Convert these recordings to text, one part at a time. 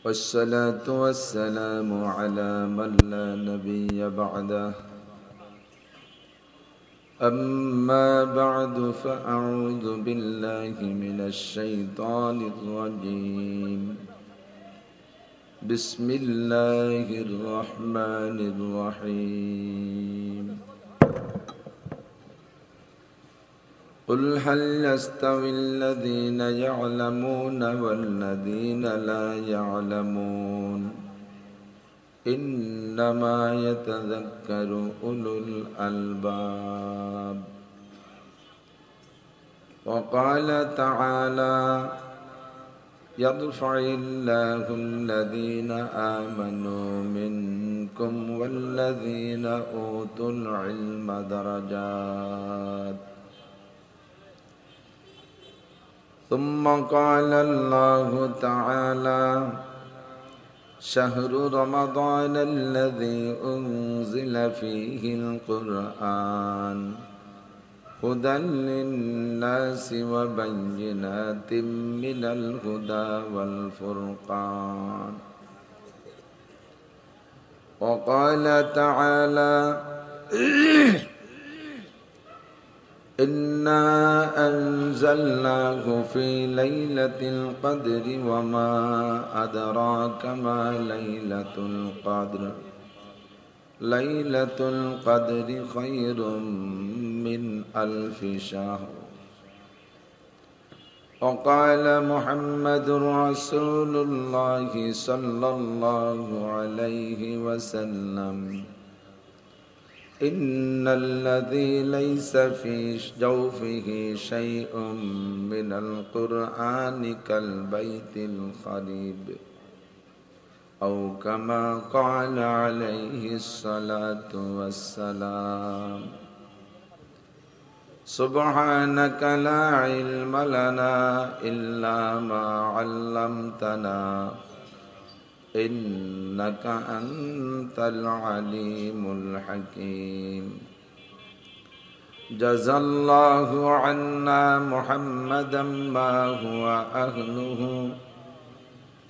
والصلاة والسلام على من لا نبي بعده أما بعد فأعوذ بالله من الشيطان الرجيم بسم الله الرحمن الرحيم قل هل يستوي الذين يعلمون والذين لا يعلمون إنما يتذكر أولو الألباب وقال تعالى يرفع الله الذين آمنوا منكم والذين أوتوا العلم درجات ثم قال الله تعالى شهر رمضان الذي أنزل فيه القرآن هدى للناس وبينات من الهدى والفرقان وقال تعالى إنا أنزلناه في ليلة القدر وما أدراك ما ليلة القدر ليلة القدر خير من ألف شهر وقال محمد رسول الله صلى الله عليه وسلم إن الذي ليس في جوفه شيء من القرآن كالبيت الخريب أو كما قال عليه الصلاة والسلام سبحانك لا علم لنا إلا ما علمتنا إنك أنت العليم الحكيم جزى الله عنا محمدا ما هو أهله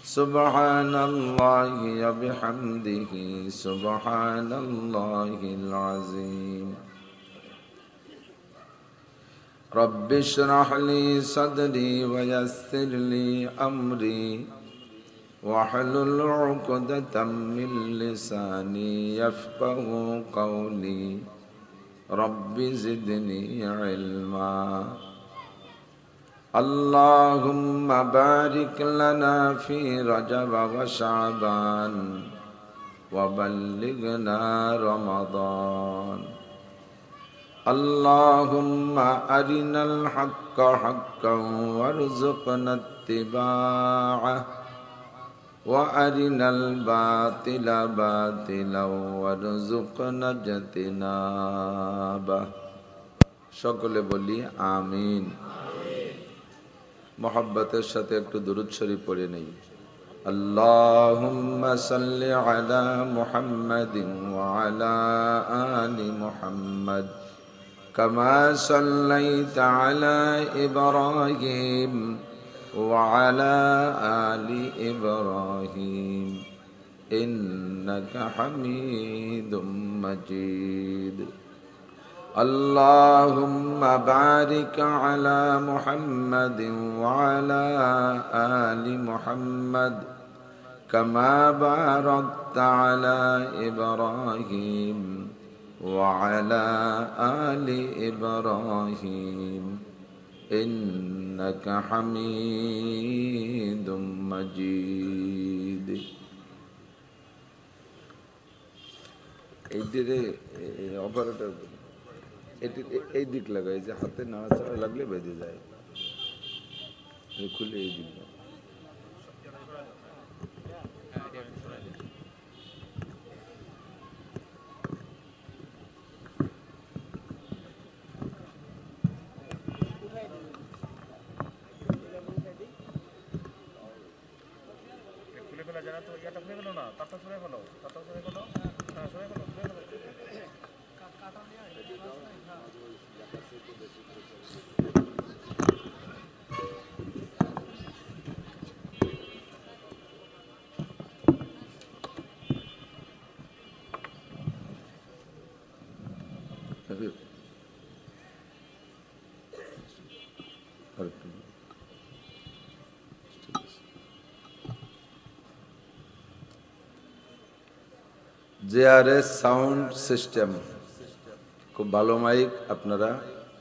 سبحان الله وبحمده سبحان الله العظيم رب اشرح لي صدري ويسر لي أمري واحلل عقدة من لساني يفقه قولي رب زدني علما اللهم بارك لنا في رجب وشعبان وبلغنا رمضان اللهم أرنا الحق حقا وارزقنا اتباعه وأرنا الباطل باطلا وارزقنا اجتنابه সকলে বলি আমিন মোহাব্বতের সাথে একটু দুরূদ শরীফ পড়ে নেই আল্লাহুম্মা সাল্লি আলা মুহাম্মাদিন ওয়া আলা আলি মুহাম্মাদ কামা সাল্লাইতা আলা ইব্রাহিম وعلى آل إبراهيم إنك حميد مجيد اللهم بارك على محمد وعلى آل محمد كما باركت على إبراهيم وعلى آل إبراهيم إنك حميد مجيد অপারেটর এই দিক লাগাই যে হাতে নাড়াচাড়া লাগলে বেঁধে যায় খুলে এই দিক জেআরএস সাউন্ড সিস্টেম, খুব ভালো মাইক আপনারা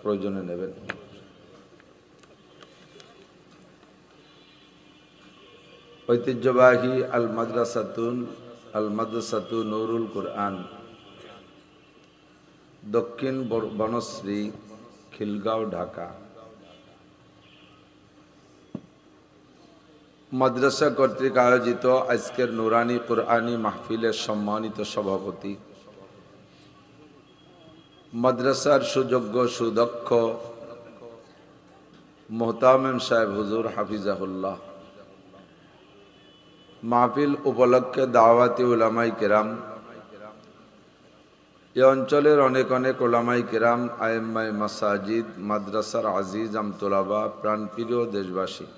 প্রয়োজনে নেবেন। ঐতিহ্যবাহী আল মাদ্রাসাতু নুরুল কুরআন, দক্ষিণ বনশ্রী, খিলগাঁও, ঢাকা। মাদ্রাসা কর্তৃক আয়োজিত আজকের নুরানি কুরআনি মাহফিলের সম্মানিত সভাপতি, মাদ্রাসার সুযোগ্য সুদক্ষ মোহতামিম সাহেব হুজুর হাফিজাহুল্লাহ, মাহফিল উপলক্ষে দাওয়াতি উলামাই কেরাম, এ অঞ্চলের অনেক অনেক উলামাই কেরাম, আইম্মায়ে মাসাজিদ, মাদ্রাসার আজিজ আমতোলাবা, প্রাণপ্রিয় দেশবাসী,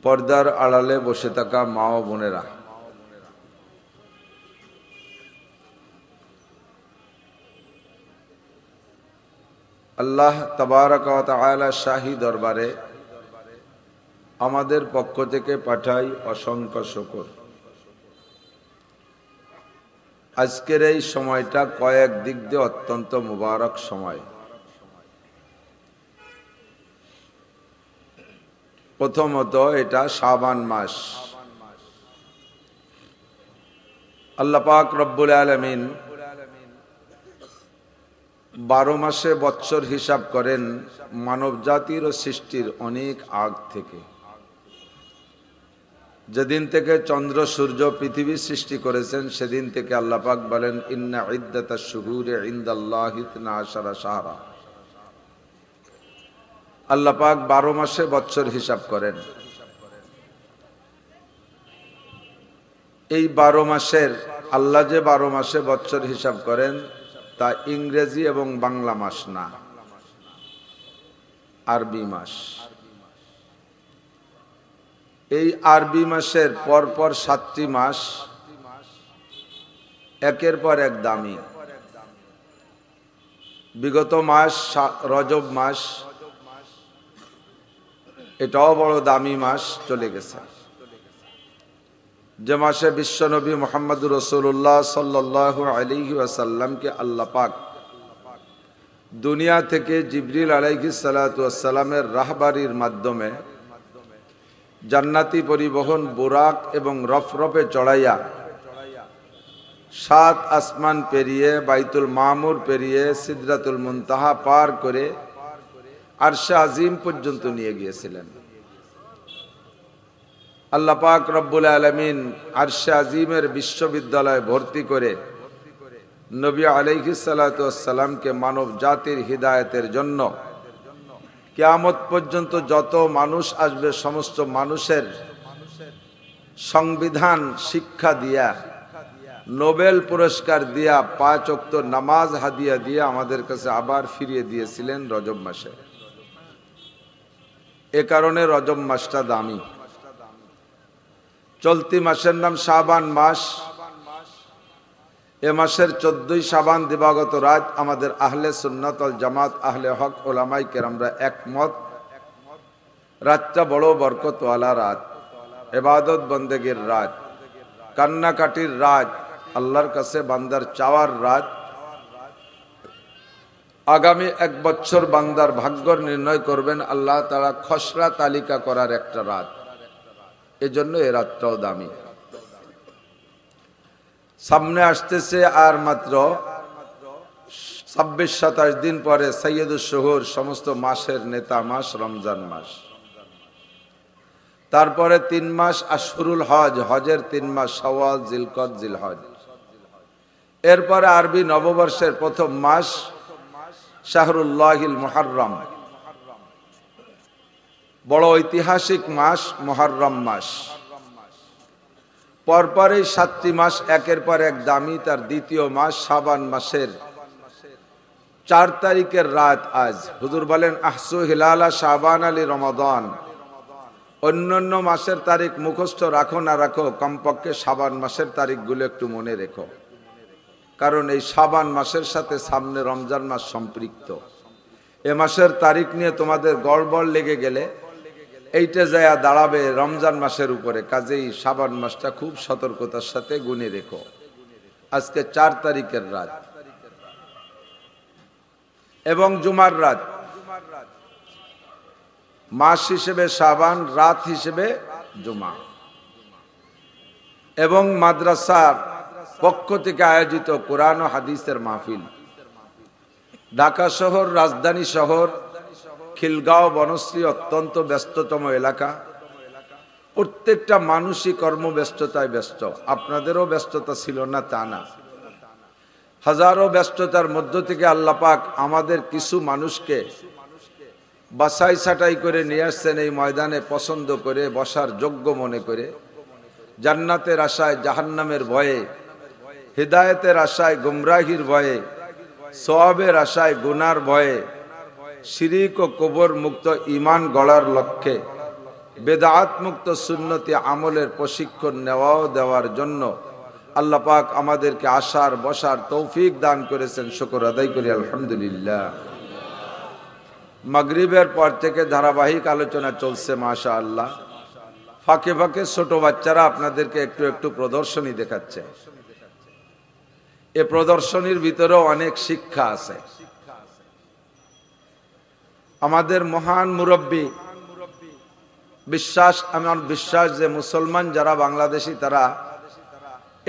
পর্দার আড়ালে বসে থাকা মা ও বোনেরা, আল্লাহ তাবারাক ওয়া তাআলা শাহী দরবারে আমাদের পক্ষ থেকে পাঠাই অসংখ্য শুকর। আজকের এই সময়টা কয়েক দিক দিয়ে অত্যন্ত মুবারক সময়। প্রথমত এটা শাবান মাস। আল্লাহ পাক রব্বুল আলামিন 12 মাসে বৎসর হিসাব করেন মানব জাতির ও সৃষ্টির অনেক আগ থেকে। যেদিন থেকে চন্দ্র সূর্য পৃথিবী সৃষ্টি করেছেন সেদিন থেকে আল্লাহ পাক বলেন ইন্না ইদ্দাতাশ শুহুরি ইনদাল্লাহি 12 শাহরা। আল্লাহ পাক 12 মাসে বৎসর হিসাব করেন। এই 12 মাসের আল্লাহ যে 12 মাসে বৎসর হিসাব করেন তা ইংরেজি এবং বাংলা মাস না, আরবি মাস। এই আরবি মাসের পরপর 7টি মাস একের পর এক দামি। বিগত মাস রজব মাস, এটাও বড় দামি মাস চলে গেছে, যে মাসে বিশ্বনবী মুহাম্মদুর রাসূলুল্লাহ সাল্লাল্লাহু আলাইহি ওয়াসাল্লামকে আল্লাহ পাক দুনিয়া থেকে জিবরিল আলাইহিস সালাতু ওয়াস সালামের রাহবারির মাধ্যমে জান্নাতি পরিবহন বুরাক এবং রফরফে চড়াইয়া 7 আসমান পেরিয়ে বাইতুল মামুর পেরিয়ে সিদরাতুল মুনতাহা পার করে আরশে আজিম পর্যন্ত নিয়ে গিয়েছিলেন। আল্লাহ পাক রব্বুল আলামিন আরশে আজিমের বিশ্ববিদ্যালয়ে ভর্তি করে নবী আলাইহিস সালাতু ওয়াস সালামকে মানব জাতির হিদায়াতের জন্য কিয়ামত পর্যন্ত যত মানুষ আসবে সমস্ত মানুষের সংবিধান শিক্ষা দিয়া, নোবেল পুরস্কার দিয়া, 5 ওয়াক্ত নামাজ হাদিয়া দিয়ে আমাদের কাছে আবার ফিরিয়ে দিয়েছিলেন রজব মাসে। এ কারণে রজব মাসটা দামি। চলতি মাসের নাম শাবান মাস। এ মাসের 14ই শাবান দিবাগত রাত আমাদের আহলে সুন্নাত ওয়াল জামাত, আহলে হক ওলামায়ে কেরামরা একমত, রাতটা বড় বরকতওয়ালা রাত, ইবাদত বন্দেগীর রাত, কান্নাকাটির রাত, আল্লাহর কাছে বান্দার চাওয়ার রাত, আগামী 1 বছর বান্দার ভাগ্য নির্ণয় করবেন আল্লাহ তাআলা, খসড়া তালিকা করার একটা রাত। এজন্য এই রাতটাও দামি। সামনে আসতেছে আর মাত্র 26-27 দিন পরে সৈয়দুশ শুহুর, সমস্ত মাসের নেতা মাস রমজান মাস। তারপরে 3 মাস আশহুরুল হজ, হজের 3 মাস শাওয়াল, জিলকদ, জিলহজ। এরপরে আরবি নববর্ষের প্রথম মাস শাহরুল্লাহিল মুহাররম, বড় ঐতিহাসিক মাস মুহররম মাস। পরপরই 7টি মাস একের পর এক দামি। তার দ্বিতীয় মাস শাবান মাসের 4 তারিখের রাত আজ। হুজুর বলেন আহসু হিলালা শাবান আলী রমাদান। অন্যান্য মাসের তারিখ মুখস্থ রাখো না রাখো, কমপক্ষে শাবান মাসের তারিখগুলো একটু মনে রেখো, কারণ এই শাবান মাসের সাথে সামনে রমজান মাস সম্পৃক্ত। এ মাসের তারিখ নিয়ে তোমাদের গড়বড় লেগে গেলে এইটা যায়া দাঁড়াবে রমজান মাসের উপরে। কাজেই শাবান মাসটা খুব সতর্কতার সাথে গুনে রেখো। আজকে 4 তারিখের রাত এবং জুমার রাত, মাস হিসেবে শাবান, রাত হিসেবে জুমা। এবং মাদ্রাসার পক্ষ থেকে আয়োজিত কোরআন ও হাদিসের মাহফিল। ঢাকা শহর, রাজধানী শহর, খিলগাঁও, বনশ্রী অত্যন্ত ব্যস্ততম এলাকা। প্রত্যেকটা মানুষই কর্মব্যস্ততায় ব্যস্ত। আপনাদেরও ব্যস্ততা ছিল না তা না। হাজারো ব্যস্ততার মধ্য থেকে আল্লাহ পাক আমাদের কিছু মানুষকে বাছাই ছাঁটাই করে নিয়ে আসছেন এই ময়দানে, পছন্দ করে বসার যোগ্য মনে করে। জান্নাতের আশায় জাহান্নামের ভয়ে, হিদায়েতের আশায় গুমরাহির ভয়ে, সওয়াবের আশায় গুনার ভয়ে, শিরিক ও কবর মুক্ত ঈমান গড়ার লক্ষ্যে বেদাত মুক্ত সুন্নতি আমলের প্রশিক্ষণ নেওয়াও দেওয়ার জন্য আল্লাহ পাক আমাদেরকে আসার বসার তৌফিক দান করেছেন। শুকর আদায় করি আলহামদুলিল্লাহ। মাগরিবের পর থেকে ধারাবাহিক আলোচনা চলছে মাশাআল্লাহ। ফাঁকে ফাঁকে ছোট বাচ্চারা আপনাদেরকে একটু একটু প্রদর্শনী দেখাচ্ছে। এ প্রদর্শনীর ভিতরেও অনেক শিক্ষা আছে। আমাদের মহান মুরব্বী আমার বিশ্বাস যে মুসলমান যারা বাংলাদেশী তারা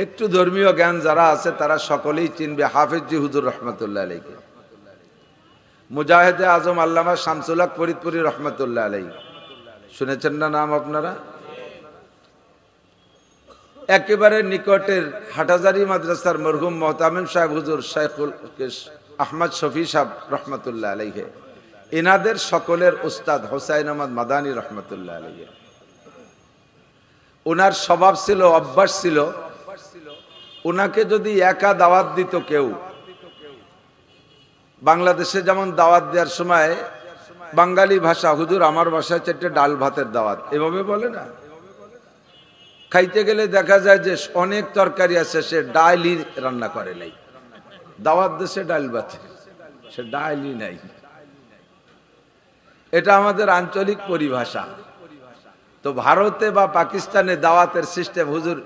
একটু ধর্মীয় জ্ঞান যারা আছে তারা সকলেই চিনবে হাফেজ জি হুজুর রহমতুল্লাহ আলাইহি, মুজাহিদে আজম আল্লামা শামসুল হক ফরিদপুরি রহমতুল্লাহ আলাইহি। শুনেছেন না নাম আপনারা? একেবারে নিকটের হাটাজারি মাদ্রাসার মরহুম মোহতামিম সাহেব হুজুর শাইখুল আহমদ শফি সাহেব রহমতুল্লাহ আলাইহি, এনাদের সকলের উস্তাদ হোসাইন আহমদ মাদানী রহমতুল্লাহ আলাইহি। ওনার স্বভাব ছিল, অভ্যাস ছিল, ওনাকে যদি একা দাওয়াত দিত কেউ, বাংলাদেশে যেমন দাওয়াত দেওয়ার সময় বাঙালি ভাষা, হুজুর আমার ভাষায় 4টে ডাল ভাতের দাওয়াত এভাবে বলে না। খাইতে গেলে দেখা যায় যে অনেক তরকারি আছে, সে ডালই রান্না করে নাই। দাওয়াত দেশে ডাল ভাত, সে ডালই নাই। এটা আমাদের আঞ্চলিক পরিভাষা। তো ভারতে বা পাকিস্তানে দাওয়াতের সিস্টেম, হুজুর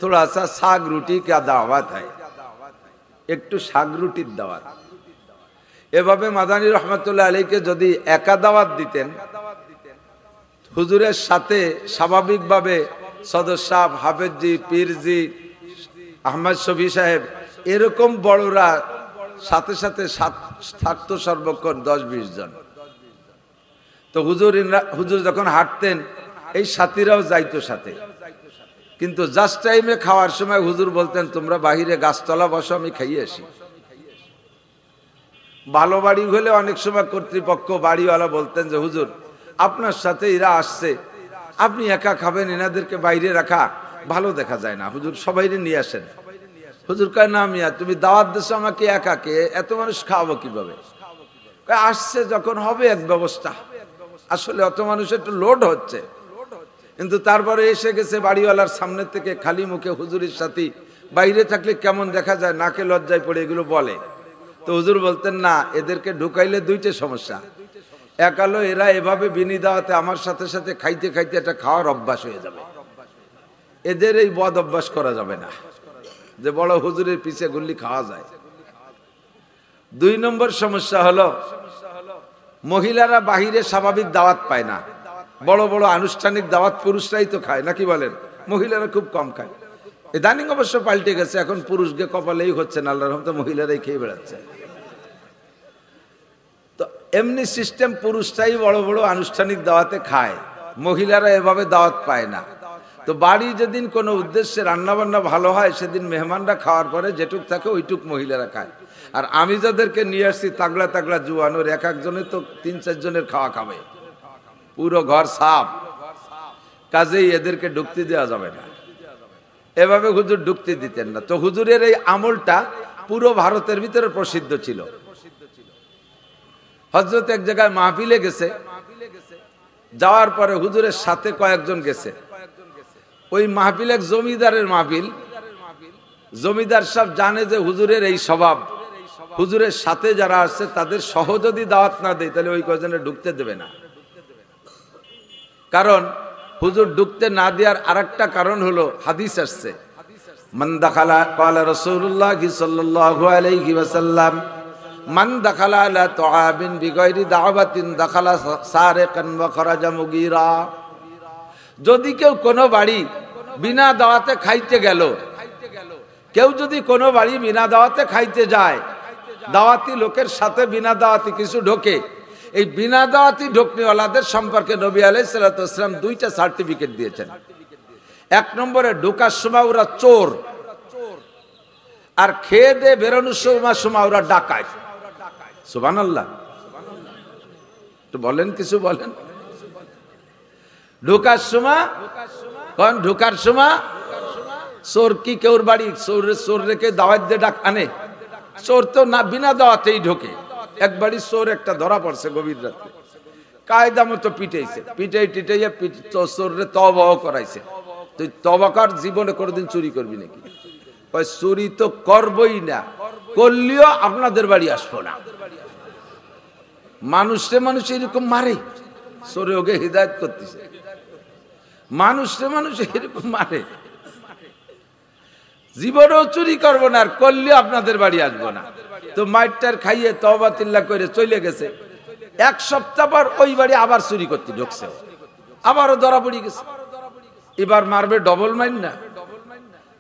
থোড়া সা শাক রুটি কা দাওয়াত হয়, একটু শাক রুটির দাওয়াত। এভাবে মাদানী রহমতুল্লাহ আলাইকে যদি একা দাওয়াত দিতেন, হুজুরের সাথে স্বাভাবিকভাবে সদর সাহেব, হাফেজজি, পীরজি, আহমদ শফি সাহেব এরকম বড়রা সাথে সাথে থাকতো সর্বক্ষণ 10-20 জন। তো হুজুর যখন হাঁটতেন এই সাথীরাও যাইতো সাথে। কিন্তু জাস্ট টাইমে খাওয়ার সময় হুজুর বলতেন, তোমরা বাহিরে গাছতলা বসো, আমি খাইয়ে আসি। ভালো বাড়ি হলে অনেক সময় কর্তৃপক্ষ, বাড়িওয়ালা বলতেন যে হুজুর আপনার সাথে এরা আসছে, আপনি একা খাবেন, এনাদেরকে বাইরে রাখা ভালো দেখা যায় না, হুজুর সবাইরে নিয়ে আসেন। হুজুর কয়, না মিয়া, তুমি দাওয়াত দিছো আমাকে একাকে, এত মানুষ খাওয়াবো কিভাবে? আসছে যখন হবে এক ব্যবস্থা। আসলে অত মানুষ একটু লোড হচ্ছে, কিন্তু তারপরে এসে গেছে বাড়িওয়ালার সামনে থেকে খালি মুখে হুজুরের সাথে বাইরে থাকলে কেমন দেখা যায়, নাকে লজ্জায় পড়ে এগুলো বলে। তো হুজুর বলতেন, না, এদেরকে ঢুকাইলে 2টে সমস্যা। এক হলো এরা এভাবে বিনি দাওয়াতে আমার সাথে সাথে খাইতে খাইতে এটা খাওয়ার অভ্যাস হয়ে যাবে, এদের এই বদ অভ্যাস করা যাবে না যে বড় হুজুরের পিছে গুল্লি খাওয়া যায়। 2 নম্বর সমস্যা হলো মহিলারা বাহিরে স্বাভাবিক দাওয়াত পায় না। বড় বড় আনুষ্ঠানিক দাওয়াত পুরুষরাই তো খায়, নাকি বলেন? মহিলারা খুব কম খায়। ইদানিং অবশ্য পাল্টে গেছে, এখন পুরুষকে কপালেই হচ্ছে না, আল্লাহর রহমতে মহিলারাই খেয়ে বেড়াচ্ছে। তো এমনি সিস্টেম, পুরুষরাই বড় বড় আনুষ্ঠানিক দাওয়াতে খায়, মহিলারা এভাবে দাওয়াত পায় না। তো বাড়ি যেদিন কোনো উদ্দেশ্যে রান্না বান্না ভালো হয়, সেদিন মেহমানরা খাওয়ার পরে যেটুক থাকে ওইটুক মহিলারা খায়। আর আমি যাদেরকে নিয়ে আসছি তাগলা তাগলা জুয়ানোর, এক একজনের তো 3-4 জনের খাওয়া খাবে, পুরো ঘর সাফ। কাজেই এদেরকে ঢুকতে দেওয়া যাবে না। এভাবে হুজুর ঢুকতে দিতেন না। তো হুজুরের এই আমলটা পুরো ভারতের ভিতরে প্রসিদ্ধ ছিল। হযরত এক জায়গায় মাহফিলে গেছে, যাওয়ার পরে হুজুরের সাথে কয়েকজন গেছে। ওই মাহফিল এক জমিদারের মাহফিল। জমিদার সাহেব জানে যে হুজুরের এই স্বভাব, হুজুরের সাথে যারা আসছে তাদের সহ যদি দাওয়াত না দেয় তাহলে ওই কয়জনে ঢুকতে দেবে না। কারণ হুজুর ঢুকতে না দেওয়ার আরেকটা কারণ হলো হাদিস আসছে, মান দাখালা ক্বালা রাসূলুল্লাহ সাল্লাল্লাহু আলাইহি ওয়াসাল্লাম মান দাখালা আলা তুআবিন বিগাইরি দাওয়াতিন দাখালা সারিকান ওয়া খারাজা মুগীরা। যদি কেউ কোনো বাড়ি বিনা দাওয়াতে খাইতে গেল, কেউ যদি কোনো বাড়ি বিনা দাওয়াতে খাইতে যায়, দাওয়াতি লোকের সাথে বিনা দাওয়াতি কিছু ঢোকে, এই বিনা দাওয়াতি ঢোকনিওয়ালাদের সম্পর্কে নবী আলাইহিস সালাতু ওয়াস সালাম দুইটা সার্টিফিকেট দিয়েছেন। এক নম্বরে ঢোকার সময় ওরা চোর, আর খেয়ে দিয়ে বেরোনোর সময় ওরা ডাকাত। সুবহানাল্লাহ, তো বলেন, কিছু বলেন। ঢোকার সময় কোন ঢোকার সময় চোর কি কেউর বাড়ি চোর রেখে দাওয়াত দিয়ে ডাক আনে? চোর তো না বিনা দাওয়াতেই ঢোকে। এক বাড়ি চোর একটা ধরা পড়ছে গভীর রাতে, কায়দা মতো পিটাইছে, টিটাইয়া চোরে তওবা করাইছে। তুই তওবা কর, জীবনে কোনোদিন চুরি করবি নাকি? চুরি তো করবই না, করলেও আপনাদের বাড়ি আসবো না। মানুষে মানুষ এরকম মারে, চোরে ওকে হিদায়ত করতেছে। মানুষে মানুষ এরকম মারে, জীবনেও চুরি করবো না, আর করলেও আপনাদের বাড়ি আসবো না। তো মাইটার খাইয়ে তওবা তিল্লা করে চলে গেছে। এক সপ্তাহ পর ওই বাড়ি আবার চুরি করতে ঢুকছে, আবারও ধরা পড়ে গেছে। এবার মারবে ডবল মাইন না?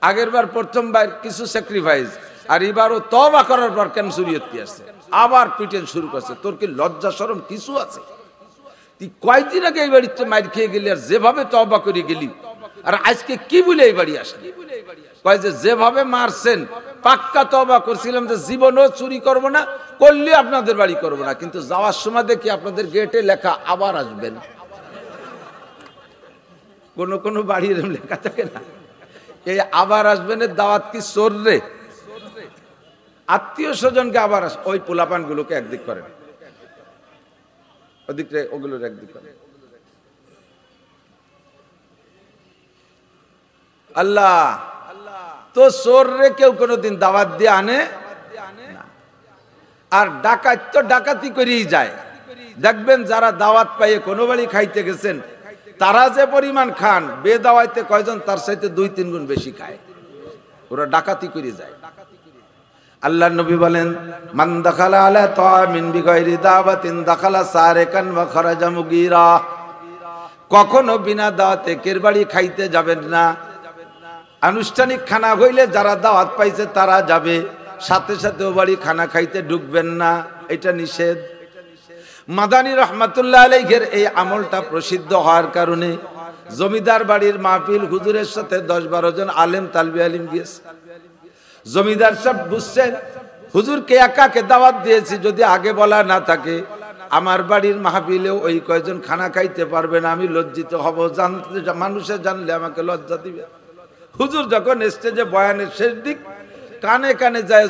আগের বার প্রথমবার কিছু স্যাক্রিফাইস, আর এবারও তওবা করার পর কেন চুরি করতে আসছে? আবার পিটেন শুরু করছে। তোর কি লজ্জা শরম কিছু আছে? তুই কয়দিন আগে এই বাড়িতে মাইর খেয়ে গেলি, আর যেভাবে তওবা করে গেলি, আর আজকে কি বলে এই বাড়ি আসলি? কয় যে যেভাবে মারছেন পাক্কা তওবা করছিলাম যে জীবনেও চুরি করব না, করলে আপনাদের বাড়ি করব না, কিন্তু যাওয়ার সময় দেখি আপনাদের গেটে লেখা আবার আসবেন। কোন কোন বাড়ি এরকম লেখা থাকে না, এই আবার আসবেন এর দাওয়াত কি চোর রে? আত্মীয় স্বজনকে আবার ওই পোলাপান গুলোকে একদিক করেন, ওদিকে ওগুলোর একদিক করেন। আল্লাহ তো চোর রে কেউ কোনোদিন দাওয়াত দিয়ে আনে না, আর ডাকাত তো ডাকাতি করেই যায়। দেখবেন যারা দাওয়াত পাইয়ে কোনো বাড়ি খাইতে গেছেন, তারা যে পরিমাণ খান, বেদাওয়াইতে কয়জন তার সাথে 2-3 গুণ বেশি খায়। ওরা ডাকাতি করে যায়। আল্লাহর নবী বলেন, মান দাখালা আলা তাআমিন বিগাইরি দাওয়াতিন দাখালা সারিকান ওয়া খারাজা মুগীরা। কখনো বিনা দাওয়াতে কের বাড়ি খাইতে যাবেন না। আনুষ্ঠানিক খানা হইলে যারা দাওয়াত পাইছে তারা যাবে, সাথে সাথে ও বাড়ি খানা খাইতে ঢুকবেন না, এটা নিষেধ। মাদানী রহমাতুল্লাহ আলাইহির এই আমলটা প্রসিদ্ধ হওয়ার কারণে জমিদার বাড়ির মাহফিল, হুজুরের সাথে 10-12 জন আলেম তালবি আলিম গিয়েছে। জমিদার সাহেব বুঝছেন হুজুরকে একাকে দাওয়াত দিয়েছি, যদি আগে বলা না থাকে আমার বাড়ির মাহফিলেও ওই কয়জন খানা খাইতে পারবে না, আমি লজ্জিত হব, জানতে মানুষে জানলে আমাকে লজ্জা দিবে। হুজুর যখন স্টেজে বয়ানের শেষ দিক, কানে কানে যায়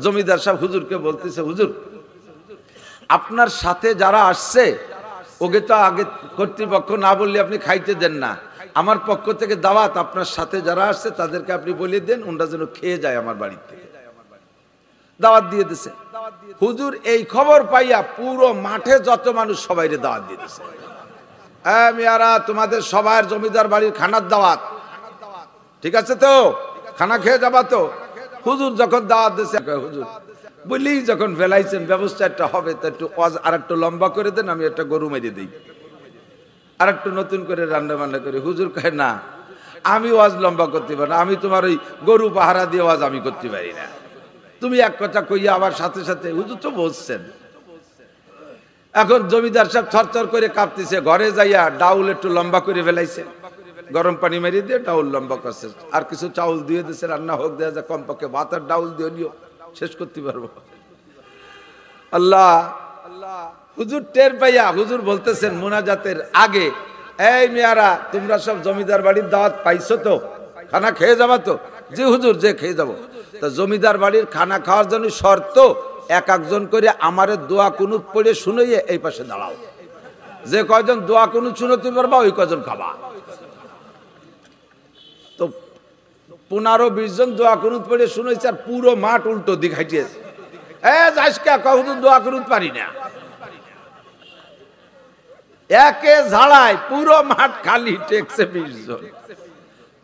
জমিদার সাহেব হুজুরকে বলতেছে, হুজুর আপনার সাথে যারা আসছে ওকে তো আগে কর্তৃপক্ষ না বললে আপনি খাইতে দেন না, আমার পক্ষ থেকে দাওয়াত, আপনার সাথে যারা আসছে তাদেরকে আপনি বলে দেন ওরা যেন খেয়ে যায় আমার বাড়ি থেকে। দাওয়াত দিয়ে দিছে। হুজুর এই খবর পাইয়া পুরো মাঠে যত মানুষ সবাইরে দাওয়াত দিয়ে দিছে। মিয়ারা তোমাদের সবার জমিদার বাড়ির খানার দাওয়াত, ঠিক আছে তো, খানা খেয়ে যাবা তো? হুজুর যখন দাওয়াত দিছে, হুজুর বলেই যখন ফেলাইছেন ব্যবস্থা একটা হবে, তো একটু আর একটু লম্বা করে দেন, আমি একটা গরু মেরে দিই, আর একটু নতুন করে রান্না বান্না করি। হুজুর কহে না, আমি ওয়াজ লম্বা করতে পারি না, আমি তোমার ওই গরু পাহারা দিয়ে ওয়াজ আমি করতে পারি না। তুমি এক কথা কইয়া আবার সাথে সাথে হুজুর তো বলছেন। এখন জমিদার সাহেব থরথর করে কাঁপতেছে, ঘরে যাইয়া ডাউল একটু লম্বা করে ফেলাইছে, গরম পানি মেরে দিয়ে ডাউল লম্বা করছে, আর কিছু চাউল দিয়ে দিচ্ছে, রান্না হোক দেওয়া যায়, কমপক্ষে ভাত আর ডাউল দিয়ে নিও, শেষ করতে পারবো। আল্লাহ হুজুর টের পাইয়া হুজুর বলতেছেন মোনাজাতের আগে, এই মিয়ারা তোমরা সব জমিদার বাড়ির দাওয়াত পাইছো তো, খানা খেয়ে যাবা তো? জি হুজুর, যে খেয়ে যাবো। তা জমিদার বাড়ির খানা খাওয়ার জন্য শর্ত, এক একজন করে আমারে দোয়া কুনুত পড়ে শুনাইয়ে এই পাশে দাঁড়াও, যে কয়জন দোয়া কুনুত শুনতে পারবা ওই কয়জন খাবা। তো 15-20 জন দোয়া কুনুত পড়ে শুনাইছে, আর পুরো মাঠ উল্টো দিক হাইটিয়েছে। যাইস কে হুজুর দোয়া কুনুত পারি না। একে ঝাড়ায় পুরো মাঠ খালি, টেকছে 20 জন।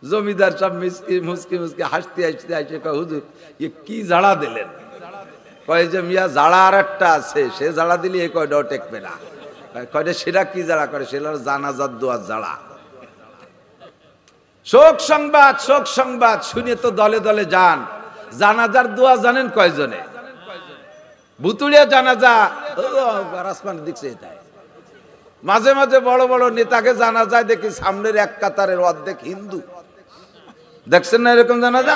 জমিদার সব মুসকি মুসকি হাসতে হাসতে আসে, কয় হুজুর এ কি ঝাড়া দিলেন? কয় যে মিয়া ঝাড়া আর একটা আছে, সে ঝাড়া দিলে এই কয়টাও টেকবে না। কয় সেটা কি ঝাড়া? করে সেটা জানাজার দোয়ার ঝাড়া। শোক সংবাদ, শোক সংবাদ শুনে তো দলে দলে যান। জানাজার দোয়া জানেন কয়জনে? ভুতুড়িয়া জানাজা আসমানের দিকে এটাই। মাঝে মাঝে বড় বড় নেতাকে জানাজায় দেখি সামনের এক কাতারের অর্ধেক হিন্দু। দেখছেন না এরকম জানাজা?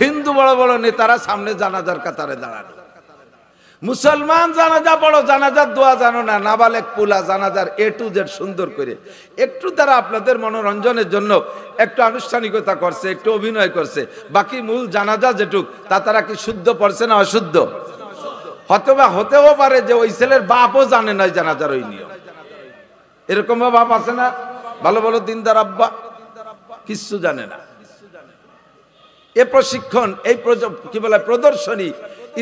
হিন্দু বড় বড় নেতারা সামনে জানাজার কাতারে দাঁড়ানো। মুসলমান জানাজা পড়ো, জানাজার দোয়া জানো না, নাবালেক পুলা জানাজার A to Z সুন্দর করে। একটু তারা আপনাদের মনোরঞ্জনের জন্য একটু আনুষ্ঠানিকতা করছে, একটু অভিনয় করছে, বাকি মূল জানাজা যেটুক তা তারা কি শুদ্ধ পড়ছে না অশুদ্ধ? হতেও পারে যে ওই ছেলের বাপও জানে না জানাজার ওই নিয়ম। এরকম বাপ আছে না, ভালো ভালো দিনদার আব্বা কিচ্ছু জানে না। এ প্রশিক্ষণ, এই কি বলে প্রদর্শনী,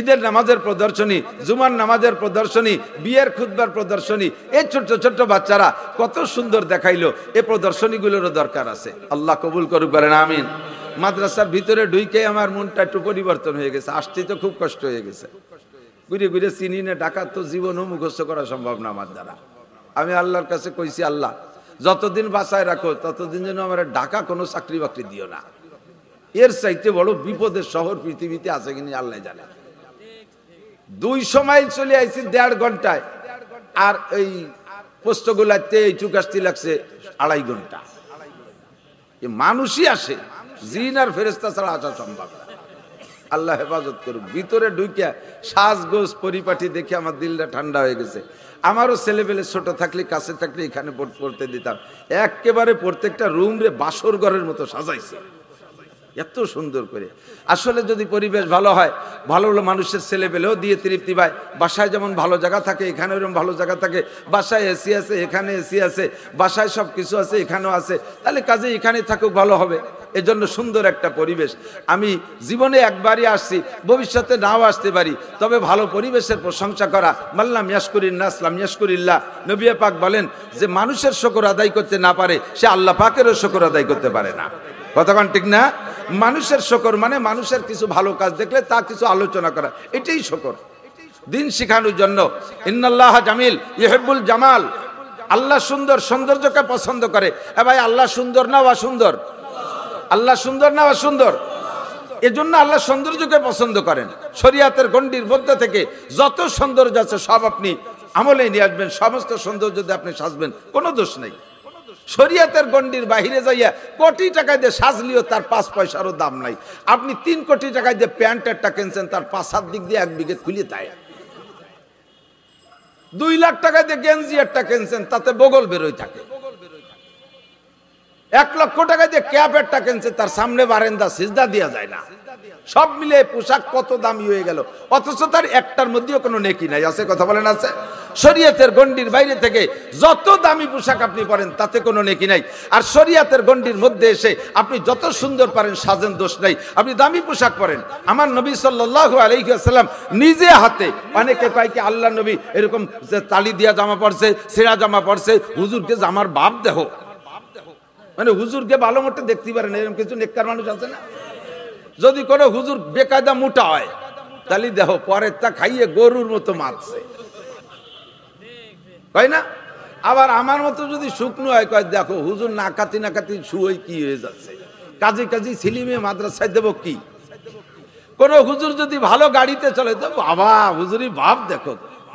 ঈদের নামাজের প্রদর্শনী, জুমার নামাজের প্রদর্শনী, বিয়ের খুতবার প্রদর্শনী, এই ছোট্ট ছোট্ট বাচ্চারা কত সুন্দর দেখাইলো। এই প্রদর্শনীগুলোরও দরকার আছে। আল্লাহ কবুল করুক, বলেন আমিন। মাদ্রাসার ভিতরে ঢুকে আমার মনটা একটু পরিবর্তন হয়ে গেছে। আসতে তো খুব কষ্ট হয়ে গেছে। ঘুরে ঘুরে চিনি না ঢাকা তো জীবনও মুখস্থ করা সম্ভব না আমার দ্বারা। আমি আল্লাহর কাছে কইছি, আল্লাহ যতদিন বাঁচায় রাখো ততদিন যেন আমার ঢাকা কোনো চাকরি বাকরি দিও না। এর চাইতে বড় বিপদের শহর পৃথিবীতে আছে কিনা আল্লাহ জানে। 200 মাইল চলে আইছি 1.5 ঘন্টায়, আর এই পোস্টগুলাতে এইটুক আসতে লাগছে 2.5 ঘন্টা। মানুষই আসে, জিন আর ফেরেশতা ছাড়া আসা সম্ভব না। আল্লাহ হেফাজত করুক। ভিতরে ঢুকে সাজগোজ পরিপাটি দেখে আমার দিলটা ঠান্ডা হয়ে গেছে। আমারও ছেলেবেলে ছোট থাকলে, কাছে থাকলে এখানে পড়তে দিতাম। একেবারে প্রত্যেকটা রুম রে বাসর ঘরের মতো সাজাইছে, এত সুন্দর করে। আসলে যদি পরিবেশ ভালো হয়, ভালো ভালো মানুষের ছেলেবেলেও দিয়ে তৃপ্তি পায়। বাসায় যেমন ভালো জায়গা থাকে, এখানে ওরকম ভালো জায়গা থাকে। বাসায় এসি আছে, এখানে এসি আছে, বাসায় সব কিছু আছে, এখানেও আছে, তাহলে কাজে এখানে থাকুক, ভালো হবে। এজন্য সুন্দর একটা পরিবেশ। আমি জীবনে একবারই আসছি, ভবিষ্যতে নাও আসতে পারি, তবে ভালো পরিবেশের প্রশংসা করা। মাল্লাম ইয়াশকুরিন্নাস লাম ইয়াশকুরিল্লাহ। নবী পাক বলেন যে মানুষের শুকর আদায় করতে না পারে, সে আল্লাহ পাকেরও শুকর আদায় করতে পারে না। কতক্ষণ ঠিক না? মানুষের শুকর মানে মানুষের কিছু ভালো কাজ দেখলে তা কিছু আলোচনা করা, এটাই শুকর। দিন শিখানোর জন্য ইন্নাল্লাহ জামিল ইউহিব্বুল জামাল। আল্লাহ সুন্দর, সৌন্দর্যকে পছন্দ করে। এ ভাই, আল্লাহ সুন্দর না অসুন্দর? আল্লাহ সুন্দর না অসুন্দর? এজন্য আল্লাহ সৌন্দর্যকে পছন্দ করেন। শরীয়তের গণ্ডির মধ্যে থেকে যত সৌন্দর্য আছে সব আপনি আমলে নিয়ে আসবেন। সমস্ত সৌন্দর্য দিয়ে আপনি সাজবেন, কোনো দোষ নেই। শরীয়তের গণ্ডির বাহিরে যাইয়া কোটি টাকা দিয়ে সাজলিও তার 5 পয়সারও দাম নাই। আপনি 3 কোটি টাকা দিয়ে প্যান্ট একটা কিনছেন, তার 5-7 দিক দিয়ে 1 বিঘে খুলে তাই। 2 লাখ টাকা দিয়ে গেঞ্জি একটা কিনছেন, তাতে বগল বেরোয় থাকে। 1 লক্ষ টাকা দিয়ে ক্যাপ একটা কিনছেন, তার সামনে বারান্দা সিজদা দেওয়া যায় না। সব মিলে পোশাক কত দামি হয়ে গেল, অথচ তার একটার মধ্যেও কোনো নেকি নাই। আছে কথা বলেন, আছে? শরীয়তের গণ্ডির বাইরে থেকে যত দামি পোশাক আপনি পরেন তাতে কোনো নেকি নাই। আর শরীয়তের গণ্ডির মধ্যে এসে আপনি যত সুন্দর পারেন সাজেন, দোষ নাই। আপনি দামি পোশাক পরেন। আমার নবী সাল্লাল্লাহু আলাইহি ওয়াসাল্লাম নিজে হাতে, অনেকে কয় কি আল্লাহ নবী এরকম যে তালি দিয়া জামা পরছে, ছেঁড়া জামা পরছে, হুজুরকে জামার বাপ দেহ, মানে হুজুরকে ভালো মতো দেখতে পারেন, এরকম কিছু নেককার মানুষ আছে না? যদি কোনো হুজুর বেকায়দা মোটা হয়, তাহলে দেখো পরের তা খাইয়ে গরুর মতো মারছে, তাই না? আবার আমার মতো যদি শুকনো হয়, কয় দেখো হুজুর নাকাতি নাকাতি শুয়ে কি হয়ে যাচ্ছে, কাজে কাজে ছেলে মেয়ে মাদ্রাসায় দেবো কি? কোন হুজুর যদি ভালো গাড়িতে চলে, তো বাবা হুজুরই ভাব দেখো,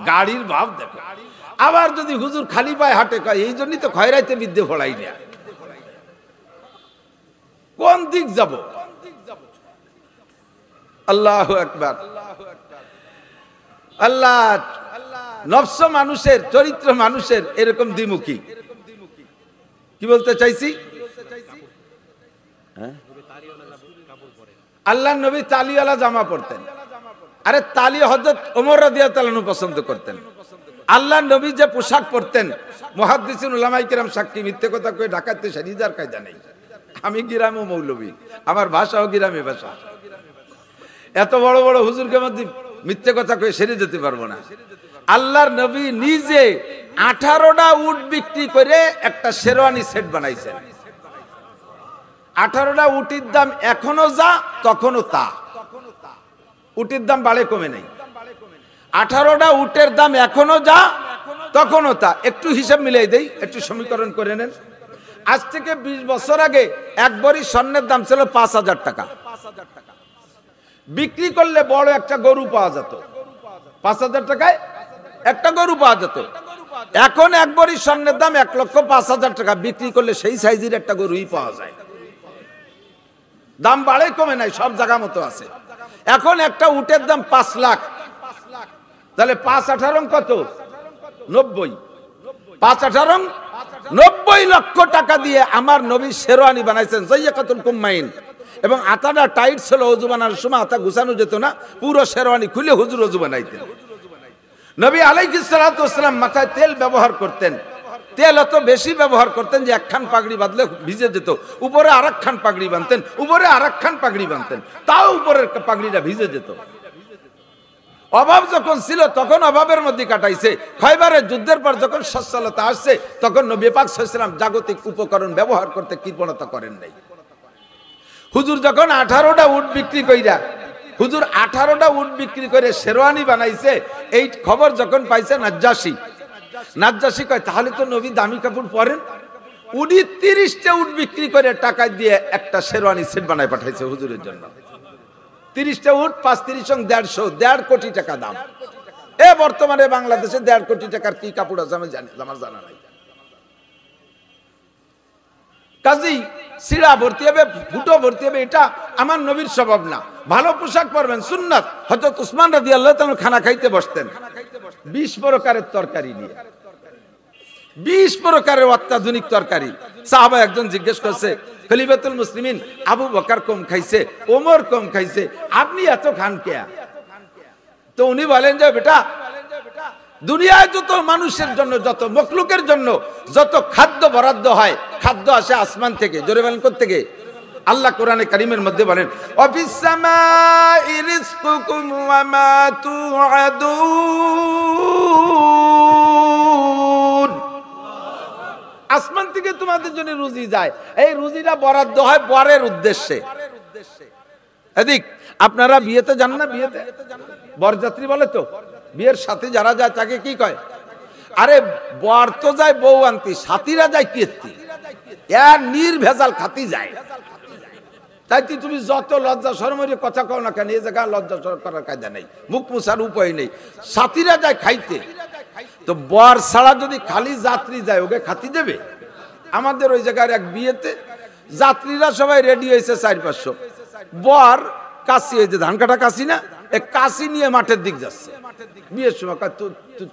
গাড়ির ভাব দেখো। আবার যদি হুজুর খালি পায়ে হাঁটে, কয় এই জন্যই তো খয়রাইতে বিদ্যে ফলাই না। কোন দিক যাব? আল্লাহু আকবার। আল্লাহ নফস মানুষের, চরিত্র মানুষের এরকম দ্বিমুখী। কি বলতে চাইছি? আল্লাহ নবী তালিওয়ালা জামা পরতেন। আরে তালি হযরত ওমর রাদিয়াল্লাহু আনহু পছন্দ করতেন। আল্লাহ নবী যে পোশাক পরতেন, মুহাদ্দিসিন উলামায়ে কেরাম সাক্ষী, মিথ্যে কথা কই ঢাকাতে শরীজার কায়দা নেই। আমি গ্রামে মৌলবী, আমার ভাষাও গ্রামে ভাষা। এত বড় বড় হুজুরকে মধ্যে মিথ্যে কথা কয়ে সেরে যেতে পারবো না। আল্লাহর নবী নিজে 18টা উট বিক্রি করে একটা শেরওয়ানি সেট বানাইছেন। 18টা উটির দাম এখনো যা তখনও তা, উটির দাম বাড়ে কমে নাই। 18টা উটের দাম এখনো যা তখনও তা। একটু হিসাব মিলাই দেই, একটু সমীকরণ করে নেন। আজ থেকে 20 বছর আগে এক ভরি স্বর্ণের দাম ছিল 5000 টাকা। বিক্রি করলে বড় একটা গরু পাওয়া যেত, 5000 টাকায় একটা গরু পাওয়া যেত। এখন এক ভরি স্বর্ণের দাম 1,05,000 টাকা, বিক্রি করলে সেই সাইজের একটা গরুই পাওয়া যায়। দাম বাড়ে কমে নাই, সব জায়গা মতো আছে। এখন একটা উটের দাম 5 লাখ, তাহলে 5-18 কত? 90। 5-18 90 লক্ষ টাকা দিয়ে আমার নবী শেরওয়ানি বানাইছেন যায়্যাকাতুল কুম্মাইন। এবং আতাটা টাইট ছিল, ওযু বানানোর সময় আতা গুছানো যেত না, পুরো শেরওয়ানি খুলে হুজুর ওযু বানাইতেন। নবী আলাইহিস সালাতু ওয়াসসালাম মাথায় তেল ব্যবহার করতেন। তেল এত বেশি ব্যবহার করতেন যে একখান পাগড়ি বাঁধলে ভিজে যেত, উপরে আরেকখান পাগড়ি বাঁধতেন, উপরে আরেকখান পাগড়ি বাঁধতেন, তাও উপরের পাগড়িটা ভিজে যেত। অভাব যখন ছিল তখন অভাবের মধ্যে কাটাইছে। খয়বারের যুদ্ধের পর যখন সচ্ছলতা আসছে তখন নবী পাক সাল্লাল্লাহু আলাইহি ওয়াসাল্লাম জাগতিক উপকরণ ব্যবহার করতে কৃপণতা করেন নাই। হুজুর যখন 18টা উট বিক্রি কইরা, হুজুর 18টা উট বিক্রি করে শেরওয়ানি বানাইছে, এই খবর যখন পাইছে নাজ্জাশী কয় তাহলে তো নবী দামি কাপড় পরেন। উনি 30টা উট বিক্রি করে টাকা দিয়ে একটা শেরওয়ানি সেট বানায় পাঠাইছে হুজুরের জন্য। 30টা উট 5-30-150 কোটি টাকা দাম। বর্তমানে বাংলাদেশে 1.5 কোটি টাকার কি কাপড় আছে আমি জানি, আমার জানা নাই। কাজী সিরা ভর্তি হবে, ফুটো ভর্তি হবে, এটা আমার নবীর স্বভাব না। ভালো পোশাক পরবেন, সুন্নাত। হযরত উসমান রাদিয়াল্লাহু তাআলা খানা খাইতে বসতেন 20 প্রকারের তরকারি নিয়ে, 20 প্রকারের অত্যাধুনিক তরকারি। সাহাবা একজন জিজ্ঞেস করছে, খলিফাতুল মুসলিমিন আবু বকর কম খাইছে, ওমর কম খাইছে, আপনি এত খান কে? তো উনি বলেন যে বেটা, দুনিয়ায় যত মানুষের জন্য, যত মখলুকের জন্য যত খাদ্য বরাদ্দ হয়, খাদ্য আসে আসমান থেকে। জোরে বলেন কোথা থেকে? আল্লাহ কোরআনে কারীমের মধ্যে বলেন ওয়াফিস সামাই রিজকুকুম ওয়া মা তুআদুন। আসমান থেকে তোমাদের জন্য রুজি যায়, এই রুজিটা বরাদ্দ হয় বরের উদ্দেশ্যে। এদিক আপনারা বিয়েতে যান না? বিয়েতে বরযাত্রী বলে তো, বিয়ের সাথে যারা যায় তাকে কি কয়? আরে বর তো যায় বউ আনতি, সাথীরা যায় কীর্তি, এর নির্ভেজাল খাতি যায়। তাই তুমি যত লজ্জা শরমের কথা কও না কেন, এই জায়গায় লজ্জা শরম করার কায়দা নেই, মুখ মুছার উপায় নেই। সাথীরা যায় খাইতে, তো বর ছাড়া যদি খালি যাত্রী যায় ওকে খাতি দেবে? আমাদের ওই জায়গার এক বিয়েতে যাত্রীরা সবাই রেডি হয়েছে 400-500, বর কাশি, ওই যে ধান কাটা কাশি না, কাশি নিয়ে মাঠের দিক যাচ্ছে। বিয়ের সময়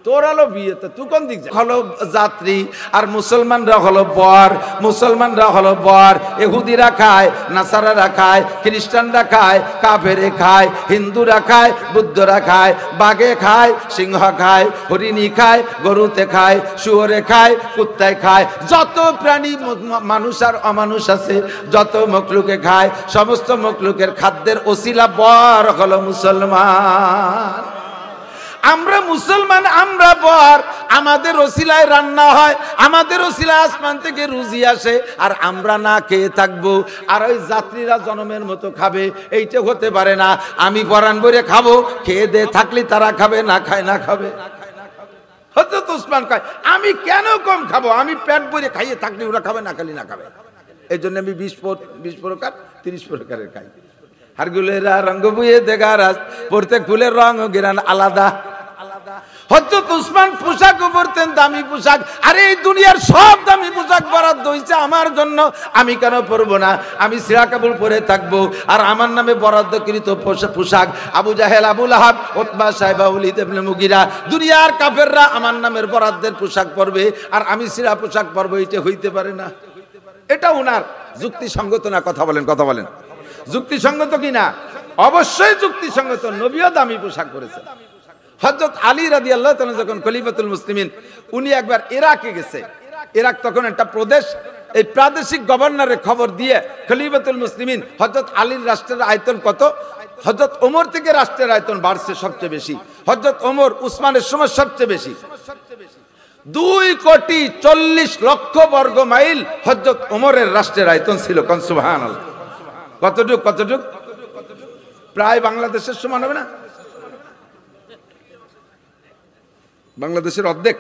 তোর হলো বিয়েতে, তুই কোন দিক হলো যাত্রী, আর মুসলমানরা হলো বর। মুসলমানরা হলো বর, ইহুদিরা খায়, নাসারারা খায়, খ্রিস্টানরা খায়, কাফেরে খায়, হিন্দুরা খায়, বুদ্ধরা খায়, বাঘে খায়, সিংহ খায়, হরিণী খায়, গরুতে খায়, শুয়োরে খায়, কুত্তায় খায়, যত প্রাণী মানুষ আর অমানুষ আছে যত মখলুকে খায়, সমস্ত মখলুকের খাদ্যের ওসিলা বর হলো মুসলমান। আমরা মুসলমান, আমরা বর, আমাদের ওসিলায় রান্না হয়, আমাদের ওসিলায় আসমান থেকে রুজি আসে, আর আমরা না খেয়ে থাকবো, আর ওই যাত্রীরা জনমের মতো খাবে, এইটা হতে পারে না। আমি পরাণ ভরে খাবো, খেয়ে দে থাকলে তারা খাবে, না খায় না খাবে। হযরত উসমান কয় আমি কেন কম খাবো, আমি পেট ভরে খাইয়ে থাকলে ওরা খাবে, না খালি না খাবে। এই জন্য আমি 20 প্রকার 30 প্রকারের খাই। হারগুলেরা রঙ বুয়ে দেগারাজ, প্রত্যেক ফুলের রং ও গিরান আলাদা। হযরত উসমান পোশাক পরতেন দামি পোশাক, আরে এই দুনিয়ার সব দামি পোশাক বরাদ্দ হইছে আমার জন্য, আমি কেন পরবো না? আমি সিরা কাপড় পরে থাকবো, আর আমার নামে বরাদ্দকৃত পোশাক আবু জাহেল, আবু লাহাব, উতবা, সাইবা, ওয়ালিদ ইবনে মুগিরা, দুনিয়ার কাফেররা আমার নামের বরাদ্দের পোশাক পরবে, আর আমি সিরা পোশাক পরবো, এটা হইতে পারে না। এটা ওনার যুক্তিসঙ্গত না? কথা বলেন, কথা বলেন, যুক্তিসঙ্গত কি না? অবশ্যই যুক্তিসঙ্গত। নবীও দামি পোশাক পরেছেন। হযরত আলী রাদিয়াল্লাহু তাআলা যখন খলিফাতুল মুসলিমিন, উনি একবার ইরাকে গেছে। ইরাক তখন একটা প্রদেশ, এই প্রাদেশিক গভর্নরের খবর দিয়ে খলিফাতুল মুসলিমিন হযরত আলীর রাষ্ট্রের আয়তন কত, হযরত ওমর থেকে রাষ্ট্রের আয়তন বাড়ছে সবচেয়ে বেশি, হযরত ওমর উসমানের সময় সবচেয়ে বেশি। 2,40,00,000 বর্গ মাইল হযরত ওমরের রাষ্ট্রের আয়তন ছিল। কোন সুবহানাল্লাহ। কতটুক প্রায় বাংলাদেশের সমান হবে না? বাংলাদেশের অর্ধেক,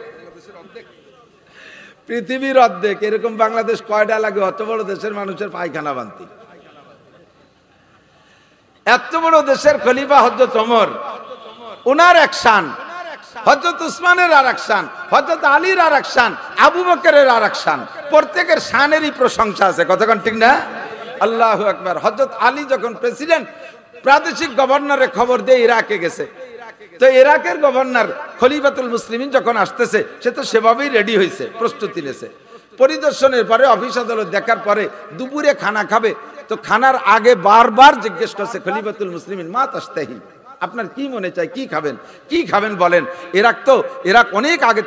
পৃথিবীর অর্ধেক। এরকম বাংলাদেশ কয়টা লাগে অত বড় দেশের মানুষের পায়খানা বানতি? এত বড় দেশের খলিফা হযরত ওমর, ওনার এক শান, হযরত উসমানের আর এক শান, হযরত আলীর আর এক শান, আবু বকরের আর এক শান। প্রত্যেকের শানেরই প্রশংসা আছে, কতক্ষণ ঠিক না? আল্লাহু আকবার। হযরত আলী যখন প্রেসিডেন্ট প্রাদেশিক গভর্নরের খবর দিয়ে ইরাকে গেছে, তো ইরাকের গভর্নর খলিফাতুল মুসলিমিন যখন আসতেছে সে তো সেভাবেই রেডি হয়েছে, প্রস্তুতি নিয়েছে। পরিদর্শনের পরে অফিস আদালত দেখার পরে দুপুরে খানা খাবে, তো খানার আগে বারবার জিজ্ঞেস করছে খলিফাতুল মুসলিমিন, মা তাস্তাহি, আপনার কি মনে চাই, কি খাবেন বলেন। ইরাক অনেক আগের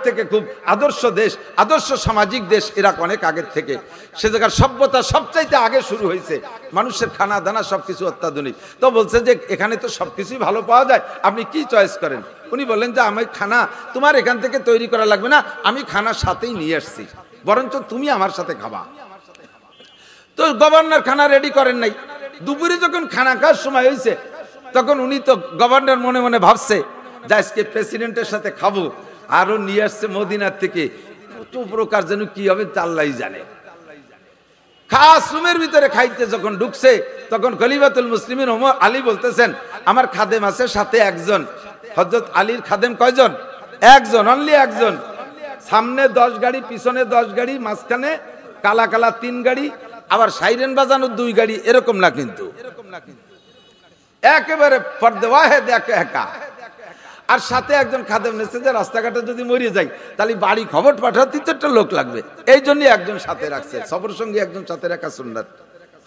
থেকে খুব আদর্শ দেশ, আদর্শ সামাজিক দেশ ইরাক, অনেক আগের থেকে। সে জায়গার সভ্যতা সবচাইতে আগে শুরু হয়েছে, মানুষের খানা দানা সবকিছু অত্যাধুনিক। তো বলছে যে এখানে তো সবকিছুই ভালো পাওয়া যায়, আপনি কি চয়েস করেন? উনি বললেন যে আমি খানা তোমার এখান থেকে তৈরি করা লাগবে না, আমি খানা সাথেই নিয়ে আসছি, বরঞ্চ তুমি আমার সাথে খাবা। তো গভর্নর খানা রেডি করেন নাই। দুপুরে যখন খানা খাওয়ার সময় হয়েছে, তখন উনি তো গভর্নর মনে মনে ভাবছে যে আজকে প্রেসিডেন্টের সাথে খাবো, আরো নিয়ে আসছে মদিনার থেকে, কত প্রকার যেন কি হবে আল্লাহই জানে। খাস রুমের ভিতরে খাইতে যখন ঢুকছে, তখন খলিফাতুল মুসলিমিন ওমর আলী বলতেছেন, আমার খাদেম আছে সাথে একজন। হযরত আলীর খাদেম কয়জন? একজন, অনলি একজন। সামনে 10 গাড়ি, পিছনে 10 গাড়ি, মাঝখানে কালা কালা 3 গাড়ি, আবার সাইরেন বাজানো 2 গাড়ি, এরকম না কিন্তু, একেবারে ফর্দে ওয়াহিদ, একা। আর সাথে একজন খাদেম নেছে যে রাস্তাঘাটে যদি মরিয়ে যাই তাহলে বাড়ি খবর পাঠাতে তো একটা লোক লাগবে, এই জন্যই একজন সাথে রাখছে। সফর সঙ্গী একজন সাথে রাখা সুন্নাত।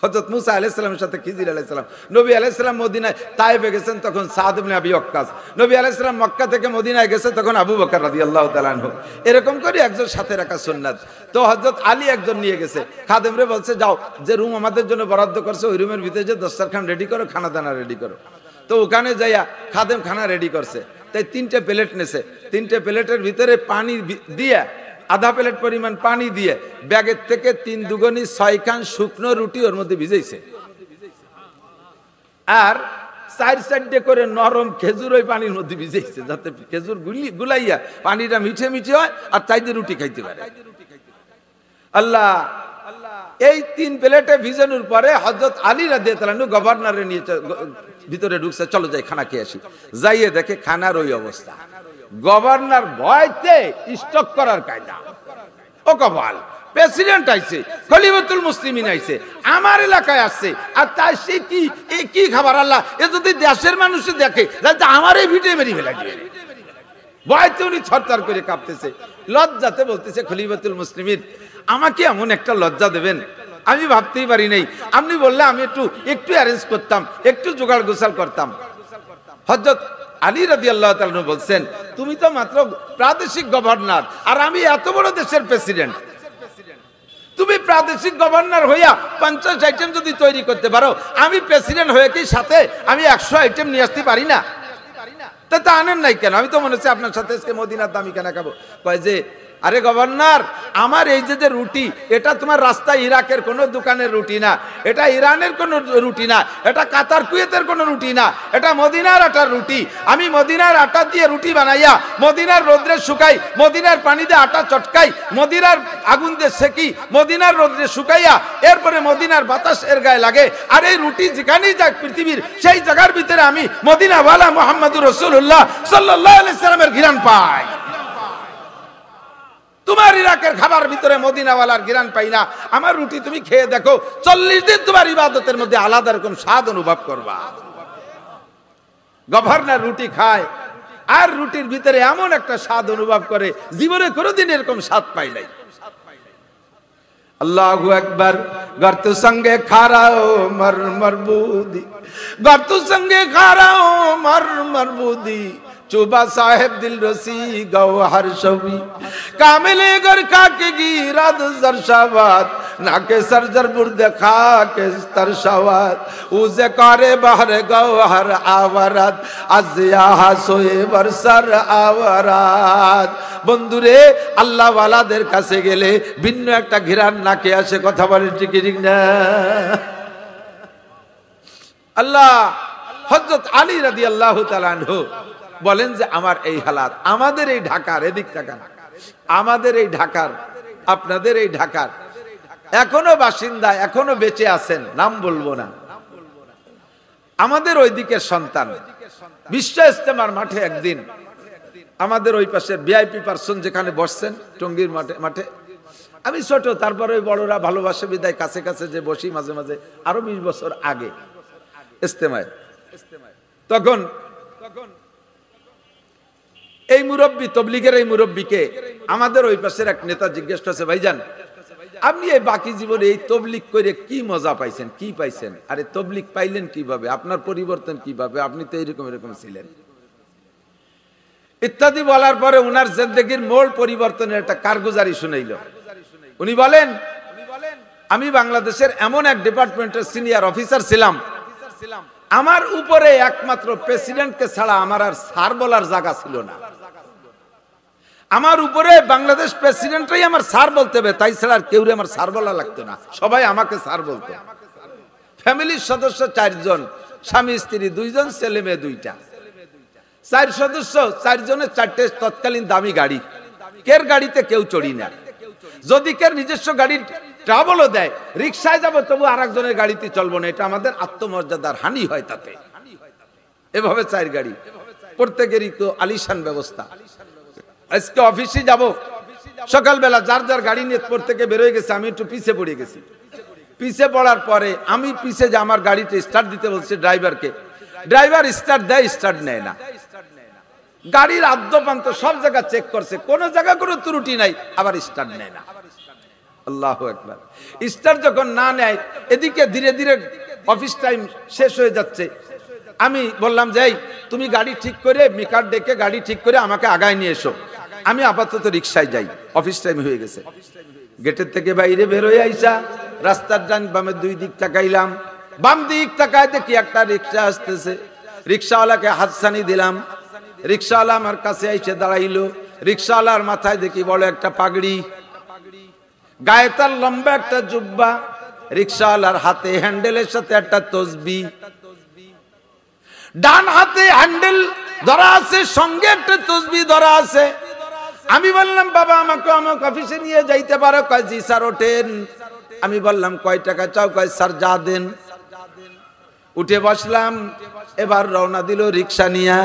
হযরত মুসা আলাইহিস সালামের সাথে খিজির আলাইহিস সালাম, নবী আলাইহিস সালাম মদিনায় তায়েফে গেছেন তখন সাদ ইবনে আবি ওয়াক্কাস, নবী আলাইহিস সালাম মক্কা থেকে মদিনায় গেছে তখন আবু বকর রাদিয়াল্লাহু তাআলা আনহু, এরকম করে একজন সাথে রাখা সুন্নাত। তো হযরত আলী একজন নিয়ে গেছে, খাদেমরে বলছে যাও যে রুম আমাদের জন্য বরাদ্দ করছে ওই রুমের ভিতরে যে দস্তরখান রেডি করো, খানা দানা রেডি করো। তো ওখানে যাইয়া খাদেম খানা রেডি করছে, তাই 3টে প্লেট নেছে, 3টে প্লেটের ভিতরে পানি দিয়ে, আধা প্লেট পরিমাণ পানি দিয়ে ব্যাগের থেকে 3 দুগুনি 6 খান শুকনো রুটি ওর মধ্যে ভিজাইছে, আর 4-4টে করে নরম খেজুর ওই পানির মধ্যে ভিজাইছে, যাতে খেজুর গুলাইয়া পানিটা মিঠে মিঠে হয় আর চাইতে রুটি খাইতে পারে। আল্লাহ, এই 3 প্লেটে ভিজানোর পরে হযরত আলী রাদিয়াল্লাহু আনহু গভর্নরে নিয়ে ভিতরে ঢুকছে, চলো যাই খানা খেয়ে আসি। যাইয়ে দেখে খানার ওই অবস্থা। গভর্নর ভয়তে স্টক করার কায়দা, ও কপাল, প্রেসিডেন্ট আইছে, খলিফাতুল মুসলিমিন আইছে, আমার এলাকায় আসছে, আর তাই সে কি খাবার, আল্লাহ, এ যদি দেশের মানুষে দেখে তাহলে আমার এই ভিটে মেরি ফেলা দিবে। ভয়তে উনি ছরছর করে কাঁপতেছে, লজ্জাতে বলতেছে, খলিফাতুল মুসলিমিন আমাকে এমন একটা লজ্জা দেবেন আমি ভাবতেই পারি নাই, আপনি বললে আমি একটু অ্যারেঞ্জ করতাম, একটু জোগাড় গোছাল করতাম। হযরত আলী রাদিয়াল্লাহু তাআলা বলছেন, তুমি তো মাত্র প্রাদেশিক গভর্নর, আর আমি এত বড় দেশের প্রেসিডেন্ট। তুমি প্রাদেশিক গভর্নর হইয়া 50 আইটেম যদি তৈরি করতে পারো, আমি প্রেসিডেন্ট হয়ে কি সাথে আমি 100 আইটেম নিয়ে আসতে পারি না? তা আনেন নাই কেন? আমি তো মনে হচ্ছে আপনার সাথে আজকে মদিনার দামি কেনা খাবো। কয় যে, আরে গভর্নর, আমার এই যে রুটি, এটা তোমার রাস্তায় ইরাকের কোন দোকানের রুটি না, এটা ইরানের কোন রুটি না, এটা কাতার কুয়েতের কোন রুটি না, এটা মদিনার আটার রুটি। আমি মদিনার আটা দিয়ে রুটি বানাইয়া মদিনার রোদ্রে শুকাই, মদিনার পানি দিয়ে আটা চটকাই, মদিনার আগুন দিয়ে সেকি, মদিনার রোদ্রে শুকাইয়া এরপরে মদিনার বাতাস এর গায়ে লাগে। আর এই রুটি যেখানেই যাক পৃথিবীর, সেই জায়গার ভিতরে আমি মদিনাওয়ালা মুহাম্মদুর রাসূলুল্লাহ সাল্লাল্লাহু আলাইহি সাল্লামের ঘিরান পাই। তোমার ইরাকের খাবার ভিতরে মদিনাওয়ালার ঘিরান পাই না। আমার রুটি তুমি খেয়ে দেখো, 40 দিন তোমার ইবাদতের মধ্যে আলাদা রকম স্বাদ অনুভব করবা। গভর্নর রুটি খায় আর রুটির ভিতরে এমন একটা স্বাদ অনুভব করে, জীবনে কোনোদিন এরকম স্বাদ পাই নাই। আল্লাহু আকবার। গর্ত সঙ্গে খারাও মর মরবুদি, গর্ত সঙ্গে খারাও মর মরবুদি, चुबा साहेब दिल रसी गौहर शबी कामिले गर काके गिराद जरशावाद नाके सरजर बुर्दे खाके तरशावाद उसे करे बहरे गौहर आवारात अजिया हासोए बरसर आवारात बंधुरे अल्लाह वालादेर काছে গেলে ভিন্ন একটা ঘিরান নাকে আসে কথা বলেন ঠিক না আল্লাহ হযরত আলী রাদিয়াল্লাহু তাআলা আনহু বলেন যে আমার এই হালাত আমাদের এই ঢাকার এদিক তাকান আমাদের এই ঢাকার আপনাদের এই ঢাকার এখনো বাসিন্দা এখনো বেঁচে আছেন নাম বলবো না আমাদের ওই দিকের সন্তান বিশ্ব ইজতেমার মাঠে একদিন আমাদের ওই পাশে ভিআইপি পারসন যেখানে বসছেন টঙ্গীর মাঠে আমি ছোট তারপরে ওই বড়রা ভালোবাসে বিদায় কাছে কাছে যে বসি মাঝে মাঝে আরো 20 বছর আগে ইজতেমায় তখন এই মুরব্বী তবলিগের এই মুরব্বীকে আমাদের ওই পাশের এক নেতা জিজ্ঞেস করছে ভাইজান আপনি এই বাকি জীবনে এই তবলিগ করে কি মজা পাইছেন কি পাইছেন আরে তবলিগ পাইলেন কিভাবে আপনার পরিবর্তন কিভাবে আপনি তো এরকম এরকম ছিলেন ইত্যাদি বলার পরে ওনার জিন্দেগির মূল পরিবর্তনের একটা কারগুজারি শুনাইল উনি বলেন আমি বাংলাদেশের এমন এক ডিপার্টমেন্টের সিনিয়র অফিসার ছিলাম আমার উপরে একমাত্র প্রেসিডেন্টকে ছাড়া আমার আর স্যার বলার জায়গা ছিল না আমার উপরে বাংলাদেশ প্রেসিডেন্টই আমার স্যার বলতে হবে তাই ছাড়া আর কেউরে আমার স্যার বলা লাগতো না সবাই আমাকে স্যার বলতো ফ্যামিলির সদস্য 4 জন স্বামী স্ত্রী 2 জন ছেলে মেয়ে 2টা 4 সদস্য 4 জনের 4টে তৎকালীন দামি গাড়ি কের গাড়িতে কেউ চড়ি না যদি কের নিজস্ব গাড়ি ট্রাভেলও দেয় রিকশায় যাব তবু আরেকজনের গাড়িতে চলবো না এটা আমাদের আত্মমর্যাদার হানি হয় তাতে এভাবে 4 গাড়ি প্রত্যেকেরই তো আলিশান ব্যবস্থা আজকে অফিসে যাব সকালবেলা যার যার গাড়ি নিয়ে প্রত্যেকে বের হয়ে গেছে আমি একটু পিছে পড়ে গেছি পিছে পড়ার পরে আমি পিছে যে আমার গাড়িটা স্টার্ট দিতে বলছি ড্রাইভারকে ড্রাইভার স্টার্ট দেয় স্টার্ট নেয় না গাড়ির আদ্যপান্ত সব জায়গা চেক করছে কোন জায়গা কোনো ত্রুটি নাই আবার স্টার্ট নেয় না আল্লাহু আকবার স্টার্ট যখন না নেয় এদিকে ধীরে ধীরে অফিস টাইম শেষ হয়ে যাচ্ছে আমি বললাম যে তুমি গাড়ি ঠিক করে মেকার ডেকে গাড়ি ঠিক করে আমাকে আগায় নিয়ে এসো আমি আপাতত রিকশায় যাই অফিস টাইম হয়ে গেছে গেটের থেকে বাইরে বের হয়ে আইসা রাস্তার ডান বামে 2 দিক তাকাইলাম বাম দিক তাকায় দেখি একটা রিকশা আসতেছে রিকশাওয়ালাকে হাতছানি দিলাম রিকশাওয়ালা আমার কাছে এসে দাঁড়াইলো রিকশাওয়ালার মাথায় দেখি বড় একটা পাগড়ি গায়ে তার লম্বা একটা জুব্বা রিকশাওয়ালার হাতে হ্যান্ডেলের সাথে একটা তসবিহ ডান হাতে হ্যান্ডেল ধরা আছে সঙ্গে একটা তসবিহ ধরা আছে আমি বললাম বাবা আমাকে আমার অফিসে নিয়ে যাইতে পারো কয় জি স্যার ওঠেন আমি বললাম কয় টাকা চাও কয় স্যার যা দেন উঠে বসলাম এবার রওনা দিল রিকশা নিয়ে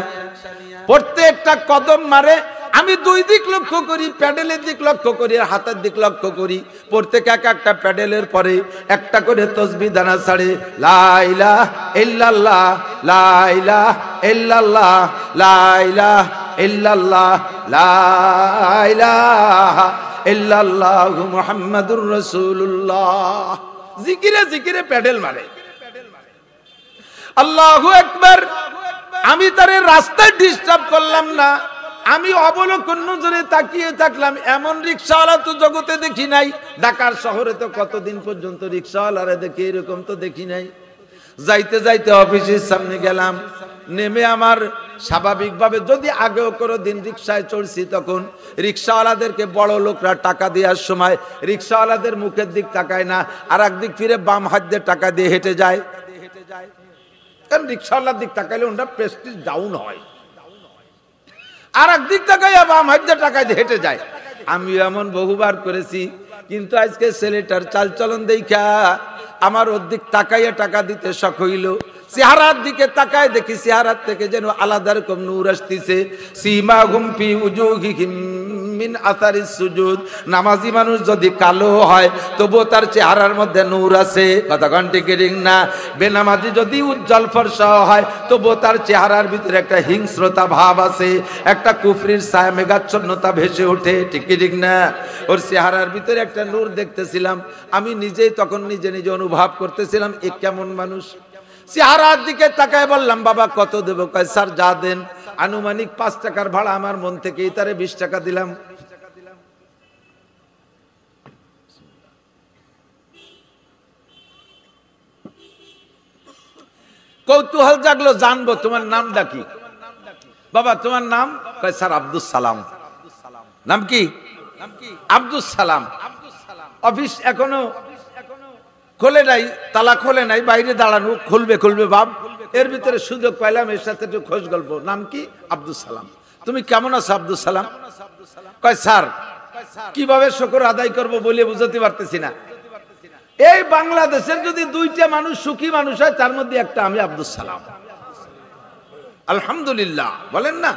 প্রত্যেকটা কদম মারে আমি 2 দিক লক্ষ্য করি প্যাডেলের দিক লক্ষ্য করি আর হাতের দিক লক্ষ্য করি প্রত্যেক একটা প্যাডেলের পরে একটা করে তাসবিহ দানা ছাড়ে লা ইলাহা ইল্লাল্লাহ লা ইলাহা ইল্লাল্লাহ লা ইলাহা ইল্লাল্লাহ লা ইলাহা ইল্লাল্লাহ মুহাম্মাদুর রাসূলুল্লাহ জিকিরে জিকিরে প্যাডেল মারে আল্লাহু আকবার আমি তারে রাস্তায় ডিস্টার্ব করলাম না আমি অবলোকন নজরে তাকিয়ে থাকলাম এমন রিকশাওয়ালা তো জগতে দেখি নাই ঢাকার শহরে তো কতদিন পর্যন্ত রিকশাওয়ালারে দেখি এরকম তো দেখি নাই যাইতে যাইতে অফিসের সামনে গেলাম নেমে আমার স্বাভাবিকভাবে যদি আগেও কোনো দিন রিকশায় চড়ছি তখন রিকশাওয়ালাদেরকে বড় লোকরা টাকা দেওয়ার সময় রিকশাওয়ালাদের মুখের দিক তাকায় না আর একদিক ফিরে বাম হাত দিয়ে টাকা দিয়ে হেঁটে যায় কারণ রিকশাওয়ালার দিক তাকাইলে ওটা প্রেস্টিজ ডাউন হয় আর একদিক তাকাইয়া বাম হাত দিয়ে টাকা দিয়ে হেঁটে যায় আমি এমন বহুবার করেছি কিন্তু আজকে ছেলেটার চালচলন দেখা আমার ওর দিক তাকাইয়া টাকা দিতে শখ হইল চেহারার দিকে তাকায় দেখি চেহারার থেকে যেন আলাদা রকম নূর আসতেছে সীমাহুম ফি উজুহিহিম মিন আসারিস সুজুদ নামাজি মানুষ যদি কালো হয় তবুও তার চেহারার মধ্যে নূর আছে কথা ঠিক না বেনামাজি যদি উজ্জ্বল ফর্সা হয় তবুও তার চেহারার ভিতরে একটা হিংস্রতা ভাব আছে একটা কুফরির ছায়া মেঘাচ্ছন্নতা ভেসে ওঠে ঠিক না ওর চেহারার ভিতরে একটা নূর দেখতেছিলাম আমি নিজেই তখন নিজে নিজে অনুভব করতেছিলাম এ কেমন মানুষ চেহারার দিকে তাকায় বললাম, বাবা কত দেবো? কয় স্যার যা দেন। আনুমানিক 5 টাকার ভাড়া আমার মন থেকেই তারে 20 টাকা দিলাম। কৌতূহল জাগলো, জানবো তোমার নামটা কি। বাবা তোমার নাম? কয় স্যার আব্দুল সালাম। নাম কি? আব্দুল সালাম। অফিস এখনো খোলে নাই, তালা খোলে নাই, বাইরে দাঁড়ানো, খুলবে খুলবে বাপ। এর ভিতরে সুযোগ পাইলাম, এর সাথে একটু খোঁজ গল্প। নাম কি? আব্দুল সালাম। তুমি কেমন আছো আব্দুল সালাম? কয় স্যার কিভাবে শুকর আদায় করব বলে বুঝতে পারতেছি না। এই বাংলাদেশের যদি 2টা মানুষ সুখী মানুষ হয়, তার মধ্যে একটা আমি আব্দুল সালাম। আলহামদুলিল্লাহ বলেন না,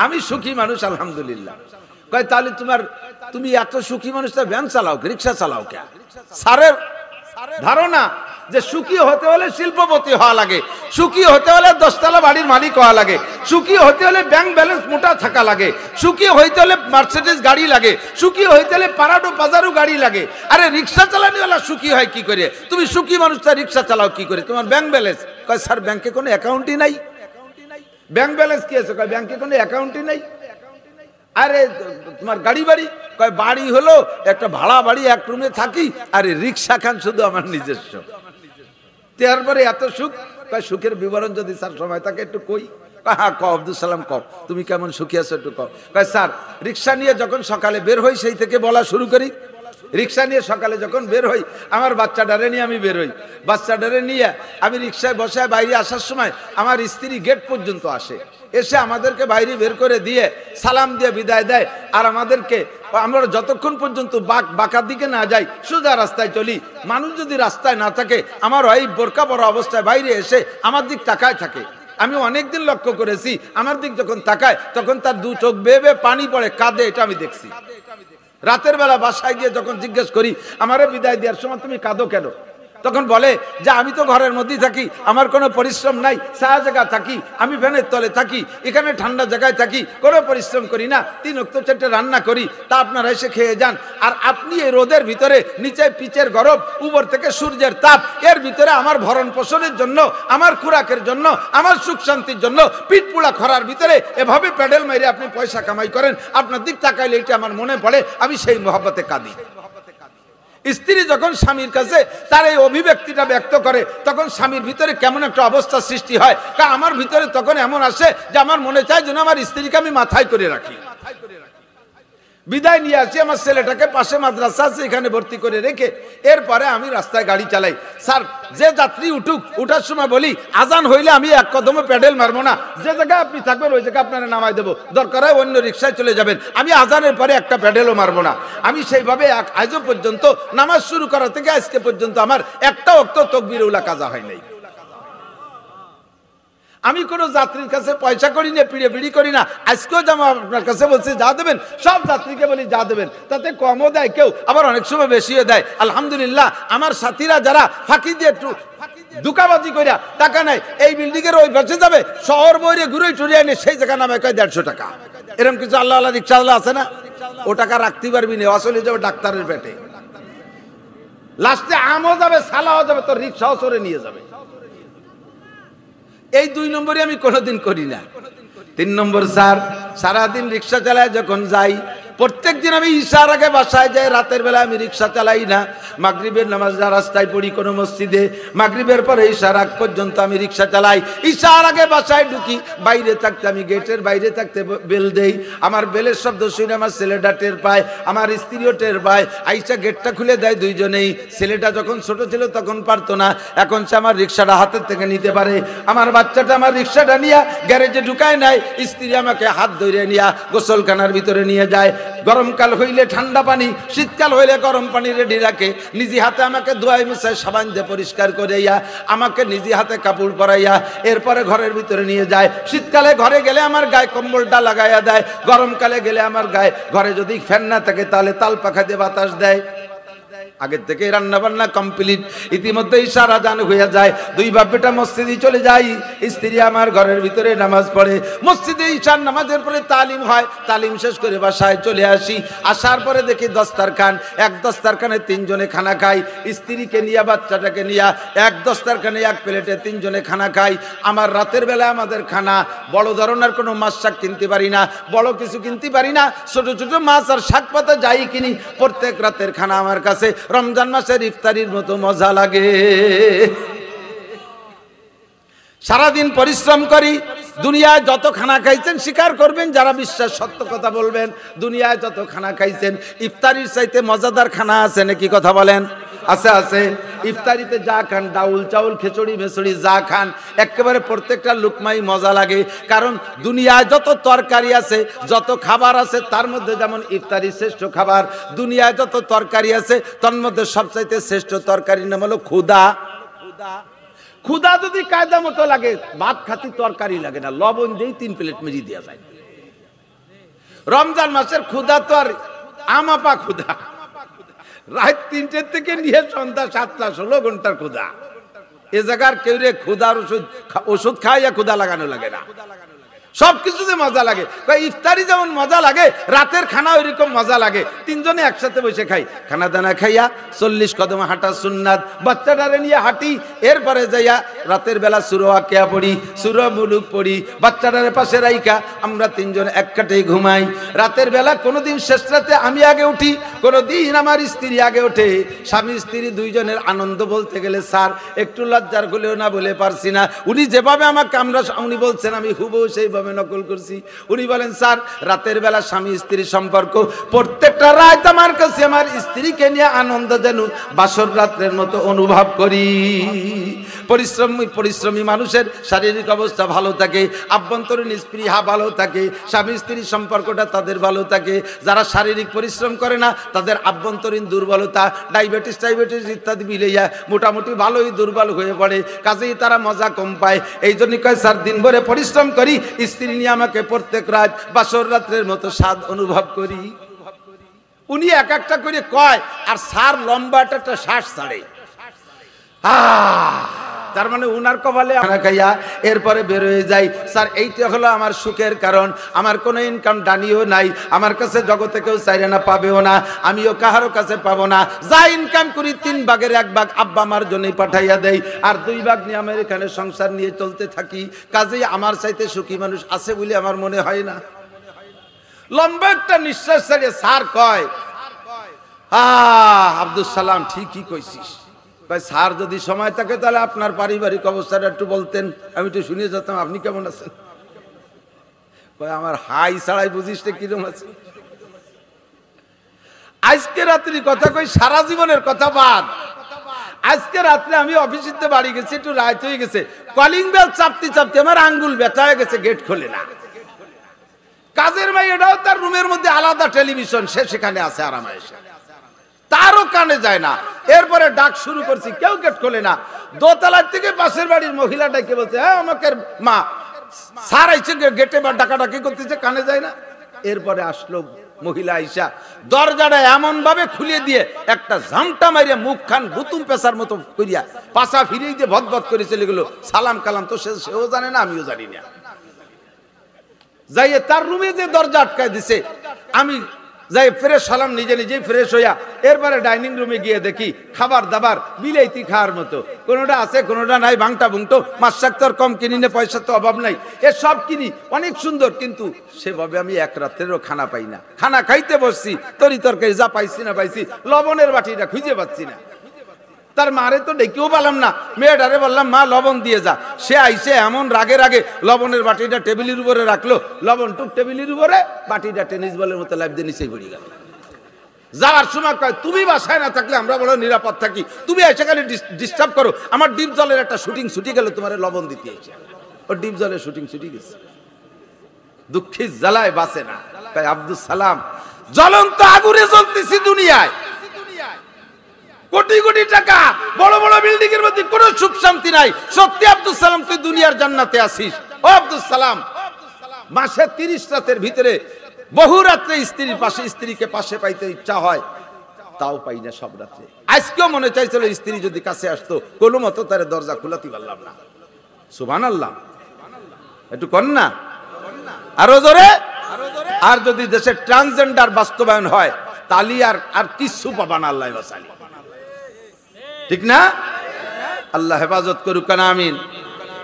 আমি সুখী মানুষ আলহামদুলিল্লাহ। কয় তাহলে তুমি এত সুখী মানুষ, ভ্যান চালাও, রিক্সা চালাও কে? স্যারের ধারণা যে সুখী হতে হলে শিল্পপতি হওয়া লাগে, সুখী হতে হলে 10 তলা বাড়ির মালিক হওয়া লাগে, সুখী হতে হলে ব্যাংক ব্যালেন্স মোটা থাকা লাগে, সুখী হইতে হলে মার্সিডিজ গাড়ি লাগে, সুখী হইতে হলে পারাডো বাজারও গাড়ি লাগে। আরে রিক্সা চালানিওয়ালা সুখী হয় কি করে? তুমি সুখী মানুষটা রিক্সা চালাও কি করে? তোমার ব্যাংক ব্যালেন্স? কয় স্যার ব্যাংকে কোনো অ্যাকাউন্টই নাই। ব্যাংক ব্যালেন্স কি আছে? কয় ব্যাংকে কোনো অ্যাকাউন্টই নাই। আরে তোমার গাড়ি বাড়ি? কয় বাড়ি হলো একটা ভাড়া বাড়ি, 1 রুমে থাকি। আরে রিক্সা খান শুধু আমার নিজস্ব। তারপরে এত সুখ? কয় সুখের বিবরণ যদি স্যার সময় থাকে একটু কই। হ্যাঁ ক আব্দুল সালাম ক, তুমি কেমন সুখী আছো একটু ক। কয় স্যার রিক্সা নিয়ে যখন সকালে বের হই, সেই থেকে বলা শুরু করি। রিক্সা নিয়ে সকালে যখন বের হই, আমার বাচ্চাটারে নিয়ে আমি বের হই। বাচ্চাটারে নিয়ে আমি রিক্সায় বসে বাইরে আসার সময় আমার স্ত্রী গেট পর্যন্ত আসে, এসে আমাদেরকে বাইরে বের করে দিয়ে সালাম দিয়ে বিদায় দেয়। আর আমাদেরকে, আমরা যতক্ষণ পর্যন্ত বাঁকার দিকে না যাই, সোজা রাস্তায় চলি। মানুষ যদি রাস্তায় না থাকে, আমার এই বোরকা পরা অবস্থায় বাইরে এসে আমার দিক তাকায় থাকে। আমি অনেকদিন লক্ষ্য করেছি, আমার দিক যখন তাকায় তখন তার 2 চোখ বেয়ে বেয়ে পানি পড়ে, কাঁদে, এটা আমি দেখছি। রাতের বেলা বাসায় গিয়ে যখন জিজ্ঞেস করি, আমারে বিদায় দেওয়ার সময় তুমি কাঁদো কেন? তখন বলে যে আমি তো ঘরের মধ্যেই থাকি, আমার কোনো পরিশ্রম নাই, ছায়া জায়গা থাকি, আমি ফ্যানের তলে থাকি, এখানে ঠান্ডা জায়গায় থাকি, কোনো পরিশ্রম করি না, 3 ওয়াক্ত 4টে রান্না করি, তা আপনারা এসে খেয়ে যান। আর আপনি এই রোদের ভিতরে, নিচে পিচের গরম, উপর থেকে সূর্যের তাপ, এর ভিতরে আমার ভরণ পোষণের জন্য, আমার খুরাকের জন্য, আমার সুখ শান্তির জন্য পিঠ পোড়া খরার ভিতরে এভাবে প্যাডেল মেরে আপনি পয়সা কামাই করেন। আপনার দিক তাকাইলে এটা আমার মনে পড়ে, আমি সেই মহব্বতে কাঁদি। স্ত্রী যখন স্বামীর কাছে তার এই অভিব্যক্তিটা ব্যক্ত করে, তখন স্বামীর ভিতরে কেমন একটা অবস্থা সৃষ্টি হয়। কারণ আমার ভিতরে তখন এমন আসে যে আমার মনে চায় যেন আমার স্ত্রীকে আমি মাথায় করে রাখি। বিদায় নিয়ে আসি, আমার ছেলেটাকে পাশে মাদ্রাসা আছে, এখানে ভর্তি করে রেখে এরপরে আমি রাস্তায় গাড়ি চালাই। স্যার যে যাত্রী উঠুক, উঠার সময় বলি আজান হইলে আমি 1 কদমে প্যাডেল মারবো না, যে জায়গায় আপনি থাকবেন ওই জায়গায় আপনারা নামাই দেবো, দরকার হয় অন্য রিক্সায় চলে যাবেন, আমি আজানের পরে একটা প্যাডেলও মারবো না। আমি সেইভাবে আজও পর্যন্ত নামাজ শুরু করা থেকে আজকে পর্যন্ত আমার একটা ওয়াক্ত তাকবীর উলা কাজা হয় নাই। আমি কোনো যাত্রীর কাছে পয়সা করি না, পিড়ি করি না। আজকেও যেমন আপনার কাছে বলছি যা দেবেন, সব যাত্রীকে বলি যা দেবেন, তাতে কমও দেয় কেউ, আবার অনেক সময় বেশিও দেয়। আলহামদুলিল্লাহ আমার সাথীরা যারা ফাঁকি দিয়ে একটু দুকাবাজি করিয়া টাকা নেয়, এই বিল্ডিং এর ওই পাশে যাবে, শহর বইরে ঘুরে টুরিয়ে এনে সেই জায়গা নামে কয় 150 টাকা। এরকম কিছু আল্লাহ আল্লাহ রিক্সাওয়ালা আছে না? ও টাকা রাখতে পারবি না, আসলে যাবে ডাক্তারের পেটে, লাস্টে আমও যাবে, সালাও যাবে, তোর রিক্সাও চড়ে নিয়ে যাবে। এই 2 নম্বরই আমি কোনোদিন করি না। 3 নম্বর স্যার, সারাদিন রিক্সা চালায় যখন যাই, প্রত্যেক দিন আমি ইশার আগে বাসায় যাই, রাতের বেলা আমি রিক্সা চালাই না। মাগরিবের নামাজ রাস্তায় পড়ি কোনো মসজিদে, মাগরিবের পরে ইশার আগ পর্যন্ত আমি রিক্সা চালাই। ইশার আগে বাসায় ঢুকি, বাইরে থাকতে আমি গেটের বাইরে থাকতে বেল দেই। আমার বেলের শব্দ শুনে আমার ছেলেটা টের পায়, আমার স্ত্রীও টের পায়, আইসা গেটটা খুলে দেয় দুইজনেই। ছেলেটা যখন ছোট ছিল তখন পারতো না, এখন সে আমার রিক্সাটা হাতের থেকে নিতে পারে। আমার বাচ্চাটা আমার রিক্সাটা নিয়ে গ্যারেজে ঢুকায় নেয়, স্ত্রী আমাকে হাত ধরে নিয়ে গোসলখানার ভিতরে নিয়ে যায়। গরমকাল হইলে ঠান্ডা পানি, শীতকাল হইলে গরম পানি রেডি রাখে। নিজে হাতে আমাকে ধোয়াই মুছাই সাবান দিয়ে পরিষ্কার করাইয়া, আমাকে নিজে হাতে কাপড় পরাইয়া এরপরে ঘরের ভিতরে নিয়ে যায়। শীতকালে ঘরে গেলে আমার গায়ে কম্বলটা লাগাইয়া দেয়, গরমকালে গেলে আমার গায়ে, ঘরে যদি ফ্যান না থাকে তাহলে তাল পাখা দিয়ে বাতাস দেয়। আগের থেকে রান্না বান্না কমপ্লিট, ইতিমধ্যে ইশার আজান হয়ে যায়, দুই বাপ বেটা মসজিদে চলে যাই, স্ত্রী আমার ঘরের ভিতরে নামাজ পড়ে, মসজিদে ইশার নামাজের পরে তালিম হয়, তালিম শেষ করে বাসায় চলে আসি, আসার পরে দেখি দস্তারখান, এক দস্তারখানে তিনজনে খানা খাই, স্ত্রীকে নিয়ে বাচ্চাটাকে নিয়ে এক দস্তারখানে এক প্লেটে তিনজনে খানা খাই। আমার রাতের বেলা আমাদের খানা বড় ধরনের কোনো মাছ শাক কিনতে পারি না, বড় কিছু কিনতে পারি না, ছোট ছোট মাছ আর শাক পাতা যাই কিনি, প্রত্যেক রাতের খানা আমার কাছে রমজান মাসের ইফতারির মতো মজা লাগে। সারাদিন পরিশ্রম করি, দুনিয়ায় যত খানা খাইছেন স্বীকার করবেন, যারা বিশ্বাস সত্য কথা বলবেন, দুনিয়ায় যত খানা খাইছেন ইফতারির চাইতে মজাদার খানা আছে নাকি? কথা বলেন। আছে আছে। ইফতারিতে যা খান, ডাউল চাউল খিচুড়ি মেচুড়ি যা খান, একেবারে প্রত্যেকটা লুকমাই মজা লাগে। কারণ দুনিয়ায় যত তরকারি আছে, যত খাবার আছে, তার মধ্যে যেমন ইফতারি শ্রেষ্ঠ খাবার, দুনিয়ায় যত তরকারি আছে তার মধ্যে সবচাইতে শ্রেষ্ঠ তরকারির নাম হলো ক্ষুধা। ক্ষুধা যদি কায়দা মতো লাগে, ভাত খাতি তরকারি লাগে না, লবণ দিয়ে 3 প্লেট মেজি দেওয়া যায়। রমজান মাসের ক্ষুধা তো আর আমাপা ক্ষুধা, রাত 3টে থেকে নিয়ে সন্ধ্যা 7টা 16 ঘন্টার ক্ষুধা। এ জায়গার কেউ রে ক্ষুধার ওষুধ খাইয়া ক্ষুধা লাগানো লাগে না, সবকিছুতে মজা লাগে। ইফতারি যেমন মজা লাগে, রাতের খানা ওইরকম মজা লাগে। তিনজনে একসাথে বসে খাই, খানা দানা খাইয়া 40 কদম হাঁটা সুন্নাত, বাচ্চাটারে নিয়ে হাঁটি, এরপরে যাইয়া রাতের বেলা সূরা ওয়াকিয়া পড়ি, সূরা মুলুক পড়ি, বাচ্চাটারে পাশে রাইখা আমরা তিনজন এক কাটেই ঘুমাই। রাতের বেলা কোনোদিন শেষ রাতে আমি আগে উঠি, কোনোদিন আমার স্ত্রী আগে ওঠে। স্বামী স্ত্রী দুইজনের আনন্দ বলতে গেলে স্যার একটু লজ্জার গুলেও না বলে পারছি না। উনি যেভাবে আমাকে উনি বলছেন আমি হুবহু সেইভাবে নকল করছি। উনি বলেন স্যার রাতের বেলা স্বামী স্ত্রী সম্পর্ক, প্রত্যেকটা রাত আমার কাছে আমার স্ত্রীকে নিয়ে আনন্দ যেন বাসর রাত্রের মতো অনুভব করি। পরিশ্রমী মানুষের শারীরিক অবস্থা ভালো থাকে, আভ্যন্তরীণ স্পৃহা ভালো থাকে, স্বামী স্ত্রীর সম্পর্কটা তাদের ভালো থাকে। যারা শারীরিক পরিশ্রম করে না তাদের আভ্যন্তরীণ দুর্বলতা, ডায়াবেটিস ইত্যাদি মিলাইয়া মোটামুটি ভালোই দুর্বল হয়ে পড়ে, কাজেই তারা মজা কম পায়। এই জন্য কয় স্যার দিন ভরে পরিশ্রম করি, স্ত্রী নিয়ে আমাকে প্রত্যেক রাত বাসর রাত্রের মতো স্বাদ অনুভব করি। উনি এক একটা করে কয়, আর স্যার লম্বা একটা শ্বাস ছাড়ে। তার মানে উনার কপালে খানা খাইয়া এরপরে বের হয়ে যাই। স্যার এইটা হলো আমার সুখের কারণ, আমার কোনো ইনকাম ডানিও নাই, আমার কাছে জগতে কেউ চাইরে না, পাবেও না, আমিও কাহারও কাছে পাবো না। যা ইনকাম করি 3 ভাগের 1 ভাগ আব্বা আমার জন্যই পাঠাইয়া দেই, আর 2 ভাগ নিয়ে আমার এখানে সংসার নিয়ে চলতে থাকি। কাজেই আমার চাইতে সুখী মানুষ আছে বলে আমার মনে হয় না। লম্বা একটা নিঃশ্বাস ছাড়িয়ে স্যার কয়, আব্দুল সালাম ঠিকই কইছিস। ভাই স্যার যদি সময় থাকে তাহলে আপনার পারিবারিক অবস্থাটা একটু বলতেন, আমি একটু শুনে যেতাম আপনি কেমন আছেন। ভাই আমার হাই ছাড়াই বুঝিস কিরকম আছে। আজকে রাত্রি কথা কই, সারা জীবনের কথা বাদ। আজকে রাত্রে আমি অফিসিতে বাড়ি গেছি, একটু রাত হয়ে গেছে, কলিং বেল চাপতে চাপতে আমার আঙ্গুল ব্যথা হয়ে গেছে, গেট খোলে না। কাজের ভাই এটাও তার রুমের মধ্যে আলাদা টেলিভিশন, সে সেখানে আছে আরামে এসে, তারও কানে যায় না। এরপরে ডাক শুরু করছি, কেউ গেট খোলে না। দোতলার থেকে পাশের বাড়ির মহিলাটাকে বলছে, হ্যাঁ আমাকে মা স্যার আইছে গেটে বা ডাকাডাকি করতেছে, কানে যায় না। এরপরে আসলো মহিলা আইসা দরজাটা এমন ভাবে খুলে দিয়ে একটা ঝামটা মারিয়া মুখ খান বুতুম পেশার মতো করিয়া পাশা ফিরিয়ে দিয়ে ভদভদ করে চলে গেল। সালাম কালাম তো সেও জানে না, আমিও জানি না। যাইয়ে তার রুমে যে দরজা আটকায় দিছে, আমি যাই ফ্রেশ সালাম নিজে নিজেই ফ্রেশ হইয়া এরপরে ডাইনিং রুমে গিয়ে দেখি খাবার দাবার বিলাইতি খাওয়ার মতো, কোনোটা আছে কোনোটা নাই, বাংটা বুংটো, মাছ শাক তো আর কম কিনি না, পয়সার তো অভাব নাই, এসব কিনি অনেক সুন্দর, কিন্তু সেভাবে আমি এক রাত্রেরও খানা পাই না। খানা খাইতে বসছি, তরি তরকারি যা পাইছি না পাইছি, লবণের বাটিটা খুঁজে পাচ্ছি না। তার মারে তো ডেকেও পেলাম না, মেয়েটারে বললাম মা লবণ দিয়ে যা। সে আইসে এমন রাগে রাগে লবণের বাটিটা টেবিলের উপরে রাখলো, লবণ টুক টেবিলের উপরে, বাটিটা টেনিস বলের মতো লাইফ দিয়ে নিচেই পড়ে গেল। যাওয়ার সময় কয় তুমি বাসায় না থাকলে আমরা বড় নিরাপদ থাকি, তুমি সেখানে ডিস্টার্ব করো, আমার ডিপ জলের একটা শুটিং ছুটি গেল, তোমার লবণ দিতে এসে ও ডিপ জলের শুটিং ছুটি গেছে। দুঃখী জ্বালায় বাঁচে না। তাই আব্দুল সালাম জ্বলন্ত আগুনে জ্বলতেছি দুনিয়ায়, কোটি কোটি টাকা, বড় বড় বিল্ডিং এর মধ্যে কোনো সুখ শান্তি নাই। সত্যি আব্দুল সালাম তুই দুনিয়ার জান্নাতে আছিস। ও আব্দুল সালাম, মাসে 30 রাতের ভিতরে বহু রাত্রে স্ত্রীর পাশে, স্ত্রীকে পাশে পাইতে ইচ্ছা হয়, তাও পাই না সব রাত্রে। আজকেও মনে চাইছিল স্ত্রী যদি কাছে আসতো, কোনো মতো তার দরজা খুলাতে পারলাম না। সুবহানাল্লাহ, একটু কর না আরো জোরে। আর যদি দেশে ট্রান্সজেন্ডার বাস্তবায়ন হয় তালি আর কিছু পাবা না, আল্লাহ বাঁচালি, ঠিক না? আল্লাহ হেফাজত করুক না, আমিন।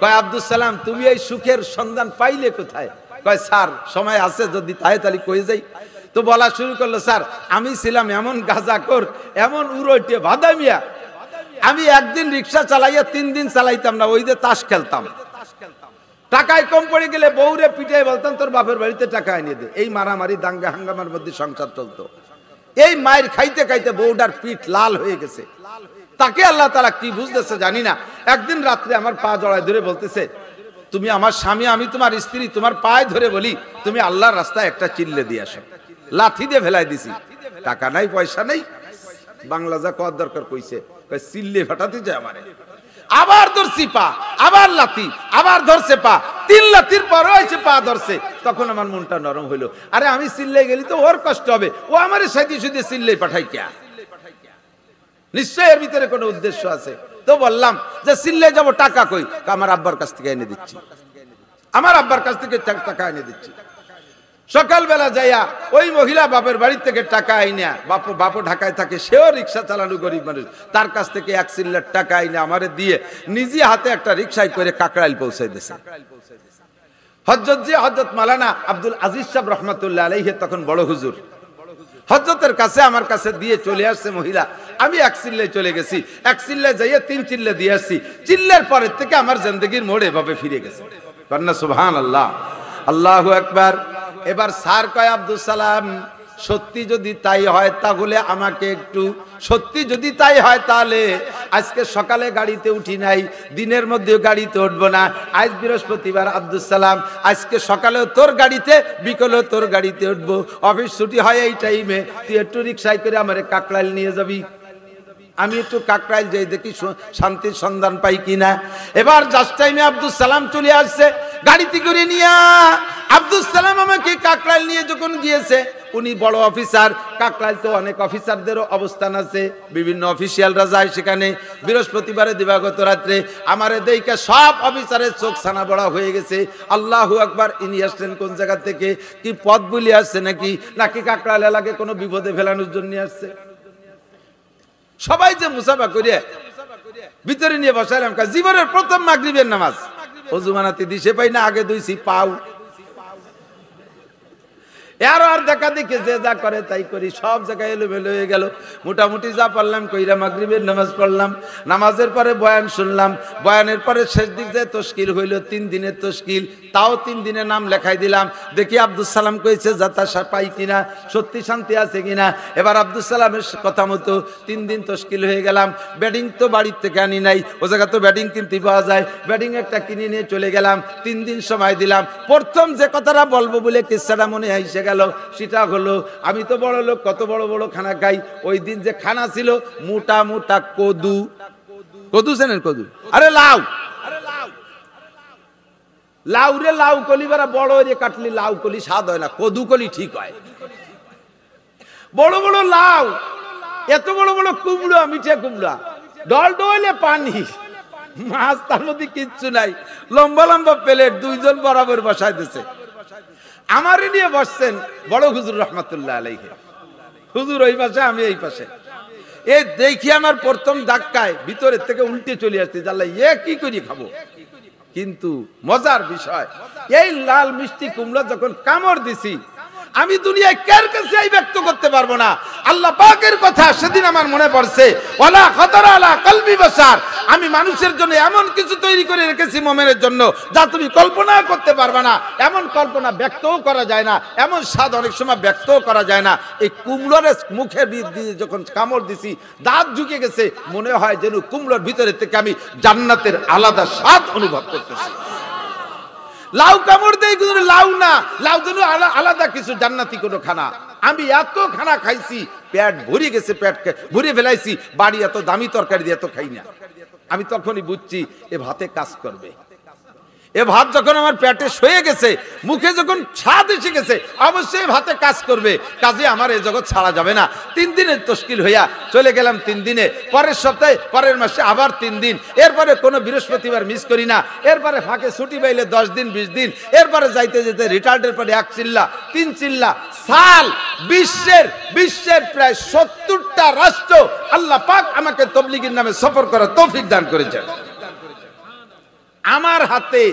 কয় আব্দুল সালাম তুমি এই সুখের সন্ধান পাইলে কোথায়? কয় স্যার সময় আছে, যদি তাই তালি কয়ে যাই। তো বলা শুরু করলো, স্যার আমি ছিলাম এমন গাঁজাখোর, এমন উড়োটে ভাদামিয়া, আমি একদিন রিক্সা চালাইয়া 3 দিন চালাইতাম না, ওই যে তাস খেলতাম। টাকায় কম পড়ে গেলে বউরে পিটাই বলতাম তোর বাপের বাড়িতে টাকা এনে দে। এই মারামারি দাঙ্গা হাঙ্গামার মধ্যে সংসার চলতো। এই মায়ের খাইতে খাইতে বউটার পিঠ লাল হয়ে গেছে। তাকে আল্লাহ তাআলা কি বুঝতেছে জানি না, একদিন রাত্রে আমার পা জড়ায় ধরে বলতেছে, তুমি আমার স্বামী, আমি তোমার স্ত্রী, তোমার পায়ে ধরে বলি তুমি আল্লাহর রাস্তায় একটা চিল্লে দিয়ে আসো। লাথি দিয়ে ফেলাই দিছি, টাকা নাই পয়সা নেই, বাংলা যা কর দরকার কইছে, চিল্লে ফাটাতে যায় আমারে। আবার ধরছি পা, আবার লাথি, আবার ধরছে পা, 3 লাথির পর হয়েছে পা ধরছে। তখন আমার মনটা নরম হইলো, আরে আমি চিল্লে গেলি তো ওর কষ্ট হবে, ও আমার সাথে সাথে চিল্লে পাঠাই কে? নিশ্চয় এর ভিতরে কোনো উদ্দেশ্য আছে। তো বললাম যে চিল্লে যাব, টাকা কই? আমার আব্বার কাছ থেকে এনে দিচ্ছি, আমার আব্বার কাছ থেকে টাকা এনে দিচ্ছি। সকালবেলা যাইয়া ওই মহিলা বাপের বাড়ি থেকে টাকা আইনা, বাপু ঢাকায় থাকে, সেও রিক্সা চালানো গরিব মানুষ, তার কাছ থেকে 1 চিল্লার টাকা আইনা আমারে দিয়ে নিজে হাতে একটা রিক্সায় করে কাকরাইল পৌঁছাই দিয়েছে। হযরত মাওলানা আব্দুল আজিজ সাহেব রহমাতুল্লাহ আলাইহি তখন বড় হুজুর, হযরতের কাছে আমার কাছে দিয়ে চলে আসছে মহিলা। আমি 1 চিল্লায় চলে গেছি, 1 চিল্লায় যাইয়া 3 চিল্লা দিয়ে আসছি। চিল্লার পরের থেকে আমার জিন্দেগির মোড় এভাবে ফিরে গেছে। কন্যা সুবহানাল্লাহ, আল্লাহু আকবার। এবার স্যার কয় আব্দুল সালাম সত্যি যদি তাই হয় তাহলে আমাকে একটু, সত্যি যদি তাই হয় তাহলে আজকে সকালে গাড়িতে উঠি নাই, দিনের মধ্যেও গাড়িতে উঠবো না। আজ বৃহস্পতিবার আব্দুল সালাম, আজকে সকালেও তোর গাড়িতে, বিকেলেও তোর গাড়িতে উঠবো। অফিস ছুটি হয় এই টাইমে, তুই একটু রিক্সায় করে আমারে কাকরাইল নিয়ে যাবি। আমি একটু কাকরাইল যাই, দেখি শান্তির সন্ধান পাই কিনা। এবার জাস্ট টাইমে আব্দুল সালাম চলে আসছে গাড়িতে করে নিয়ে। আব্দুল সালাম আমাকে কাকরাইল নিয়ে যখন গিয়েছে, উনি বড় অফিসার, কাকরাইল তো অনেক অফিসারদেরও অবস্থান আছে, বিভিন্ন অফিসিয়ালরা যায় সেখানে। বৃহস্পতিবারে দিবাগত রাত্রে আমারে দেইকা সব অফিসারের চোখ ছানা বড়া হয়ে গেছে। আল্লাহু আকবার। ইনি আসছেন কোন জায়গা থেকে, কি পথ বলি আসছে নাকি কাকরাইল এলাকায় কোনো বিপদে ফেলানোর জন্য আসছে? সবাই যে মুসাফা করিয়ে ভিতরে নিয়ে বসাইলাম, জীবনের প্রথম মাগরিবের নামাজ, ওযু বানাতে দিশে পাই না, আগে দুইছি পাও। আর দেখা দেখে যে যা করে তাই করি, সব জায়গায় এলোমেলো হয়ে গেল। মোটামুটি যা পারলাম কইরা মাগরিবের নামাজ পড়লাম। নামাজের পরে বয়ান শুনলাম, বয়ানের পরে শেষ দিক যে তশকিল হইল, 3 দিনের তশকিল, তাও 3 দিনের নাম লেখাই দিলাম। দেখি আব্দুল সালাম কইছে যাতা পাই কিনা, সত্যি শান্তি আছে কিনা। এবার আব্দুল সালামের কথা মতো 3 দিন তশকিল হয়ে গেলাম। ব্যাডিং তো বাড়ির থেকে আনি নাই, ও জায়গা তো ব্যাডিং কিনতে পাওয়া যায়, ব্যাডিং একটা কিনে নিয়ে চলে গেলাম। 3 দিন সময় দিলাম। প্রথম যে কথাটা বলবো বলে কিচ্ছাটা মনে আইসে গেল, সেটা হলো আমি তো বড় লোক, কত বড় বড় খানা খাই। ওই দিন যে খানা ছিল মোটা মোটা কদু, চেনেন কদু? আরে লাউ, লাউ রে, লাউ কলি বারা বড় রে কাটলি লাউ কলি স্বাদ হয় না, কদু কলি ঠিক হয়। বড় বড় লাউ, এত বড় বড় কুমড়া, মিঠে কুমড়া, ডল ডলে পানি, মাছ তার মধ্যে কিচ্ছু নাই, লম্বা লম্বা প্লেট, 2 জন বরাবর বসাই দিছে। আমারে নিয়ে বসছেন বড় হুজুর রহমাতুল্লাহ আলাইহি, হুজুর ওই পাশে, আমি এই পাশে। এই দেখি আমার প্রথম ধাক্কায় ভিতরের থেকে উল্টে চলে আসছে, জানলা কি করি খাবো। কিন্তু মজার বিষয়, এই লাল মিষ্টি কুমড়া যখন কামড় দিছি, আমি দুনিয়ায় কার কাছে ব্যক্ত করতে পারবো না। আল্লাহ পাকের কথা সেদিন আমার মনে পড়ছে, ওয়ালা খাতারা আলা কলবি বাশার, আমি মানুষের জন্য এমন কিছু তৈরি করে রেখেছি মুমিনের জন্য যা তুমি কল্পনা করতে পারবে না। এমন কল্পনা ব্যক্তও করা যায় না, এমন স্বাদ অনেক সময় ব্যক্তও করা যায় না। এই কুমড়োর মুখে দিয়ে যখন কামড় দিছি, দাঁত ঝুঁকে গেছে, মনে হয় যেন কুমড়োর ভিতরে থেকে আমি জান্নাতের আলাদা স্বাদ অনুভব করতেছি। লাউ কামড় দেয়, লাউ না, লাউ যেন আলাদা কিছু জান্নাতি কোনো খানা। আমি এত খানা খাইছি, পেট ভরে গেছে, পেট ভরে ফেলাইছি। বাড়ি এত দামি তরকারি দিয়ে এত খাই না। আমি তখনই বুঝছি এ ভাতে কাজ করবে, এ ভাত যখন আমার পেটে শুয়ে গেছে, মুখে যখন স্বাদ এসে গেছে, অবশ্যই ভাতে কাজ করবে, কাজে আমার এই জগৎ ছাড়া যাবে না। 3 দিনের তশকিল হইয়া চলে গেলাম 3 দিনে, পরের সপ্তাহে পরের মাসে আবার 3 দিন, এরপরে কোনো বৃহস্পতিবার মিস করি না, এরপরে ফাঁকে ছুটি পাইলে 10 দিন 20 দিন, এরপরে যাইতে যেতে রিটায়ার্ডের পরে 1 চিল্লা 3 চিল্লা সাল, বিশ্বের প্রায় 70টা রাষ্ট্র আল্লাহ পাক আমাকে তবলিগের নামে সফর করার তৌফিক দান করেছেন। আমার হাতে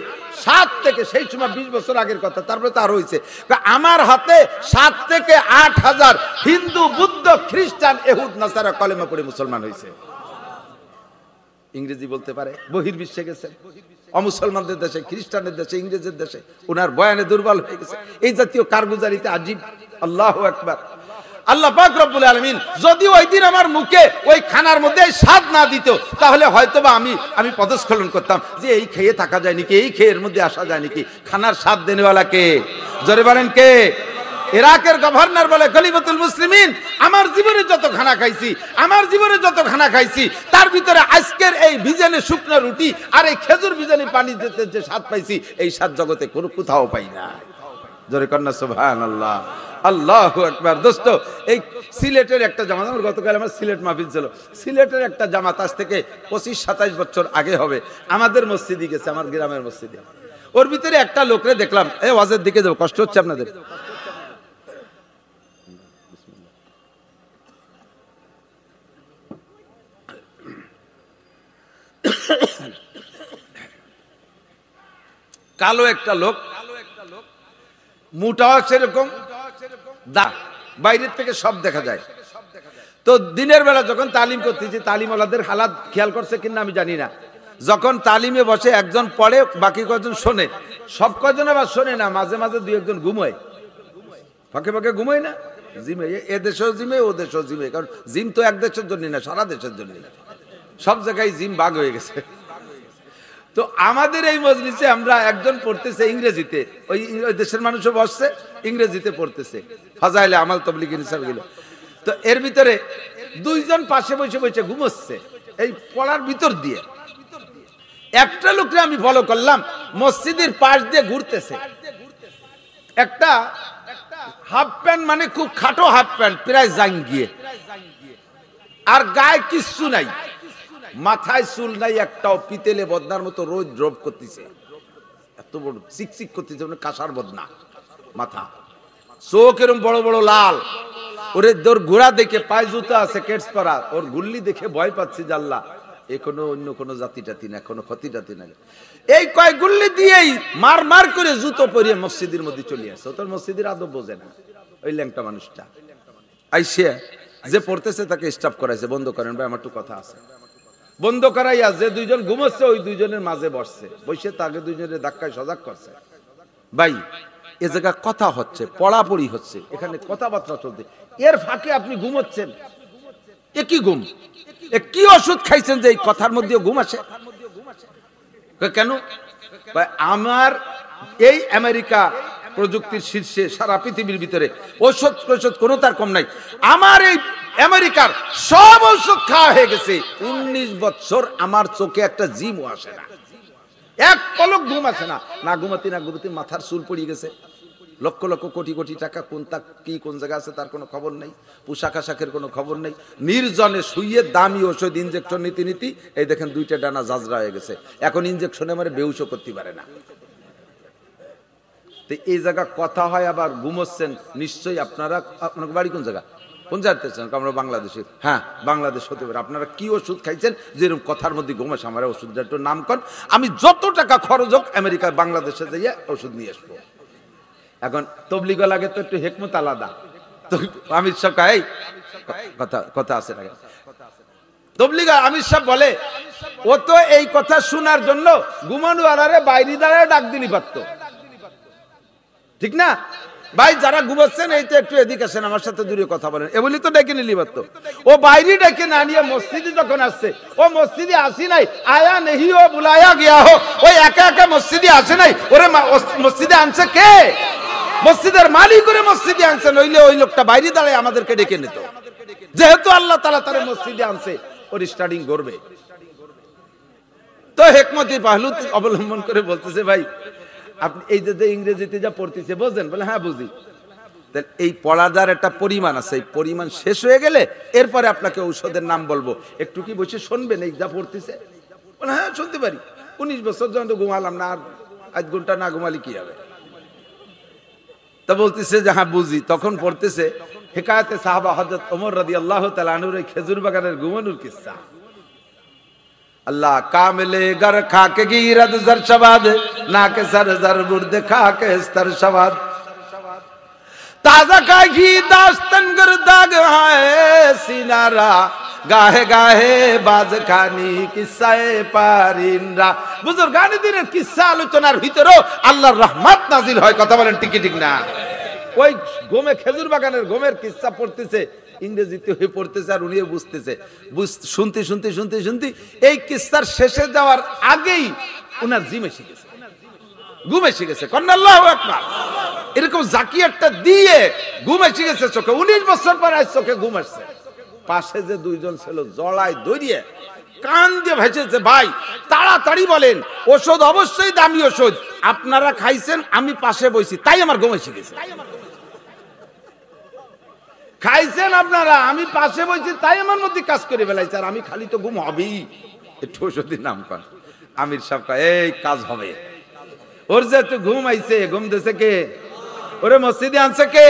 7 থেকে, সেই সময় 20 বছর আগের কথা, তারপরে তো আরো হয়েছে, আমার হাতে 7 থেকে 8,000 হিন্দু, বুদ্ধ, খ্রিস্টান, ইহুদ, নাসারা কলেমা পড়ে মুসলমান হয়েছে। ইংরেজি বলতে পারে, বহির্বিশ্বে গেছে, অমুসলমানদের দেশে, খ্রিস্টানের দেশে, ইংরেজের দেশে, ওনার বয়ানে দুর্বল হয়ে গেছে। এই জাতীয় কারগুজারিতে আজিব। আল্লাহু আকবার। আল্লাহ পাক রব্বুল আলামিন যদি ওই দিন আমার মুখে ওই খানার মধ্যে স্বাদ না দিত, তাহলে হয়তোবা আমি পদস্খলন করতাম যে এই খেয়ে থাকা যায় নাকি, এই খেয়ে এর মধ্যে আসা যায় নাকি। খানার স্বাদ দেনেওয়ালা কে? জোরে বলেন কে? ইরাকের গভর্নর বলে, খলিফাতুল মুসলিমিন, আমার জীবনে যত খানা খাইছি তার ভিতরে আজকের এই বিজানে শুকনো রুটি আর এই খেজুর বিজানে পানি দিতে যে স্বাদ পাইছি, এই স্বাদ জগতে কোথাও পাই না। জোরে কন্যা সুবহানাল্লাহ, আল্লাহু আকবার। দোস্ত, এই সিলেটের একটা জামাত, আমার গতকাল আমার সিলেট মাহফিল ছিল, সিলেটের একটা জামাত আজ থেকে 25-27 বছর আগে হবে, আমাদের মসজিদে গেছে, আমার গ্রামের মসজিদে। ওর ভিতরে একটা লোকরে দেখলাম, এই ওয়াজের দিকে যাও, কষ্ট হচ্ছে আপনাদের? কালো একটা লোক, মোটাও সেরকম, বাইরের থেকে সব দেখা যায়। তো দিনের বেলা যখন তালিম করতেছি, তালিমওয়ালাদের হালাত খেয়াল করছে কিনা আমি জানি না, যখন তালিমে বসে একজন পড়ে, বাকি কজন শোনে, সব কজন আবার শোনে না, মাঝে মাঝে 2-1 ঘুমোয়, ফাঁকে ফাঁকে ঘুমোয় না, জিমে, এ দেশেও জিমে, ও দেশেও জিমে, কারণ জিম তো এক দেশের জন্য না, সারা দেশের জন্য, সব জায়গায় জিম ভাগ হয়ে গেছে। তো আমাদের এই মজলিসে আমরা একজন পড়তেছে ইংরেজিতে, ওই দেশের মানুষও বসছে, ইংরেজিতে পড়তেছে ফাজাইলে আমাল তাবলীগের হিসাবগুলো। তো এর ভিতরে 2 জন পাশে বসে বসে ঘুমোচ্ছে এই পড়ার ভিতর দিয়ে। একটা লোককে আমি ফলো করলাম, মসজিদের পাশ দিয়ে ঘুরতেছে, একটা হাফ প্যান্ট, মানে খুব খাটো হাফ প্যান্ট, প্রায় জাঙ্গিয়ে, আর গায়ে কিচ্ছু নাই, মাথায় চুল নাই একটাও, পিতেলে বদনার মতো রোজ ড্রপ করতেছে, এত বড় চিকচিক করতেছে, মানে কাঁসার বদনা মাথা, চোখ এরকম বড় বড় লাল। ওরে তোর ঘোড়া দেখে, পায়ে জুতা আছে কেটস পরা, ওর গুল্লি দেখে ভয় পাচ্ছি, জাল্লা এ কোনো অন্য কোনো জাতি টাতি না, কোনো ক্ষতি টাতি না। এই কয় গুল্লি দিয়েই মার করে জুতো পরিয়ে মসজিদের মধ্যে চলে আসে। ও তোর মসজিদের আদব বোঝে না, ওই ল্যাংটা মানুষটা আইসে যে পড়তেছে তাকে স্টপ করাইছে, বন্ধ করেন ভাই, আমার একটু কথা আছে। বন্ধ করাইয়া যে 2 জন ঘুমোচ্ছে, ওই 2 জনের মাঝে বসছে, বসে তাকে 2 জনের ধাক্কায় সজাগ করছে। ভাই, এ জায়গা কথা হচ্ছে, পড়াপড়ি হচ্ছে, এখানে কথাবার্তা চলছে, এর ফাঁকে আপনি ঘুমোচ্ছেন, এ কি ঘুম? এ কি ওষুধ খাইছেন যে এই কথার মধ্যে ঘুম আসে? কেন? আমার এই আমেরিকা প্রযুক্তির শীর্ষে সারা পৃথিবীর ভিতরে ঔষধ কোনো তার কম নাই। আমার এই আমেরিকার সব ঔষধ খাওয়া হয়ে গেছে, 19 বছর আমার চোখে একটা জিমও আসে না, এক পলক ঘুম আসে না। না ঘুমাতে মাথার চুল পড়ে গেছে, লক্ষ লক্ষ কোটি কোটি টাকা কোন জায়গা আছে তার কোনো খবর নেই, পোশাক আশাকের কোনো খবর নেই, নির্জনে শুইয়ে দামি ওষুধ ইনজেকশন নীতি, এই দেখেন 2টা ডানা জাজরা হয়ে গেছে, এখন ইনজেকশনে মানে বেহুশও করতে পারে না। তো এই জায়গা কথা হয়, আবার ঘুমোচ্ছেন, নিশ্চয়ই আপনার বাড়ি কোন জায়গা, কোন জানতেছেন? আমরা বাংলাদেশে। হ্যাঁ, বাংলাদেশ হতে পারে। আপনারা কি ওষুধ খাইছেন যেরকম কথার মধ্যে ঘুমাস? আমার ওষুধটা একটু নাম কর, আমি যত টাকা খরচ হোক আমেরিকার বাংলাদেশে যাইয়া ওষুধ নিয়ে আসবো। এখন তবলিগ লাগে তো একটু হেকমত আলাদা, তো আমির সাহেব এই কথা আছে না, তবলিগ আমির সাহেব বলে, ও তো এই কথা শোনার জন্য ঘুমানো আলারে বাইরে দাঁড়ায় ডাক দিলি পারতো, ঠিক না ভাই? যারা ঘুমাচ্ছেন এই তো একটু এদিকে আসেন, আমার সাথে দূরে কথা বলেন, এ বলি তো ডেকে নিলি পারতো। ও বাইরে ডেকে না নিয়ে মসজিদে যখন আসছে, ও মসজিদে আসি নাই, আয়া নেহি ও বুলায়া গিয়া হো, ওই একা একা মসজিদে আসে নাই, ওরে মসজিদে আনছে কে? মসজিদের মালিক করে মসজিদে আনছে, নইলে ওই লোকটা বাইরে দাঁড়ায় আমাদেরকে ডেকে নিত। যেহেতু আল্লাহ তাআলা তার মসজিদে আনছে, ওর স্টার্টিং করবে। তো হেকমতি পাহলু অবলম্বন করে বলতেছে, ভাই আপনি এই যে ইংরেজিতে যা পড়তেছে বোঝেন? বলে হ্যাঁ বুঝি। তাহলে এই পড়ার একটা পরিমাণ আছে, এই পরিমাণ শেষ হয়ে গেলে এরপরে আপনাকে ঔষধের নাম বলবো, একটু কি বসে শুনবেন এই যা পড়তেছে? বলে হ্যাঁ শুনতে পারি, 19 বছর যখন ঘুমালাম না, আর 1 ঘন্টা না ঘুমালে কি হবে? তা বলতেছে যে হ্যাঁ বুঝি। তখন পড়তেছে হিকায়াতে সাহাবা হযরত ওমর রাদিয়াল্লাহু তাআলা আনহুর এই খেজুর বাগানের ঘুমানোর কিস্সা। अल्लाह कामिले गर खाके गिरद जरशवाद ना के सर जर बुर्द खाके स्तर शवाद ताजा का घी दास्तन गर दाग है सिनारा गाहे गाहे बाज खानी किस्साए पारिनरा बुजुर्गानी दिनेर किस्सा आलोचनार ভিতরেও আল্লাহর রহমত নাজিল হয়। কথা বলেন ঠিক ঠিক না? ওই গোমে খেজুর বাগানের গোমের কিস্সা পড়তেছে, ইংরেজিতে হয়ে পড়তেছে, আর উনিও বুঝতেছে। শুনতে শুনতে শুনতে শুনতে এই কিস্সার শেষে যাওয়ার আগেই উনার জিম এসে গেছে, ঘুম এসে গেছে। কন্যা আল্লাহু আকবার। এরকম জাকি একটা দিয়ে ঘুম এসে গেছে চোখে। 19 বছর পর আজ চোখে ঘুম আসছে। পাশে যে দুইজন ছিল জড়ায় দড়িয়ে কান দিয়ে ভেসেছে, ভাই তাড়াতাড়ি বলেন, ওষুধ অবশ্যই দামি ওষুধ, আপনারা খাইছেন, আমি পাশে বইছি, তাই আমার ঘুম এসে গেছে। খাইছেন আপনারা, আমি পাশে বইছি, তাই আমার মধ্যে কাজ করে বেলাইছে, আর আমি খালি তো ঘুম হবেই। একটু ওষুধের নাম কর। আমির সাহেব কয় এই কাজ হবে। ওর যে একটু ঘুম আইছে, ঘুম দিছে কে? ওরে মসজিদে আনছে কে?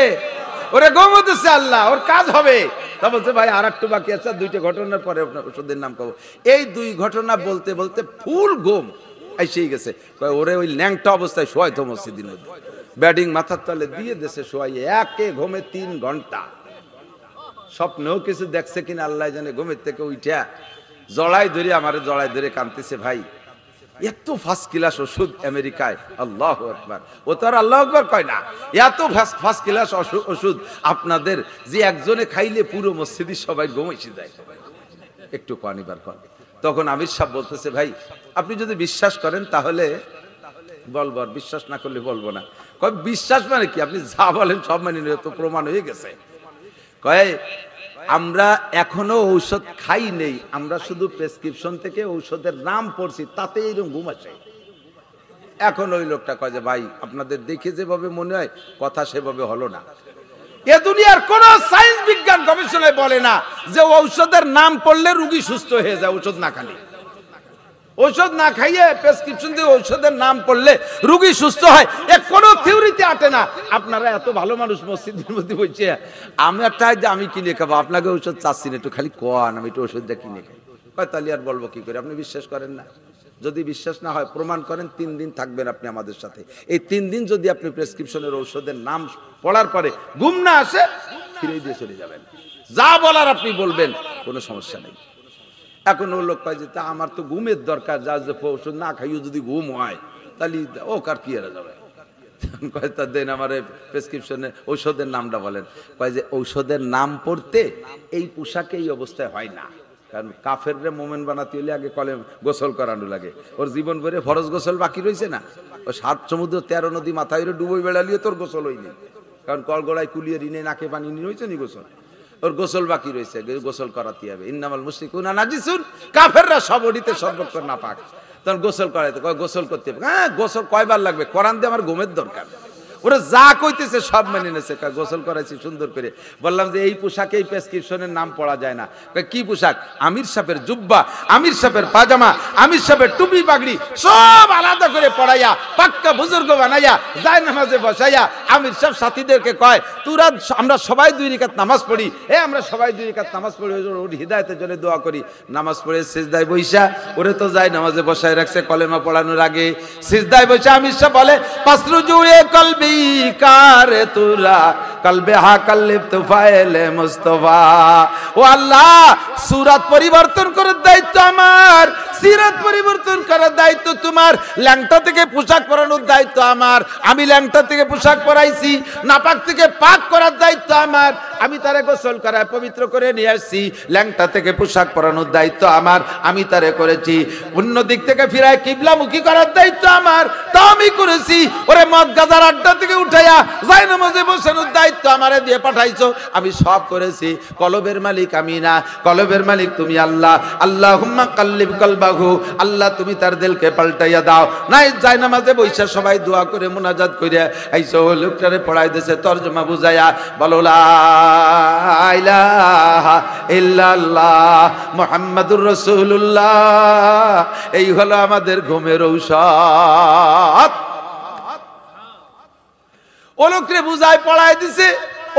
ওরে ঘুম দিছে আল্লাহ, ওর কাজ হবে। তা বলছে ভাই আর একটু বাকি আছে, 2টা ঘটনার পরে আপনার ওষুধের নাম কব। এই 2 ঘটনা বলতে বলতে ফুল ঘুম এসেই গেছে। ওরে ওই ল্যাংটা অবস্থায় শোয়াই তো মসজিদের মধ্যে, ব্যাডিং মাথার তলে দিয়ে দেশে শোয়াই, একে ঘুমে 3 ঘন্টা। স্বপ্নেও কিছু দেখছে কিনা আল্লাহ জানে। ঘুমের থেকে উঠা জড়াই ধরে আমারে জড়াই ধরে কাঁদতেছে, ভাই এত ফার্স্ট ক্লাস ওষুধ আমেরিকায়, আল্লাহু আকবার। ও তো আর আল্লাহু আকবার কয় না, এত ফার্স্ট ক্লাস ওষুধ আপনাদের যে একজনে খাইলে পুরো মসজিদে সবাই ঘুমাইছে যায়। একটু পানিবার কর। তখন আমির সাহেব বলতেছে, ভাই আপনি যদি বিশ্বাস করেন তাহলে বলবো, আর বিশ্বাস না করলে বলবো না। কয় বিশ্বাস মানে কি? আপনি যা বলেন সব মানে নিয়ে তো প্রমাণ হয়ে গেছে। কয় আমরা এখনো ঔষধ খাই নেই, আমরা শুধু প্রেসক্রিপশন থেকে ঔষধের নাম পড়ছি, তাতে এইরকম ঘুম আসে। এখন ওই লোকটা কয় যে ভাই আপনাদের দেখে যেভাবে মনে হয় কথা সেভাবে হলো না। এ দুনিয়ার কোন সায়েন্স বিজ্ঞান গবেষণায় বলে না যে ঔষধের নাম পড়লে রোগী সুস্থ হয়ে যায়। ঔষধ না খালি, ঔষধ না খাইয়ে প্রেসক্রিপশন দিয়ে ঔষধের নাম পড়লে রোগী সুস্থ হয়, এ কোনো থিওরিতে আটে না। আপনারা এত ভালো মানুষ মসজিদের মধ্যে বলছে, আমি একটা যে আমি কিনে খাবো, আপনাকে ঔষধ চাচ্ছি না, একটু খালি কোয়ান, আমি একটু ওষুধটা কিনে খাই। কয় তাহলে আর বলবো কি করে? আপনি বিশ্বাস করেন না? যদি বিশ্বাস না হয় প্রমাণ করেন, 3 দিন থাকবেন আপনি আমাদের সাথে। এই 3 দিন যদি আপনি প্রেসক্রিপশনের ঔষধের নাম পড়ার পরে ঘুম না আসে, ফিরে দিয়ে চলে যাবেন। যা বলার আপনি বলবেন, কোনো সমস্যা নেই। এখন ও লোক কয় যে তা আমার তো ঘুমের দরকার, যা যে ওষুধ না খাইও যদি ঘুম হয় তাহলে ও কার কি এরা যাবে? কয় তা দেন আমার প্রেসক্রিপশনে ঔষধের নামটা বলেন। কয় যে ঔষধের নাম পড়তে এই পোশাকে এই অবস্থায় হয় না, কারণ কাফেররে মোমেন বানাতে হলে আগে কলেম গোসল করানো লাগে। ওর জীবন ভরে ফরজ গোসল বাকি রয়েছে না। ও 7 সমুদ্র 13 নদী মাথায় ডুবই বেড়ালিয়ে তোর গোসল হয়নি, কারণ কলগড়ায় কুলিয়ে ঋণে নাকে পানি নিয়ে হয়েছে নি গোসল। ওর গোসল বাকি রয়েছে, গোসল করাতে হবে। ইন্নামাল মুশরিকুনা নাজিসুন, কাফেররা সব ওডিতে সর্বক্ষণ নাপাক। তখন গোসল করাইতে কয় গোসল করতে হবে। হ্যাঁ গোসল কয়বার লাগবে? কোরআন দিয়ে আমার ঘুমের দরকার। ওরা যা কইতেছে সব মেনে নেছে। গোসল করাইছি সুন্দর করে। বললাম যে এই পোশাকে এই প্রেসক্রিপশনের নাম পড়া যায় না। কি পোশাক? আমির সাহেবের জুব্বা, আমির সাহেবের পাজামা, আমির সাহেবের টুপি পাগড়ি সব আলাদা করে পড়াইয়া পাক্কা বুজুর্গ বানাইয়া যায় নামাজে বসাইয়া আমির সাহেব সাথীদেরকে কয়, তোরা আমরা সবাই 2 রাকাত নামাজ পড়ি, আমরা সবাই 2 রাকাত নামাজ পড়ি, ওর হিদায়াতের জন্য দোয়া করি। নামাজ পড়ে সিজদায় বইসা, ওরে তো যায় নামাজে বসায় রাখছে কলেমা পড়ানোর আগে। সিজদায় বসে আমির সাহেব বলে, পাসরুজুয়ে কলবি কারে তুরা কলবে হা কলিব তুফাইলে মুস্তাফা। ও আল্লাহ, সূরত পরিবর্তন করার দায়িত্ব আমার, সিরাত পরিবর্তন করার দায়িত্ব তোমার, ল্যাংটা থেকে পোশাক পরানোর দায়িত্ব আমার। আমি ল্যাংটা থেকে পোশাক পরাইছি, নাপাক থেকে পাক করার দায়িত্ব আমার। আমি তারে গোসল করায় পবিত্র করে নিয়ে আসছি, ল্যাংটা থেকে পোশাক পরানোর দায়িত্ব আমার, আমি তারে করেছি। অন্য দিক থেকে ফিরায় কিবলামুখী করার দায়িত্ব আমার, তা আমি করেছি। ওরে মদ গাজার আড্ডা থেকে উঠাইয়া জায়নামাজে বসানোর দায়িত্ব আমারে দিয়ে পাঠাইছো, আমি সব করেছি। কলবের মালিক আমি না, কলবের মালিক তুমি আল্লাহ। আল্লাহুম্মা কাল্লিব কলবাহু, আল্লাহ তুমি তার দিলকে পাল্টাইয়া দাও। নাই জায়নামাজে বইসা সবাই দোয়া করে মুনাজাত করে আইসো, লোকটারে পড়াই দিয়েছে তরজমা বুঝাইয়া, বলো লা ইলাহা ইল্লাল্লাহ মুহাম্মাদুর রাসূলুল্লাহ। এই হলো আমাদের ঘুমের ঔষধ। ও লোকরে বুঝায় পড়াই দিছে,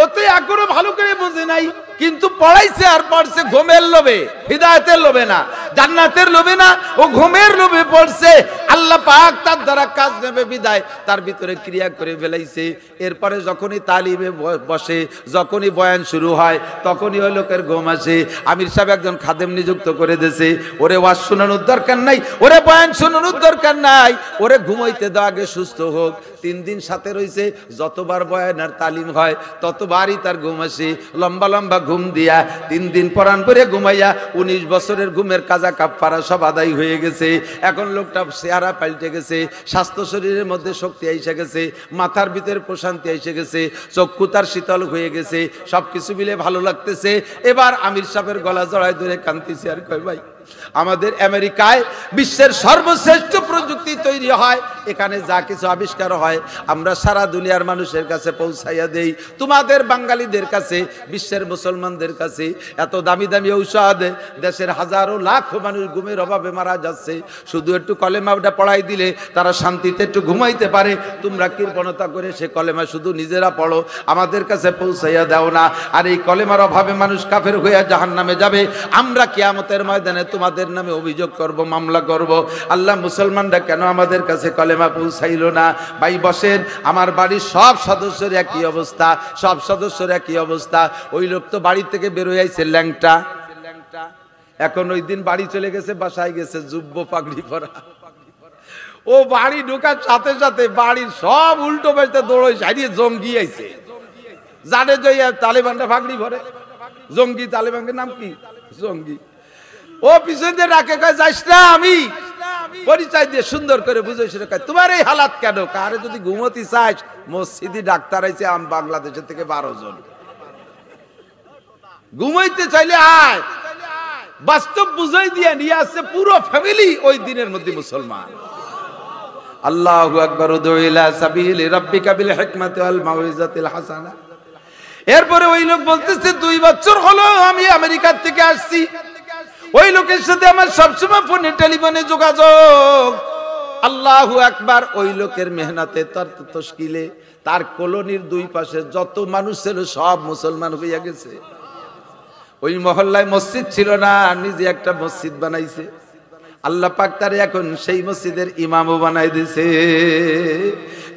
ওতে এখনো ভালো করে বুঝে নাই, কিন্তু পড়াইছে আর পড়ছে ঘুমের লোভে, হিদায়াতের লোভে না, জান্নাতের লোভে না, ও ঘুমের লোভে পড়ছে। আল্লাহ পাক তার দ্বারা কাজ নেবে বিদায় তার ভিতরে ক্রিয়া করে ফেলাইছে। এরপরে যখনই তালিমে বসে, যখনই বয়ান শুরু হয়, তখনই ওই লোকের ঘুম আসে। আমির সাহেব একজন খাদেম নিযুক্ত করে দিয়েছে, ওরে ওয়াজ শোনানোর দরকার নাই, ওরে বয়ান শোনানোর দরকার নাই, ওরে ঘুমাইতে দাও, আগে সুস্থ হোক। 3 দিন সাথে রয়েছে, যতবার বয়ান আর তালিম হয় ততবারই তার ঘুম আসে। লম্বা লম্বা ঘুম দিয়া 3 দিন পরান করে ঘুমাইয়া 19 বছরের ঘুমের কাজা কাফারা সব আদায় হয়ে গেছে। এখন লোকটা চেহারা পাল্টে গেছে, স্বাস্থ্য শরীরের মধ্যে শক্তি এসে গেছে, মাথার ভিতরে প্রশান্তি এসে গেছে, চক্ষু তার শীতল হয়ে গেছে, সবকিছু মিলে ভালো লাগতেছে। এবার আমির সাহেবের গলা জড়ায় ধরে কাঁদতেছে আর কয়, ভাই আমাদের আমেরিকায় বিশ্বের সর্বশ্রেষ্ঠ প্রযুক্তি তৈরি হয়, এখানে যা কিছু আবিষ্কার হয় আমরা সারা দুনিয়ার মানুষের কাছে পৌঁছাইয়া দেই, তোমাদের বাঙালিদের কাছে, বিশ্বের মুসলমানদের কাছে। এত দামি দামি ঔষধ, দেশের হাজারো লাখো মানুষ ঘুমের অভাবে মারা যাচ্ছে, শুধু একটু কলেমাটা পড়াই দিলে তারা শান্তিতে একটু ঘুমাইতে পারে। তোমরা কৃপণতা করে সে কলেমা শুধু নিজেরা পড়ো, আমাদের কাছে পৌঁছাইয়া দাও না। আর এই কলেমার অভাবে মানুষ কাফের হইয়া জাহান্নামে যাবে। আমরা কিয়ামতের ময়দানে তোমাদের নামে অভিযোগ করব, মামলা করব। আল্লাহ মুসলমানরা কেন আমাদের কাছে কলেমা পৌঁছাইল না? ভাই বসেন, আমার বাড়ির সব সদস্যের একই অবস্থা, সব সদস্যের একই অবস্থা। ওই লোক তো বাড়ি থেকে বের হয়ে আইছে ল্যাংটা, এখন ওই দিন বাড়ি চলে গেছে, বাসায় গেছে জুব্ব পাগড়ি পরা। ও বাড়ি ঢোকার সাথে সাথে বাড়ির সব উল্টো পাল্টে দৌড়ে সারিয়ে জঙ্গি আইছে, জানে যে তালেবানরা পাগড়ি ভরে, জঙ্গি। তালেবানের নাম কি? জঙ্গি। ও পিছন দিয়ে ডাকে, কয় যাইস না, আমি পরিচয় দিয়ে সুন্দর করে বুঝাইছে, তোমার এই হালাত কেন? কারে যদি ঘুমতি চাস, মসজিদি ডাক্তার আইছে বাংলাদেশের থেকে 12 জন, ঘুমাইতে চাইলে আয়। বাস্তব বুঝাই দিয়ে নিয়ে আসছে পুরো ফ্যামিলি ওই দিনের মধ্যে মুসলমান। আল্লাহু আকবার, উদু ইলা সাবিলি রাব্বিকা বিল হিকমাতি ওয়াল মাউইজাতিল হাসানা। এরপরে ওই লোক বলতেছে 2 বছর হলো আমি আমেরিকা থেকে আসছি, ওই লোকের সাথে আমার সবসময় ফোনে টেলিফোনে যোগাযোগ। আল্লাহু আকবার, ওই লোকের মেহনতে তার তশকিলে তার কলোনির 2 পাশে যত মানুষ ছিল সব মুসলমান হইয়া গেছে। ওই মহল্লায় মসজিদ ছিল না, নিজে একটা মসজিদ বানাইছে। আল্লাহ পাক তারে এখন সেই মসজিদের ইমামও বানাই দিয়েছে।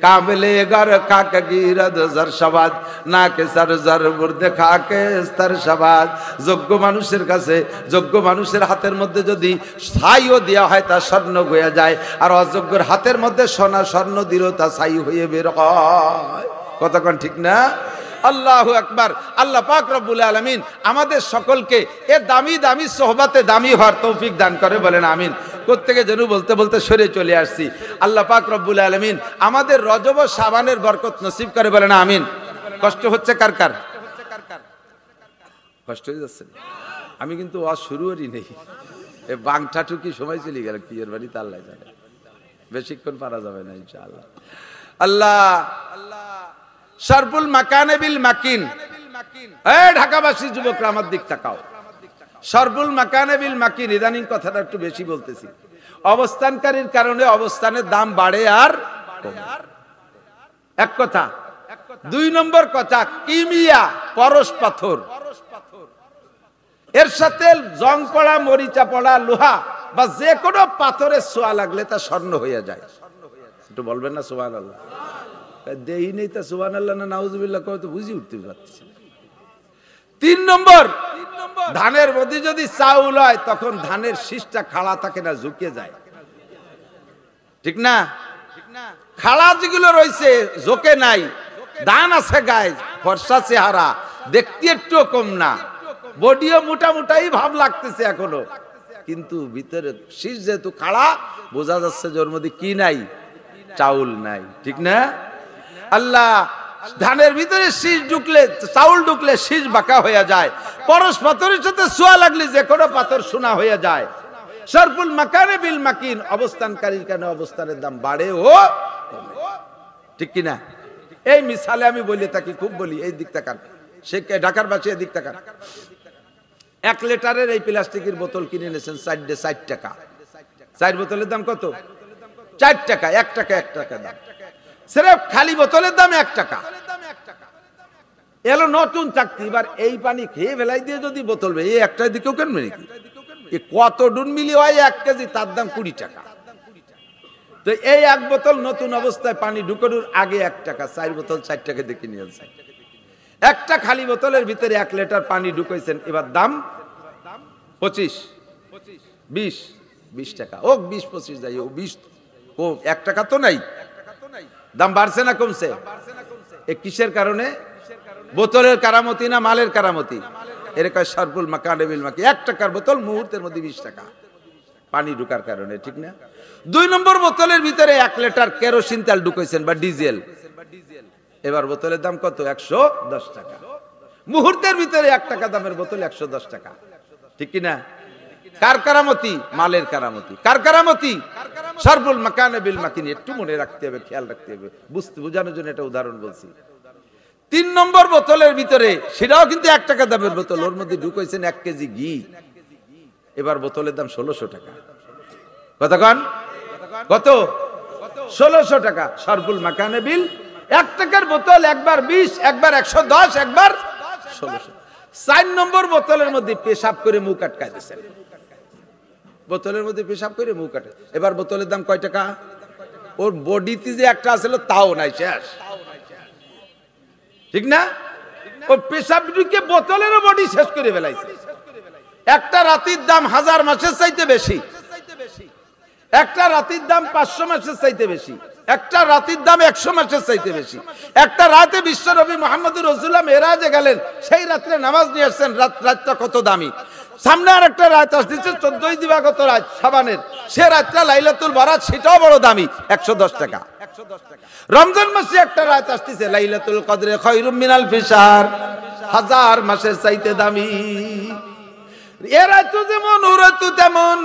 কাবলে গর কাকে গিরদ জারশাবাদ না কে সরজার বুরদে খাকে স্তরশাবাদ। যোগ্য মানুষের কাছে, যোগ্য মানুষের হাতের মধ্যে যদি ছাইও দেওয়া হয় তা স্বর্ণ হয়ে যায়, আর অযোগ্যের হাতের মধ্যে সোনা স্বর্ণ দিল তা ছাই হয়ে বের হয়। কতক্ষণ ঠিক না? আল্লাহু আকবার। আল্লাহ পাক রব্বুল আলামিন আমাদের সকলকে এ দামি দামি সোহবতে দামি হওয়ার তৌফিক দান করে, বলেন আমিন। প্রত্যেকে যেন বলতে বলতে সরে চলে আসছি। আল্লাহ পাক রব্বুল আলামিন আমাদের রজব ও শাবানের বরকত নসিব করে, বলেন আমিন। কষ্ট হচ্ছে কার কার? কষ্ট হয়ে যাচ্ছে? আমি কিন্তু ওয়াজ শুরু করি নেই, এ বাংটাটু কি সময় চলে গেল, কি এর বাড়িতে আল্লাহ জানে, বেশিক্ষণ পারা যাবে না ইনশাআল্লাহ। আল্লাহ শারফুল মাকানে বিল মাকিন। এই ঢাকাবাসী যুবকরা আমার দিক তাকাও, শারফুল মাকানে বিল মাকিন। ইদানিং কথাটা একটু বেশি বলতেছি। অবস্থানকারীর কারণে অবস্থানের দাম বাড়ে আর কমে, এক কথা। 2 নম্বর কথা, কিমিয়া পরশ পাথর, এর সাথে জং পড়া, মরিচা পড়া, লোহা বা যে কোনো পাথরের ছোঁয়া লাগলে তা স্বর্ণ হয়ে যায়। একটু বলবেন না সুবহানাল্লাহ? দেই নেই তা সুবহানাল্লাহ না নাউজুবিল্লাহ কয় তো বুঝি উঠতে পারছি। 3 নম্বর, ধানের মধ্যে যদি চাউল হয় তখন ধানের শীষটা খাড়া থাকে না, ঝুঁকে যায়, ঠিক না? খাড়া যেগুলো রয়েছে ঝোঁকে নাই, ধান আছে গায়ে, ফর্সা চেহারা, দেখতে একটু কম না, বডিও মোটামুটাই ভাব লাগতেছে এখনো, কিন্তু ভিতরে শীষ যেহেতু খাড়া, বোঝা যাচ্ছে যে ওর মধ্যে কি নাই, চাউল নাই, ঠিক না? আল্লাহ ধানের ভিতরে শীষ ঢুকলে, চাউল ঢুকলে শীষ বাঁকা হয়ে যায়, পরশ পাথরের সাথে ছোঁয়া লাগলে যে কোনো পাথর সোনা হয়ে যায়। শরফুল মাকানে বিল মাকিন, অবস্থানকারীর কারণে অবস্থানের দাম বাড়ে ও কমে, ঠিক কিনা? এই মিসালে আমি বলি থাকি, খুব বলি, এই দিক তাকান, সে ঢাকার বাসী এই দিক তাকান। 1 লিটারের এই প্লাস্টিকের বোতল কিনে নিয়েছেন 60 টাকা, 4 বোতলের দাম কত? 4 টাকা, 1 টাকা 1 টাকা দাম। সিরেফ খালি বোতলের দাম 1 টাকা। এলো নতুন চাকরি, এবার এই পানি খেয়ে ফেলাই দিয়ে যদি বোতল এই একটার দিকেও কেন নাকি, কত ডুন মিলি হয় 1 কেজি, তার দাম 20 টাকা। তো এই 1 বোতল নতুন অবস্থায় পানি ঢুকানোর আগে 1 টাকা, 4 বোতল 4 টাকা দিয়ে কিনে আনছেন। একটা খালি বোতলের ভিতরে 1 লিটার পানি ঢুকাইছেন, এবার দাম 25, 20 টাকা, ও 20-25 যাই, ও 20 ও 1 টাকা তো নাই, দাম বাড়ছে না কমছে? এ কিসের কারণে? বোতলের কারামতি না মালের কারামতি? এরকম শরফুল মাকানে বিল মাকিন, 1 টাকার বোতল মুহূর্তের মধ্যে 20 টাকা পানি ঢুকার কারণে, ঠিক না? 2 নম্বর বোতলের ভিতরে 1 লিটার কেরোসিন তেল ঢুকাইছেন বা ডিজেল, এবার বোতলের দাম কত? 110 টাকা। মুহূর্তের ভিতরে 1 টাকা দামের বোতল 110 টাকা, ঠিক কিনা? কার কারামতি? মালের কারামতি। কার কারামতি? শরফুল মাকানে বিল মাকিন। একটু মনে রাখতে হবে, খেয়াল রাখতে হবে, বুঝতে বোঝানোর জন্য এটা উদাহরণ বলছি। 3 নম্বর বোতলের ভিতরে, সেটাও কিন্তু 1 টাকা দামের বোতল, ওর মধ্যে ঢুকাইছেন 1 কেজি ঘি, এবার বোতলের দাম 1600 টাকা। কতক্ষণ? কত? 1600 টাকা। শরফুল মাকানে বিল, 1 টাকার বোতল একবার 20, একবার 110, একবার 1600। 4 নম্বর বোতলের মধ্যে পেশাব করে মুখ আটকায় দিয়েছেন, বোতলের মধ্যে পেশাব করে মুখ আটকে, এবার বোতলের দাম কয় টাকা? ওর বডিতে যে একটা আছিল তাও নাই, শেষ, ঠিক না? ওই পেশাব ঢুকে বোতলেরও বডি শেষ করে ফেলাইছে। একটা রাতির দাম 1000 মাসের চাইতে বেশি, একটা রাতির দাম 500 মাসের চাইতে বেশি, একটা রাতির দাম 100 মাসের চাইতে বেশি। একটা রাতে বিশ্ব নবী মুহাম্মদুর রাসূলুল্লাহ মেরাজে গেলেন, সেই রাত্রে নামাজ নিয়ে আসছেন, রাতটা কত দামি। সামনে আর একটা রাত আসছে 14 দিবাগত রাত শাবানের, সে রাতটা লাইলাতুল বারাত, সেটাও বড় দামি, 110 টাকা। রমজান মাসে একটা রাত আসছে লাইলাতুল কদরে খায়রুম মিনাল ফিশার, 1000 মাসের চাইতে দামি। এ রাত যেমন ও রাত তেমন,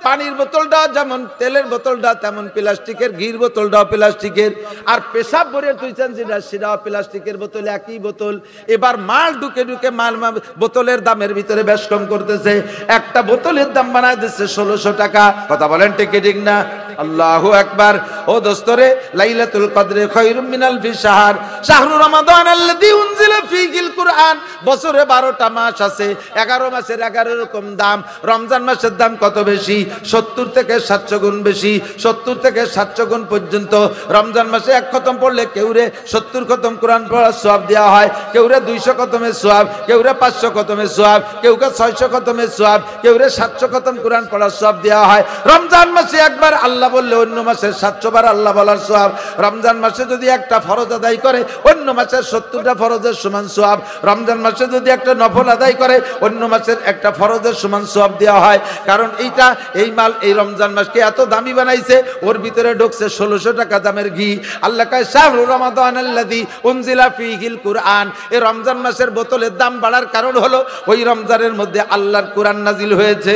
পানির বোতলটা যেমন, তেলের বোতলটা তেমন প্লাস্টিকের, ঘির বোতলটাও প্লাস্টিকের, আর পেশাব ভরে তুইছেন যেটা সেটাও প্লাস্টিকের বোতল, একই বোতল। এবার মাল ঢুকে ঢুকে মাল বোতলের দামের ভিতরে বেশ কম করতেছে, একটা বোতলের দাম বানায় দিচ্ছে 1600 টাকা। কথা বলেন ঠিক ঠিক না? আল্লাহু আকবার। ও দোস্তরে, লাইলাতুল কদরে খায়রুম মিনাল ফিশার, শাহরু রমাদান আল্লাযী উনজিলা ফীহিল কুরআন। বছরে 12টা মাস আছে, 11 মাসের 11 রকম দাম। রমজান মাসের দাম কত বেশি? 70 থেকে 700 গুণ বেশি, 70 থেকে 700 গুণ পর্যন্ত। রমজান মাসে 1 খতম পড়লে কেউরে 70 খতম কোরআন পড়ার সওয়াব দেওয়া হয়, কেউরে 200 খতমের সওয়াব, কেউরে 500 খতমের সওয়াব, কেউকে 600 খতমের সওয়াব, কেউরে 700 খতম কোরআন পড়ার সওয়াব দেওয়া হয়। রমজান মাসে একবার আল্লাহ বললে অন্য মাসে 700 বার আল্লাহ বলার সওয়াব। রমজান মাসে যদি একটা ফরজ আদায় করে, অন্য মাসের 70টা ফরজের সমান সওয়াব। রমজান মাসে যদি একটা নফল আদায় করে, অন্য মাসের একটা ফরজের সমান সওয়াব দেওয়া হয়। কারণ এইটা, এই মাল এই রমজান মাসকে এত দামি বানাইছে, ওর ভিতরে ঢুকছে 1600 টাকা দামের ঘি। আল্লাহ কয় শাহরু রমাদান আল্লাযী উনজিলা ফীহিল কুরআন। এই রমজান মাসের বোতলের দাম বাড়ার কারণ হলো ওই রমজানের মধ্যে আল্লাহর কোরআন নাজিল হয়েছে,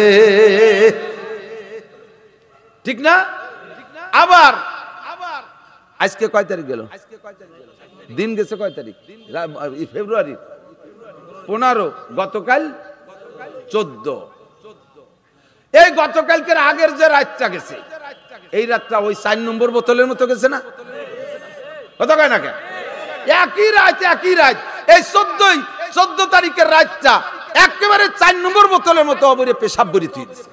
ঠিক না? আবার আজকে কয় তারিখ গেল? দিন গেছে কয় তারিখ? ফেব্রুয়ারি 15। গতকাল 14। এই গতকালকের আগের যে রাতটা গেছে, এই রাতটা ওই 4 নম্বর বোতলের মতো গেছে না? কথা কয় না কেন? একই রাত, একই রাত। এই 14 তারিখের রাতটা একেবারে 4 নম্বর বোতলের মতো অবরে পেশাব ভরে তুই দিছে।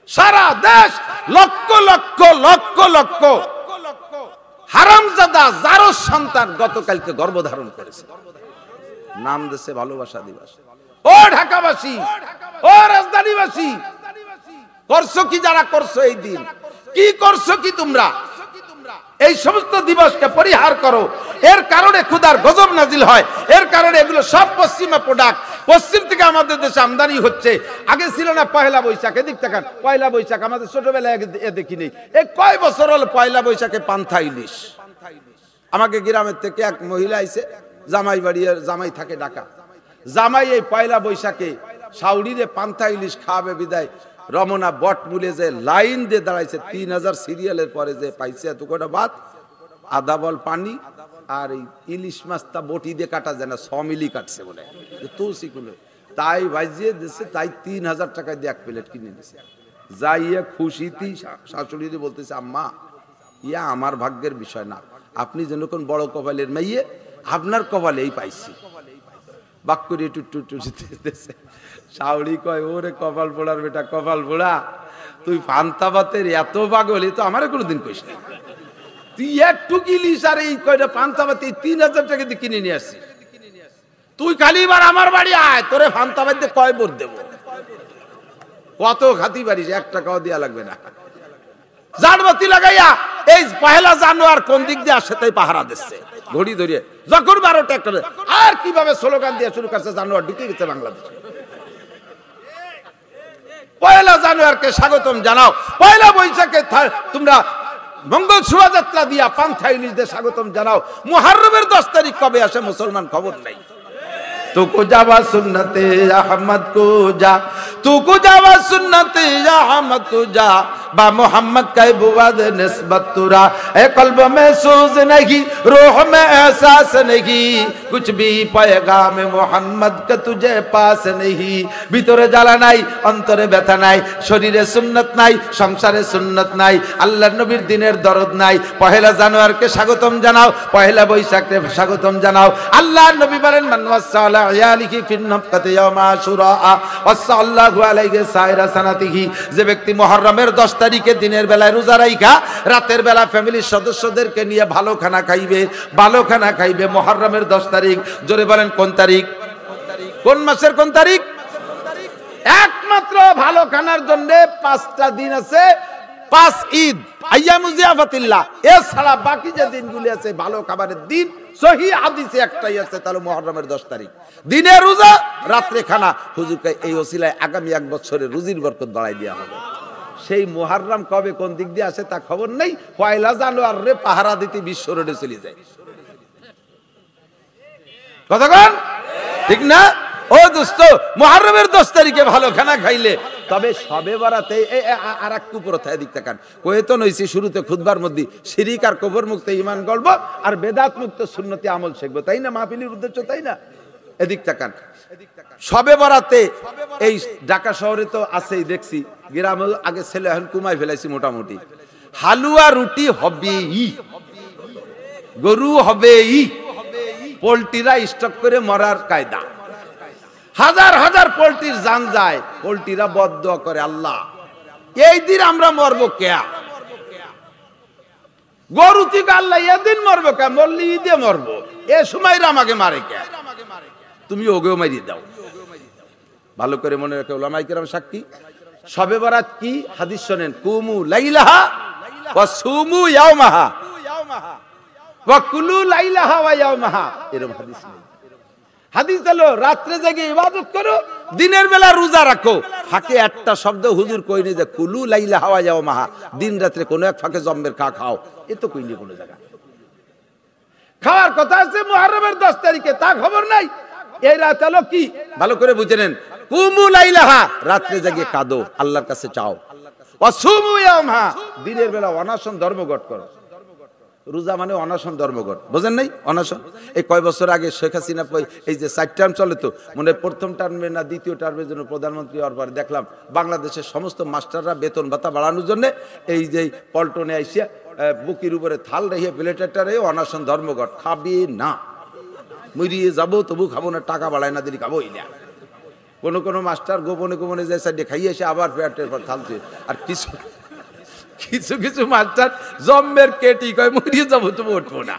সারা দেশ লক্ষ লক্ষ লক্ষ লক্ষ হারামজাদা যারো সন্তান গতকালকে গর্ভধারণ করেছে, নাম দিয়েছে ভালোবাসা দিবস। ও ঢাকাবাসী, ও রাজধানীবাসী, করছো কি? যারা করছো এই দিন কি করছো কি তোমরা? এই সমস্ত দিবসকে পরিহার করো। এর কারণে ক্ষুধার গজব নাজিল হয়, এর কারণে এগুলো সব পশ্চিমা প্রোডাক্ট, পশ্চিম থেকে আমাদের দেশে আমদানি হচ্ছে। আগে ছিল না পয়লা বৈশাখ, এদিক তাকান, পয়লা বৈশাখ আমাদের ছোটবেলায় দেখিনি, এই কয় বছর হলো পয়লা বৈশাখে পান্থা ইলিশ। আমাকে গ্রামের থেকে এক মহিলা আইছে, জামাই বাড়ি, জামাই থাকে ঢাকা, জামাই এই পয়লা বৈশাখে শাউরিরে পান্থা ইলিশ খাওয়াবে বিদায় রমনা বটমূলে যে লাইন দিয়ে দাঁড়াইছে, 3000 সিরিয়ালের পরে যে পাইছে এত কটা ভাত, আধা বল পানি, আর এই ইলিশ মাছটা বটি দিয়ে কাটা যায় না, 6 মিলি কাটছে বলে তুলসি কুলে, তাই ভাইজিয়ে দিচ্ছে, তাই 3000 টাকা দিয়ে এক প্লেট কিনে দিছে। যাইয়া খুশিতেই শাশুড়ি বলতেছে, আম্মা ইয়া আমার ভাগ্যের বিষয় না, আপনি যেন কোন বড় কপালের মাইয়ে, আপনার কপালে এই পাইছি। বাক করে টুটুটুটেছে, শাউড়ি কয়, ওরে কপাল পোড়ার বেটা, কপাল পোড়া, তুই পান্তা ভাতের এত পাগলি তো আমারে কোনোদিন কইস না, তুই একটু কিলিস আর এই কয়টা পান্তা ভাত 3000 টাকা দিয়ে কিনে নিয়ে আসছিস, তুই খালি এবার আমার বাড়ি আয়, তোরে পান্তা ভাত দিয়ে কয় বোর দেবো, কত খাতি পারিস, 1 টাকাও দেওয়া লাগবে না। জানবাতি লাগাইয়া এই পহেলা জানুয়ার কোন দিক দিয়ে আসে তাই পাহারা দিচ্ছে, ঘড়ি ধরিয়ে যখন 12টা একটা, আর কিভাবে স্লোগান দিয়ে শুরু করছে, জানুয়ার ঢুকে গেছে বাংলাদেশে। পয়লা জানুয়ারকে স্বাগতম জানাও, পয়লা বৈশাখে তোমরা মঙ্গল শোভাযাত্রা দিয়া পান্থা ইলিশদের স্বাগতম জানাও। মুহররমের 10 তারিখ কবে আসে মুসলমান খবর নাই। तू को जावा सुन्नते अहमद को जा, तू को जावा सुन्नते अहमद को जा, बा मोहम्मद का बुवाद निस्बत तुरा, ए कल्ब में सूज नहीं, रूह में एहसास नहीं, कुछ भी पैगाम मोहम्मद का तुझे पास नहीं। ভিতরে জ্বালা নাই, অন্তরে ব্যথা নাই, শরীরে সুন্নাত নাই, সংসারে সুন্নাত নাই, আল্লাহর নবীর দিনের দরদ নাই। পহেলা জানুয়ারকে স্বাগতম জানাও, পহেলা বৈশাখকে স্বাগতম জানাও। আল্লাহর নবী বলেন, মান ওয়াসালা ইয়ালিহি ফিন নাফকাতি ইয়াউমা আশুরা ওয়াসাল্লাহু আলাইহি সাইরা সানাতিহি, যে ব্যক্তি মুহররমের 10 তারিখে দিনের বেলায় রোজা রাখা, রাতের বেলা ফ্যামিলির সদস্যদেরকে নিয়ে ভালো খানা খাইবে, ভালো খানা খাইবে মুহররমের 10 তারিখ। জোরে বলেন কোন তারিখ? কোন মাসের কোন তারিখ? একমাত্র ভালো খানার জন্য 5টা দিন আছে, 5 ঈদ আইয়ামু জিয়াফাতিল্লাহ, এছাড়া বাকি যে দিনগুলি আছে ভালো খাবারের দিন, সহিহ হাদিসে একটাই আছে, তাহলে মুহররমের 10 তারিখ। দিনে রোজা, রাত্রে খানা। হুজুরকে এই ওসিলায় আগামী 1 বছরের রুজির বরকত বাড়াই দেওয়া হবে। সেই মুহররম কবে কোন দিক দিয়ে আসে তা খবর নেই, পয়লা জানুয়ারে পাহারা দিতে বিশ্ব রোডে চলে যায়। কতক্ষণ ঠিক না? ও দোস্ত, মুহররমের 10 তারিখে ভালো খানা খাইলে, তবে সবে বরাতে আর এক কুপ্রথা দিক তাকান, কয়ে তো নইছি শুরুতে খুতবার মধ্যে শিরিক আর কবর মুক্ত ঈমান গল্প আর বেদাত মুক্ত সুন্নতি আমল শিখবো, তাই না? মাহফিলের উদ্দেশ্য তাই না? এদিক তাকান, সবে বরাতে এই ঢাকা শহরে তো আছেই, দেখছি গ্রামে আগে ছেলে এখন কুমাই ফেলাইছি মোটামুটি, হালুয়া রুটি হবে, গরু হবে, পোল্ট্রিরা স্টক করে মরার কায়দা, হাজার হাজার পোল্ট্রির জান যায়, পোল্ট্রিরা বদদোয়া করে, আল্লাহ এই দিন আমরা মরবো কেয়া, গরু থেকে আল্লাহ এদিন মরবো কে, মরলি ঈদে মরবো, এ সময় আমাকে মারে কে, তুমি ওগেও মারিয়ে দাও। ভালো করে মনে রাখে, ওলামায়ে কেরাম সাক্ষী। শবে বরাত কি হাদিস শোনেন, কুমু লাইলাহা ওয়া সুমু ইয়াওমাহা ওয়া কুলু লাইলাহা ওয়া ইয়াওমাহা, এরকম হাদিস নেই। হাদিস হলো রাত্রে জেগে ইবাদত করো, দিনের বেলা রোজা রাখো। ফাঁকে একটা শব্দ হুজুর কইনি যে কুলু লাইলাহা ওয়া ইয়াওমাহা, দিন রাত্রে কোন এক ফাঁকে জম্মের খাও, এ তো কইনি কোন জায়গা। খাওয়ার কথা আছে মুহররমের 10 তারিখে, তা খবর নাই। এই রাত হলো কি ভালো করে বুঝে নেন, কুমু লাইলাহা, রাত্রে জেগে কাঁদো, আল্লাহর কাছে চাও। ওয়াসুমু ইয়াওমাহা, দিনের বেলা অনশন ধর্মঘট করো। রোজা মানে অনশন ধর্মঘট, বোঝেন নাই? অনশন এই কয় বছর আগে শেখ হাসিনা এই যে 4 টার্ম চলে, তো মনে প্রথম টার্মে না দ্বিতীয় টার্মের জন্য প্রধানমন্ত্রী হওয়ার পরে দেখলাম বাংলাদেশের সমস্ত মাস্টাররা বেতন ভাতা বাড়ানোর জন্য এই যে পল্টনে আইসিয়া বুকির উপরে থাল রেখে প্লেটেটারে অনশন ধর্মঘট, খাবি না, মরিয়ে যাবো তবু খাবো না, টাকা বাড়ায় না দিলি খাবোই না। কোনো মাস্টার গোপনে গোপনে যে সাইডে খাইয়ে এসে আবার পেটের পর থালছে। আর কিছু মাস্টার জম্মের কেটি কয় মরিয়ে যাবো তবু উঠবো না।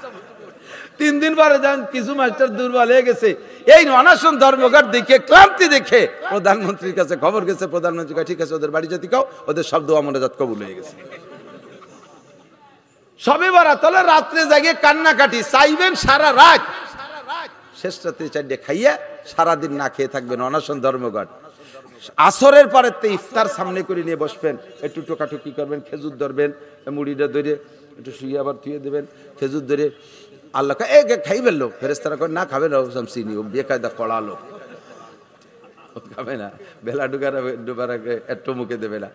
3 দিন পরে যান, কিছু মাস্টার দুর্বল হয়ে গেছে। এই অনশন ধর্মঘট দেখে, ক্লান্তি দেখে প্রধানমন্ত্রীর কাছে খবর গেছে। প্রধানমন্ত্রী কয় ঠিক আছে, ওদের বাড়ি যেতে কাও, ওদের সব দোয়া মোনাজাত কবুল হয়ে গেছে। সবে বরাত হলে রাত্রে জাগে কান্নাকাটি, চাইবেন সারা রাত, শেষ রাত্রে চারটে খাইয়া সারাদিন না খেয়ে থাকবেন, অনশন ধর্মঘট। আসরের পরে তো ইফতার সামনে করে নিয়ে বসবেন, একটু টোকাটুকি করবেন, খেজুর ধরবেন, মুড়িটা ধরে একটু শুয়ে আবার থুয়ে দেবেন, খেজুর ধরে আল্লাহ খাইবেন। লোক ফেরেস্তারা করে না খাবেন, চিনি ও বেকায়দা কড়া লোক খাবে না, বেলা ডুবার আগে একটু মুখে দেবে না।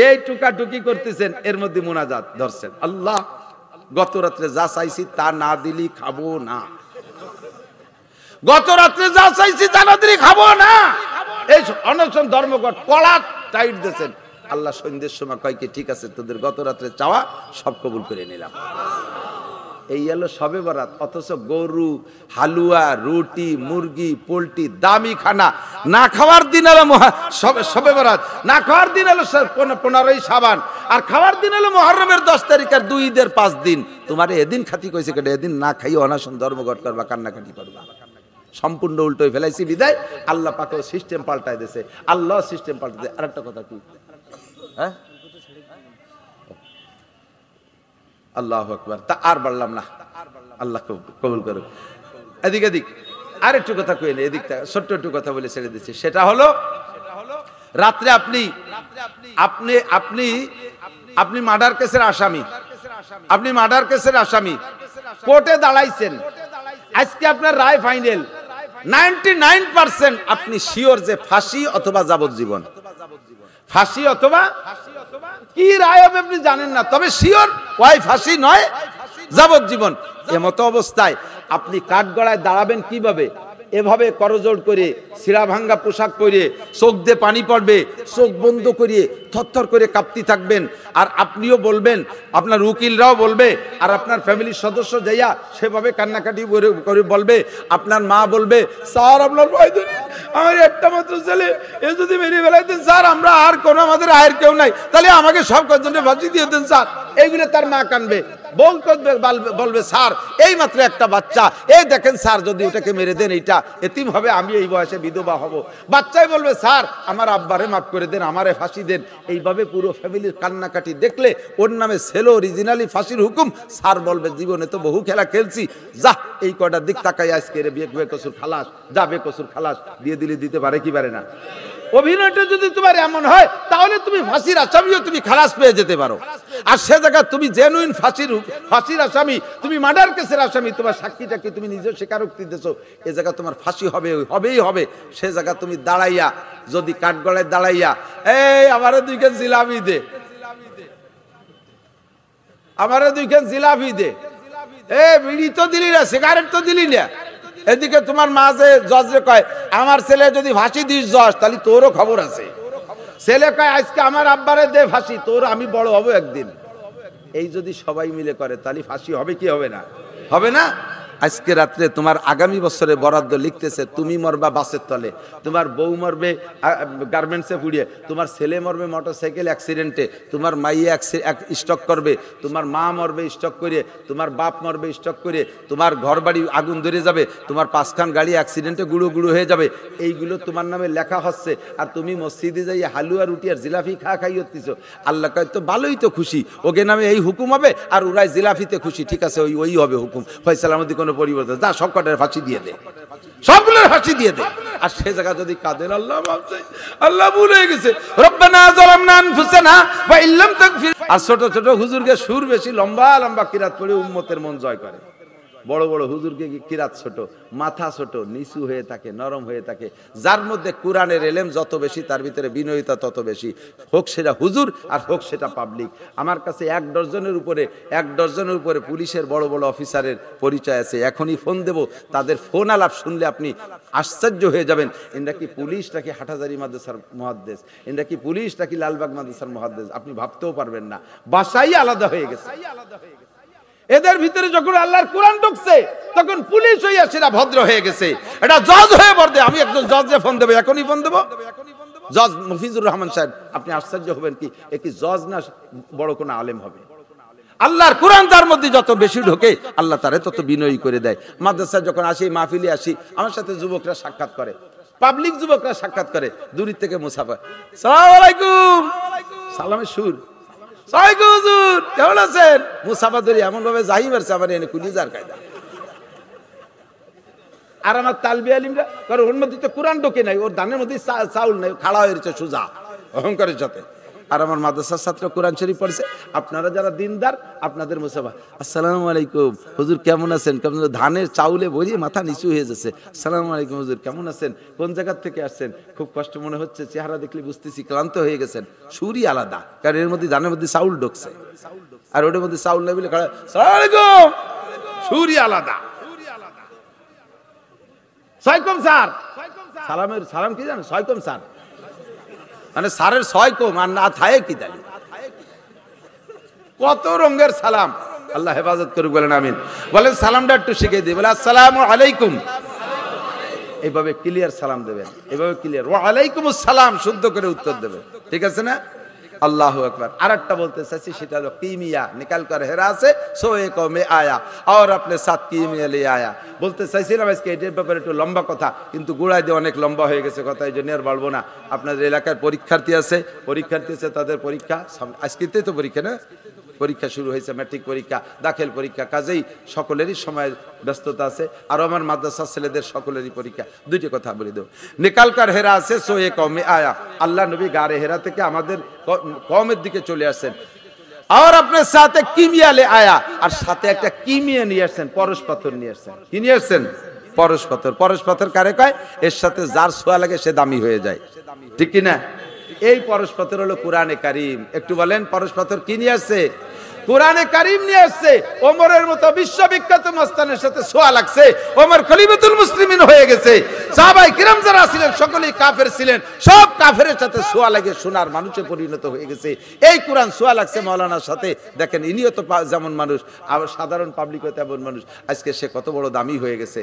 এই টুকাটুকি করতেছেন, এর মধ্যে মোনাজাত ধরছেন, আল্লাহ গত রাত্রে যা চাইছি তা না দিলি খাবো না, গত রাত্রে যা চাইছি তা না দিলি খাবো না। এই অনশন ধর্মঘট কড়া টাইট দিয়েছেন। আল্লাহ সন্ধ্যের সময় কয় কি ঠিক আছে, তোদের গত রাত্রে চাওয়া সব কবুল করে নিলাম। এই হলো সবে বরাত। অথচ গরু, হালুয়া, রুটি, মুরগি, পোলট্রি, দামি খানা না খাওয়ার দিন হলো সবে বরাত, না খাওয়ার দিন হলো 15ই শাবান, আর খাওয়ার দিন হলো মুহররমের 10 তারিখ আর 2 ঈদের 5 দিন। তোমার এদিন খাতি কইছে কেটে, এদিন না খাইও অনশন ধর্মঘট করবা, কান্নাকাটি করবা। সম্পূর্ণ উল্টোই ফেলাইছি বিদায় আল্লাহ পাকে সিস্টেম পাল্টাই দিয়েছে, আল্লাহ সিস্টেম পাল্টাই। আরেকটা কথা কি, হ্যাঁ আল্লাহু আকবার, তা আর বললাম না, আল্লাহ কবুল করুক। এদিক এদিক আর একটু কথা কই না, এদিকটা ছোট্ট একটু কথা বলে ছেড়ে দিচ্ছি। সেটা হলো রাত্রে আপনি মার্ডার কেসের আসামি, আপনি মার্ডার কেসের আসামি, কোর্টে দাঁড়াইছেন, আজকে আপনার রায় ফাইনাল, 99% আপনি শিওর যে ফাঁসি অথবা যাবজ্জীবন, ফাঁসি অথবা কি রায় হবে আপনি জানেন না, তবে শিওর ওই ফাঁসি নয় যাবজ্জীবন। এমতো অবস্থায় আপনি কাঠগড়ায় দাঁড়াবেন কিভাবে? এভাবে করজোড় করে, সিরা ভাঙ্গা পোশাক পরে, চোখ দিয়ে পানি পড়বে, চোখ বন্ধ করিয়ে থরথর করে কাঁপতে থাকবেন। আর আপনিও বলবেন, আপনার উকিলরাও বলবে, আর আপনার ফ্যামিলির সদস্য যাইয়া সেভাবে কান্নাকাটি করে বলবে। আপনার মা বলবে, স্যার আপনার ভয় ধরে, আমার একটা মাত্র ছেলে, এ যদি মেরে ফেলাইতেন স্যার, আমরা আর কোনো আমাদের আয়ের কেউ নাই, তাহলে আমাকে সব কজনে ফাঁসি দিয়ে দেন স্যার। এইগুলো তার মা কানবে, বলবে স্যার এই মাত্র একটা বাচ্চা, এই দেখেন স্যার যদি ওটাকে মেরে দেন এইটা এতিম হবে, আমি এই বয়সে বিধবা হব। বাচ্চাই বলবে স্যার আমার আব্বারে মাফ করে দেন, আমারে ফাঁসি দেন। এইভাবে পুরো ফ্যামিলির কান্নাকাটি দেখলে ওর নামে সেলো অরিজিনালি ফাঁসির হুকুম। স্যার বলবে জীবনে তো বহু খেলা খেলছি, যা এই কটার দিক তাকাই আজকে রে বেকসুর খালাস, যা বেকসুর খালাস দিয়ে দিলে দিতে পারে কি পারে না। অভিনয়টা যদি তোমার এমন হয় তাহলে তুমি ফাঁসির আসামিও তুমি খালাস পেয়ে যেতে পারো। আর সে জায়গায় তুমি জেনুইন ফাঁসির আসামি, তুমি মার্ডার কেসের আসামি, তোমার সাক্ষীটাকে তুমি নিজের স্বীকারোক্তি দিতেছো, এ জায়গায় তোমার ফাঁসি হবেই হবে। সে জায়গায় তুমি দাঁড়াইয়া, যদি কাঠগড়ায় দাঁড়াইয়া, এই আমারে 2 কেজি জিলাপি দে, আমারে 2 কেজি জিলাপি দে, এ বিড়ি তো দিলি না, সিগারেট তো দিলি না। এদিকে তোমার মা যে জজরে কয়, আমার ছেলে যদি ফাঁসি দিস জজ, তাহলে তোরও খবর আছে। ছেলে কয় আজকে আমার আব্বারে দে ফাঁসি, তোর আমি বড় হব একদিন। এই যদি সবাই মিলে করে তাহলে ফাঁসি হবে কি হবে না? হবে না। আজকে রাত্রে তোমার আগামী বছরে বরাদ্দ লিখতেছে, তুমি মরবা বাসের তলে, তোমার বউ মরবে গার্মেন্টসে পুড়িয়ে, তোমার ছেলে মরবে মোটরসাইকেল অ্যাক্সিডেন্টে, তোমার মাইয়া স্টক করবে, তোমার মা মরবে স্টক করে, তোমার বাপ মরবে স্টক করে, তোমার ঘর বাড়ি আগুন ধরে যাবে, তোমার 5খান গাড়ি অ্যাক্সিডেন্টে গুঁড়ো গুঁড়ো হয়ে যাবে। এইগুলো তোমার নামে লেখা হচ্ছে, আর তুমি মসজিদে যাইয়া হালুয়া রুটি আর জিলাপি খাই হচ্ছিস। আল্লাহ কয় তো ভালোই তো খুশি, ওকে নামে এই হুকুম হবে, আর ওরাই জিলাপিতে খুশি, ঠিক আছে ওই হবে হুকুম, ফয়সালা মধ্যে কোনো পরিবর্তন, যা সব কটার ফাঁসি দিয়ে দে, সবগুলোর ফাঁসি দিয়ে দে। আর সে জায়গা যদি কাঁদেন, আল্লাহ আল্লাহ ভুলে গেছে, রব্বানা যালামনা আনফুসানা ওয়া ইল্লাম তাগফির। আর ছোট ছোট হুজুরকে সুর বেশি, লম্বা লম্বা কিরাত পড়ে উম্মতের মন জয় করে। বড় বড় হুজুরকে কিরাত ছোট, মাথা ছোট, নিচু হয়ে থাকে, নরম হয়ে থাকে। যার মধ্যে কোরআনের এলেম যত বেশি, তার ভিতরে বিনয়িতা তত বেশি, হোক সেটা হুজুর আর হোক সেটা পাবলিক। আমার কাছে 1 ডজনের উপরে পুলিশের বড় বড় অফিসারের পরিচয় আছে। এখনই ফোন দেব, তাদের ফোন আলাপ শুনলে আপনি আশ্চর্য হয়ে যাবেন। এরা কি পুলিশ নাকি হাটহাজারী মাদ্রাসার মুহাদ্দিস, এরা কি পুলিশ নাকি লালবাগ মাদ্রাসার মুহাদ্দিস, আপনি ভাবতেও পারবেন না। বাসাই আলাদা হয়ে গেছে। এদের ভিতরে যখন আল্লাহর কোরআন ঢুকছে, তখন পুলিশ হইয়া সেটা ভদ্র হয়ে গেছে। এটা জজ হয়ে বর্দে, আমি একজন জজে ফোন দেবো, এখনই ফোন দেবো। জজ মফিজুর রহমান সাহেব, আপনি আশ্চর্য হবেন কি কি জজ না বড় কোন আলেম হবে। আল্লাহর কোরআন তার মধ্যে যত বেশি ঢোকে, আল্লাহ তারে তত বিনয়ী করে দেয়। মাদ্রাসায় যখন আসি, মাহফিলে আসি, আমার সাথে যুবকরা সাক্ষাৎ করে, পাবলিক যুবকরা সাক্ষাৎ করে, দূর থেকে মুসাফা, সালাম আলাইকুম, সালামের সুর, সালামালাইকুম হুজুর কেমন আছেন? মুসাফা ধরি এমন ভাবে যাই মারছে আমার এনে কুলিজার কায়দা। আর আমার তালবি আলিমরা কারণ ওর মধ্যে তো কোরআন ঢোকে নাই, ওর ধানের মধ্যে চাউল নাই, খাড়া হয়েছে সোজা অহংকারের সাথে। আর আমার মাদ্রাসার ছাত্র কোরআন শরীফ পড়ছে। আপনারা যারা দিনদার আপনাদের মুসাফা, আসসালামু আলাইকুম হুজুর কেমন আছেন? কেমন? ধানের চাউলে ভরিয়ে মাথা নিচু হয়ে যাচ্ছে। আসসালামু আলাইকুম হুজুর কেমন আছেন? কোন জায়গা থেকে আসছেন? খুব কষ্ট মনে হচ্ছে, চেহারা দেখলে বুঝতেছি ক্লান্ত হয়ে গেছেন। সুরই আলাদা, কারণ এর মধ্যে ধানের মধ্যে চাউল ঢুকছে, আর ওটার মধ্যে চাউল নেই বলে খাড়া আসসালামু আলাইকুম, সুরই আলাদা। সাইকম স্যার, সালামের সালাম কি জানো? সাইকম স্যার মানে স্যারের ছয় কম আর না থায়ে কি জানি কত রঙের সালাম। আল্লাহ হেফাজত করুক, বলেন আমিন। বলেন সালামটা একটু শিখিয়ে দিই, বলে আসসালামু আলাইকুম, এইভাবে ক্লিয়ার সালাম দেবেন, এইভাবে ক্লিয়ার ওয়া আলাইকুম আসসালাম শুদ্ধ করে উত্তর দেবেন, ঠিক আছে না? আল্লাহু আকবার। আরেকটা বলতে চাইছি, সেটা হলো কিমিয়া নিকাল কর হেরা আছে সোয়ে কমে আয়া আর আপনি সাথ কিমিয়া লে আয়া। বলতে চাইছিলাম আজকে এটার ব্যাপারে একটু লম্বা কথা, কিন্তু গোড়ায় দিয়ে অনেক লম্বা হয়ে গেছে কথা, এই জন্য আর বলবো না। আপনাদের এলাকার পরীক্ষার্থী আছে তাদের পরীক্ষা আজকেতেই তো পরীক্ষা না, পরীক্ষা শুরু হয়েছে, ম্যাট্রিক পরীক্ষা, দাখিল পরীক্ষা, কাজেই সকলেরই সময় ব্যস্ততা আছে। আর আমার মাদ্রাসার ছেলেদের সকলেরই পরীক্ষা। দুইটি কথা বলে দেব, নিকাল কার হেরা আছে সোয়ে কমে আয়া। আল্লাহ নবী গারে হেরা থেকে আমাদের কওমের দিকে চলে আসছেন, আর আপনার সাথে কিমিয়া লে আয়া, আর সাথে একটা কিমিয়া নিয়ে আসছেন, পরশ পাথর নিয়ে আসছেন। কি নিয়ে আসছেন? পরশ পাথর। পরশ পাথর কারে কয়? এর সাথে যার ছোঁয়া লাগে সে দামি হয়ে যায়, ঠিক কি না? এই পরশ পাথর হলো কোরআনে কারিম। একটু বলেন পরশ পাথর কি নিয়ে আসছে? কোরআনে কারিম নিয়ে আসছে। ওমরের মতো বিশ্ববিখ্যাত মস্তানের সাথে ছোঁয়া লাগছে, ওমর খলিফাতুল মুসলিমিন হয়ে গেছে। সাহাবায়ে কিরাম যারা ছিলেন সকলেই কাফের ছিলেন, সব কাফেরের সাথে ছোঁয়া লাগে সোনার মানুষে পরিণত হয়ে গেছে। এই কোরআন ছোঁয়া লাগছে মাওলানার সাথে। দেখেন ইনিও তো যেমন মানুষ, আবার সাধারণ পাবলিকও তেমন মানুষ। আজকে সে কত বড় দামি হয়ে গেছে।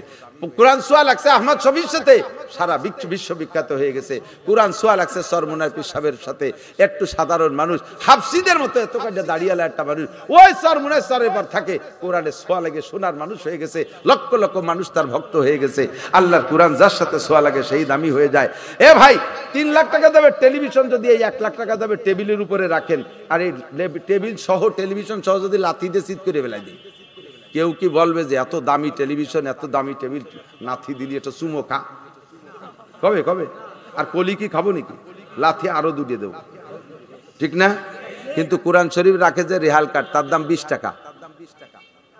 কোরআন ছোঁয়া লাগছে আহমদ শফির সাথে, সারা বিশ্ববিখ্যাত হয়ে গেছে। কোরআন ছোঁয়া লাগছে সরমুনার পীর সাহেবের সাথে, একটু সাধারণ মানুষ, হাফসিদের মতো এত কাজে দাঁড়িয়ালা একটা মানুষ, ওই সরমুনার সরের পর থাকে, কোরআনে ছোঁয়া লাগে সোনার মানুষ হয়ে গেছে। লক্ষ লক্ষ মানুষ তার ভক্ত হয়ে গেছে। আল্লাহর কোরআন যার সাথে ছোঁয়া লাগে সেই দামি হয়ে যায়। এ ভাই, 3 লাখ টাকা দেবে টেলিভিশন, যদি এই 1 লাখ টাকা দেবে টেবিলের উপরে রাখেন, আর এই টেবিল সহ টেলিভিশন সহ যদি লাথি দিয়ে চিৎ করে বেলায় দিই, কেউ কি বলবে যে এত দামি টেলিভিশন এত দামি টেবিল লাথি দিলি এটা চুমো খা? কবে কবে? আর কলি কি খাবো নাকি? লাথি আরো দুটিয়ে দেবো, ঠিক না? কিন্তু কোরআন শরীফ রাখে যে রেহাল কার্ড, তার দাম 20 টাকা,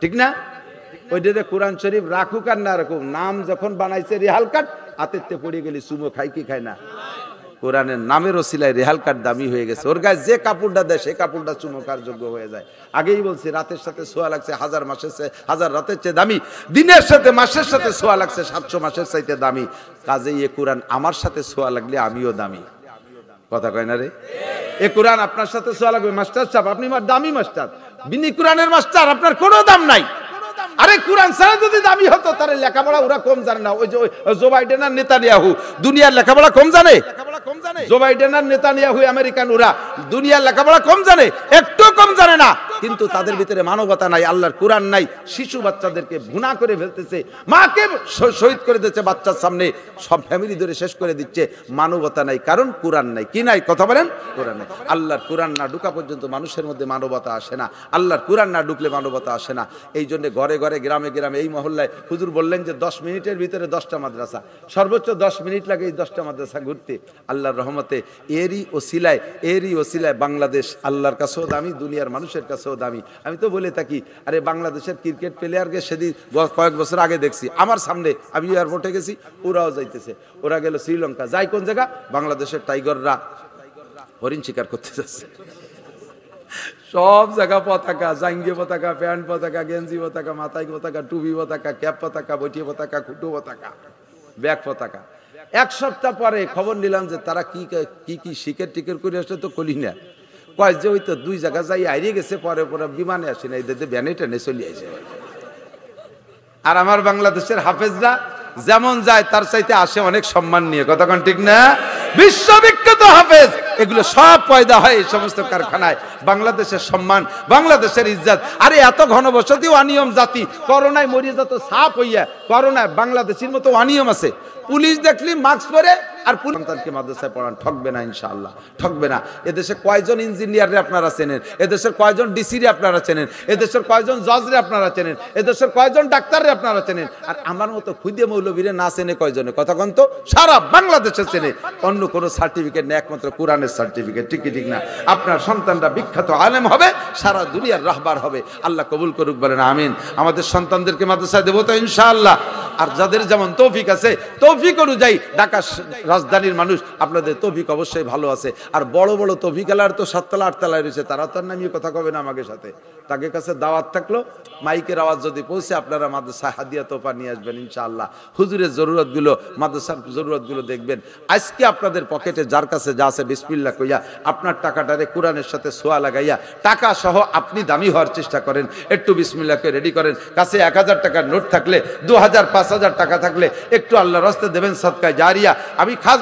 ঠিক না? ওইটাতে কোরআন শরীফ রাখুক আর না রাখুক, নাম যখন বানাইছে রেহাল কার্ড, হাতেতে পড়ে গেলে চুমো খাই কি খায় না? কোরআনের নামের ওসিলায় রেহাল কার্ড দামি হয়ে গেছে। ওর গায়ে যে কাপড়টা দেয় সে কাপড়টা চুমোকার যোগ্য হয়ে যায়। আগেই বলছি রাতের সাথে ছোঁয়া লাগছে 1000 মাসের চেয়ে, 1000 রাতের চেয়ে দামি। দিনের সাথে মাসের সাথে ছোঁয়া লাগছে 700 মাসের চাইতে দামি। কাজেই এ কোরআন আমার সাথে ছোঁয়া লাগলে আমিও দামি। কথা কয় না রে? এ কোরআন আপনার সাথে ছোঁয়া লাগবে। মাস্টার সাহেব আপনি দামি মাস্টার, বিনি কোরআনের মাস্টার, আপনার কোনো দাম নাই। আরে কোরআন ছাড়া যদি দামি হতো তাহলে লেখাপড়া ওরা কম জানে না। ওই যে জো বাইডেন আর নেতানিয়াহু দুনিয়ার লেখাপড়া কম জানে? জো বাইডেন আর নেতানিয়াহু আমেরিকান, ওরা দুনিয়ার লেখাপড়া কম জানে? একটু কম জানে না। কিন্তু তাদের ভিতরে মানবতা নাই, আল্লাহর কোরআন নাই। শিশু বাচ্চাদেরকে ভুনা করে ফেলতেছে, মাকে শহীদ করে দিচ্ছে বাচ্চার সামনে, সব ফ্যামিলি ধরে শেষ করে দিচ্ছে। মানবতা নাই, কারণ কোরআন নাই। কি নাই? কথা বলেন, কোরআন নাই। আল্লাহর কোরআন না ঢুকা পর্যন্ত মানুষের মধ্যে মানবতা আসে না। আল্লাহর কোরআন না ঢুকলে মানবতা আসে না। এই জন্য ঘরে ঘরে, গ্রামে গ্রামে, এই মহল্লায় হুজুর বললেন যে 10 মিনিটের ভিতরে 10টা মাদ্রাসা, সর্বোচ্চ 10 মিনিট লাগে এই 10টা মাদ্রাসা ঘুরতে। আল্লাহর রহমতে এরই ওসিলায় বাংলাদেশ আল্লাহর কাছেও দামি, দুনিয়ার মানুষের কাছেও দামি। আমি তো বলে থাকি, আরে বাংলাদেশের ক্রিকেট প্লেয়ারকে সেদিন কয়েক বছর আগে দেখছি আমার সামনে, আমি এয়ারপোর্টে গেছি, ওরাও যাইতেছে। ওরা গেল শ্রীলঙ্কা, যাই কোন জায়গা? বাংলাদেশের টাইগাররা হরিণ শিকার করতে যাচ্ছে। সব জায়গা পতাকা, জাঙ্গি পতাকা, প্যান্ট পতাকা, গেঞ্জি পতাকা, মাথায় পতাকা, টুপি পতাকা, ক্যাপ পতাকা, বইটি পতাকা, খুঁটো পতাকা, ব্যাগ পতাকা। 1 সপ্তাহ পরে খবর নিলাম যে তারা কি শিকার টিকের করে আসলে তো কলি না, কয় যে ওই তো 2 জায়গা যাই হারিয়ে গেছে, পরে বিমানে আসে না, এদের ভ্যানে টেনে চলে আসে। আর আমার বাংলাদেশের হাফেজরা যেমন যায় তার চাইতে আসে অনেক সম্মান নিয়ে। কতক্ষণ ঠিক না? বিশ্ববিখ্যাত হাফেজ, এগুলো সব পয়দা হয় এই সমস্ত কারখানায়। বাংলাদেশের সম্মান, বাংলাদেশের ইজ্জত। আরে এত ঘনবসতি অনিয়ম জাতি, করোনায় মরিয়ে যত সাপ হইয়া, করোনায় বাংলাদেশের মতো অনিয়ম আছে। পুলিশ দেখলি মাস্ক পরে আর সন্তানকে মাদ্রাসায় পড়ান, ঠকবে না ইনশাআল্লাহ, ঠকবে না। এদেশে কয়জন ইঞ্জিনিয়ারে আপনারা চেনেন, এদেশের কয়জন ডিসিরে আপনারা চেনেন, এদেশের কয়জন জজরে আপনারা চেনেন, এদেশের কয়জন ডাক্তারে আপনারা চেনেন, আর আমার মতো খুদে মৌলবীরে না চেনে কয়জনে? কথা কন তো। সারা বাংলাদেশে চেনে। অন্য কোনো সার্টিফিকেট নেই, একমাত্র কোরআনের সার্টিফিকেট। ঠিক কি ঠিক না? আপনার সন্তানরা বিখ্যাত আলেম হবে, সারা দুনিয়ার রাহবার হবে। আল্লাহ কবুল করুক, বলেন আমিন। আমাদের সন্তানদেরকে মাদ্রাসায় দেবো তো ইনশাআল্লাহ। আর যাদের যেমন তৌফিক আছে, তৌফিক অনুযায়ী, ঢাকা রাজধানীর মানুষ আপনাদের তৌফিক অবশ্যই ভালো আছে। আর বড় বড় তৌফিক আলার তো 7 তলা 8 তলায় রয়েছে, তারা তো আর নামিয়ে কথা কবে না আমাদের সাথে। তাকে কাছে দাওয়াত থাকলো, মাইকের আওয়াজ যদি পৌঁছে আপনারা মাদ্রাসায় হাদিয়া তোফা নিয়ে আসবেন ইনশাআল্লাহ। হুজুরের জরুরতগুলো, মাদ্রাসার জরুরতগুলো দেখবেন। আজকে আপনাদের পকেটে যার কাছে যা আছে বিসমিল্লাহ কইয়া আপনার টাকাটারে কোরআনের সাথে সোয়া লাগাইয়া টাকা সহ আপনি দামি হওয়ার চেষ্টা করেন। একটু বিসমিল্লাহকে রেডি করেন। কাছে 1000 টাকার নোট থাকলে, 2000 5000 টাকা থাকলে একটু আল্লাহর রাস্তায় দেবেন, সদকায়ে জারিয়া। আমি খাস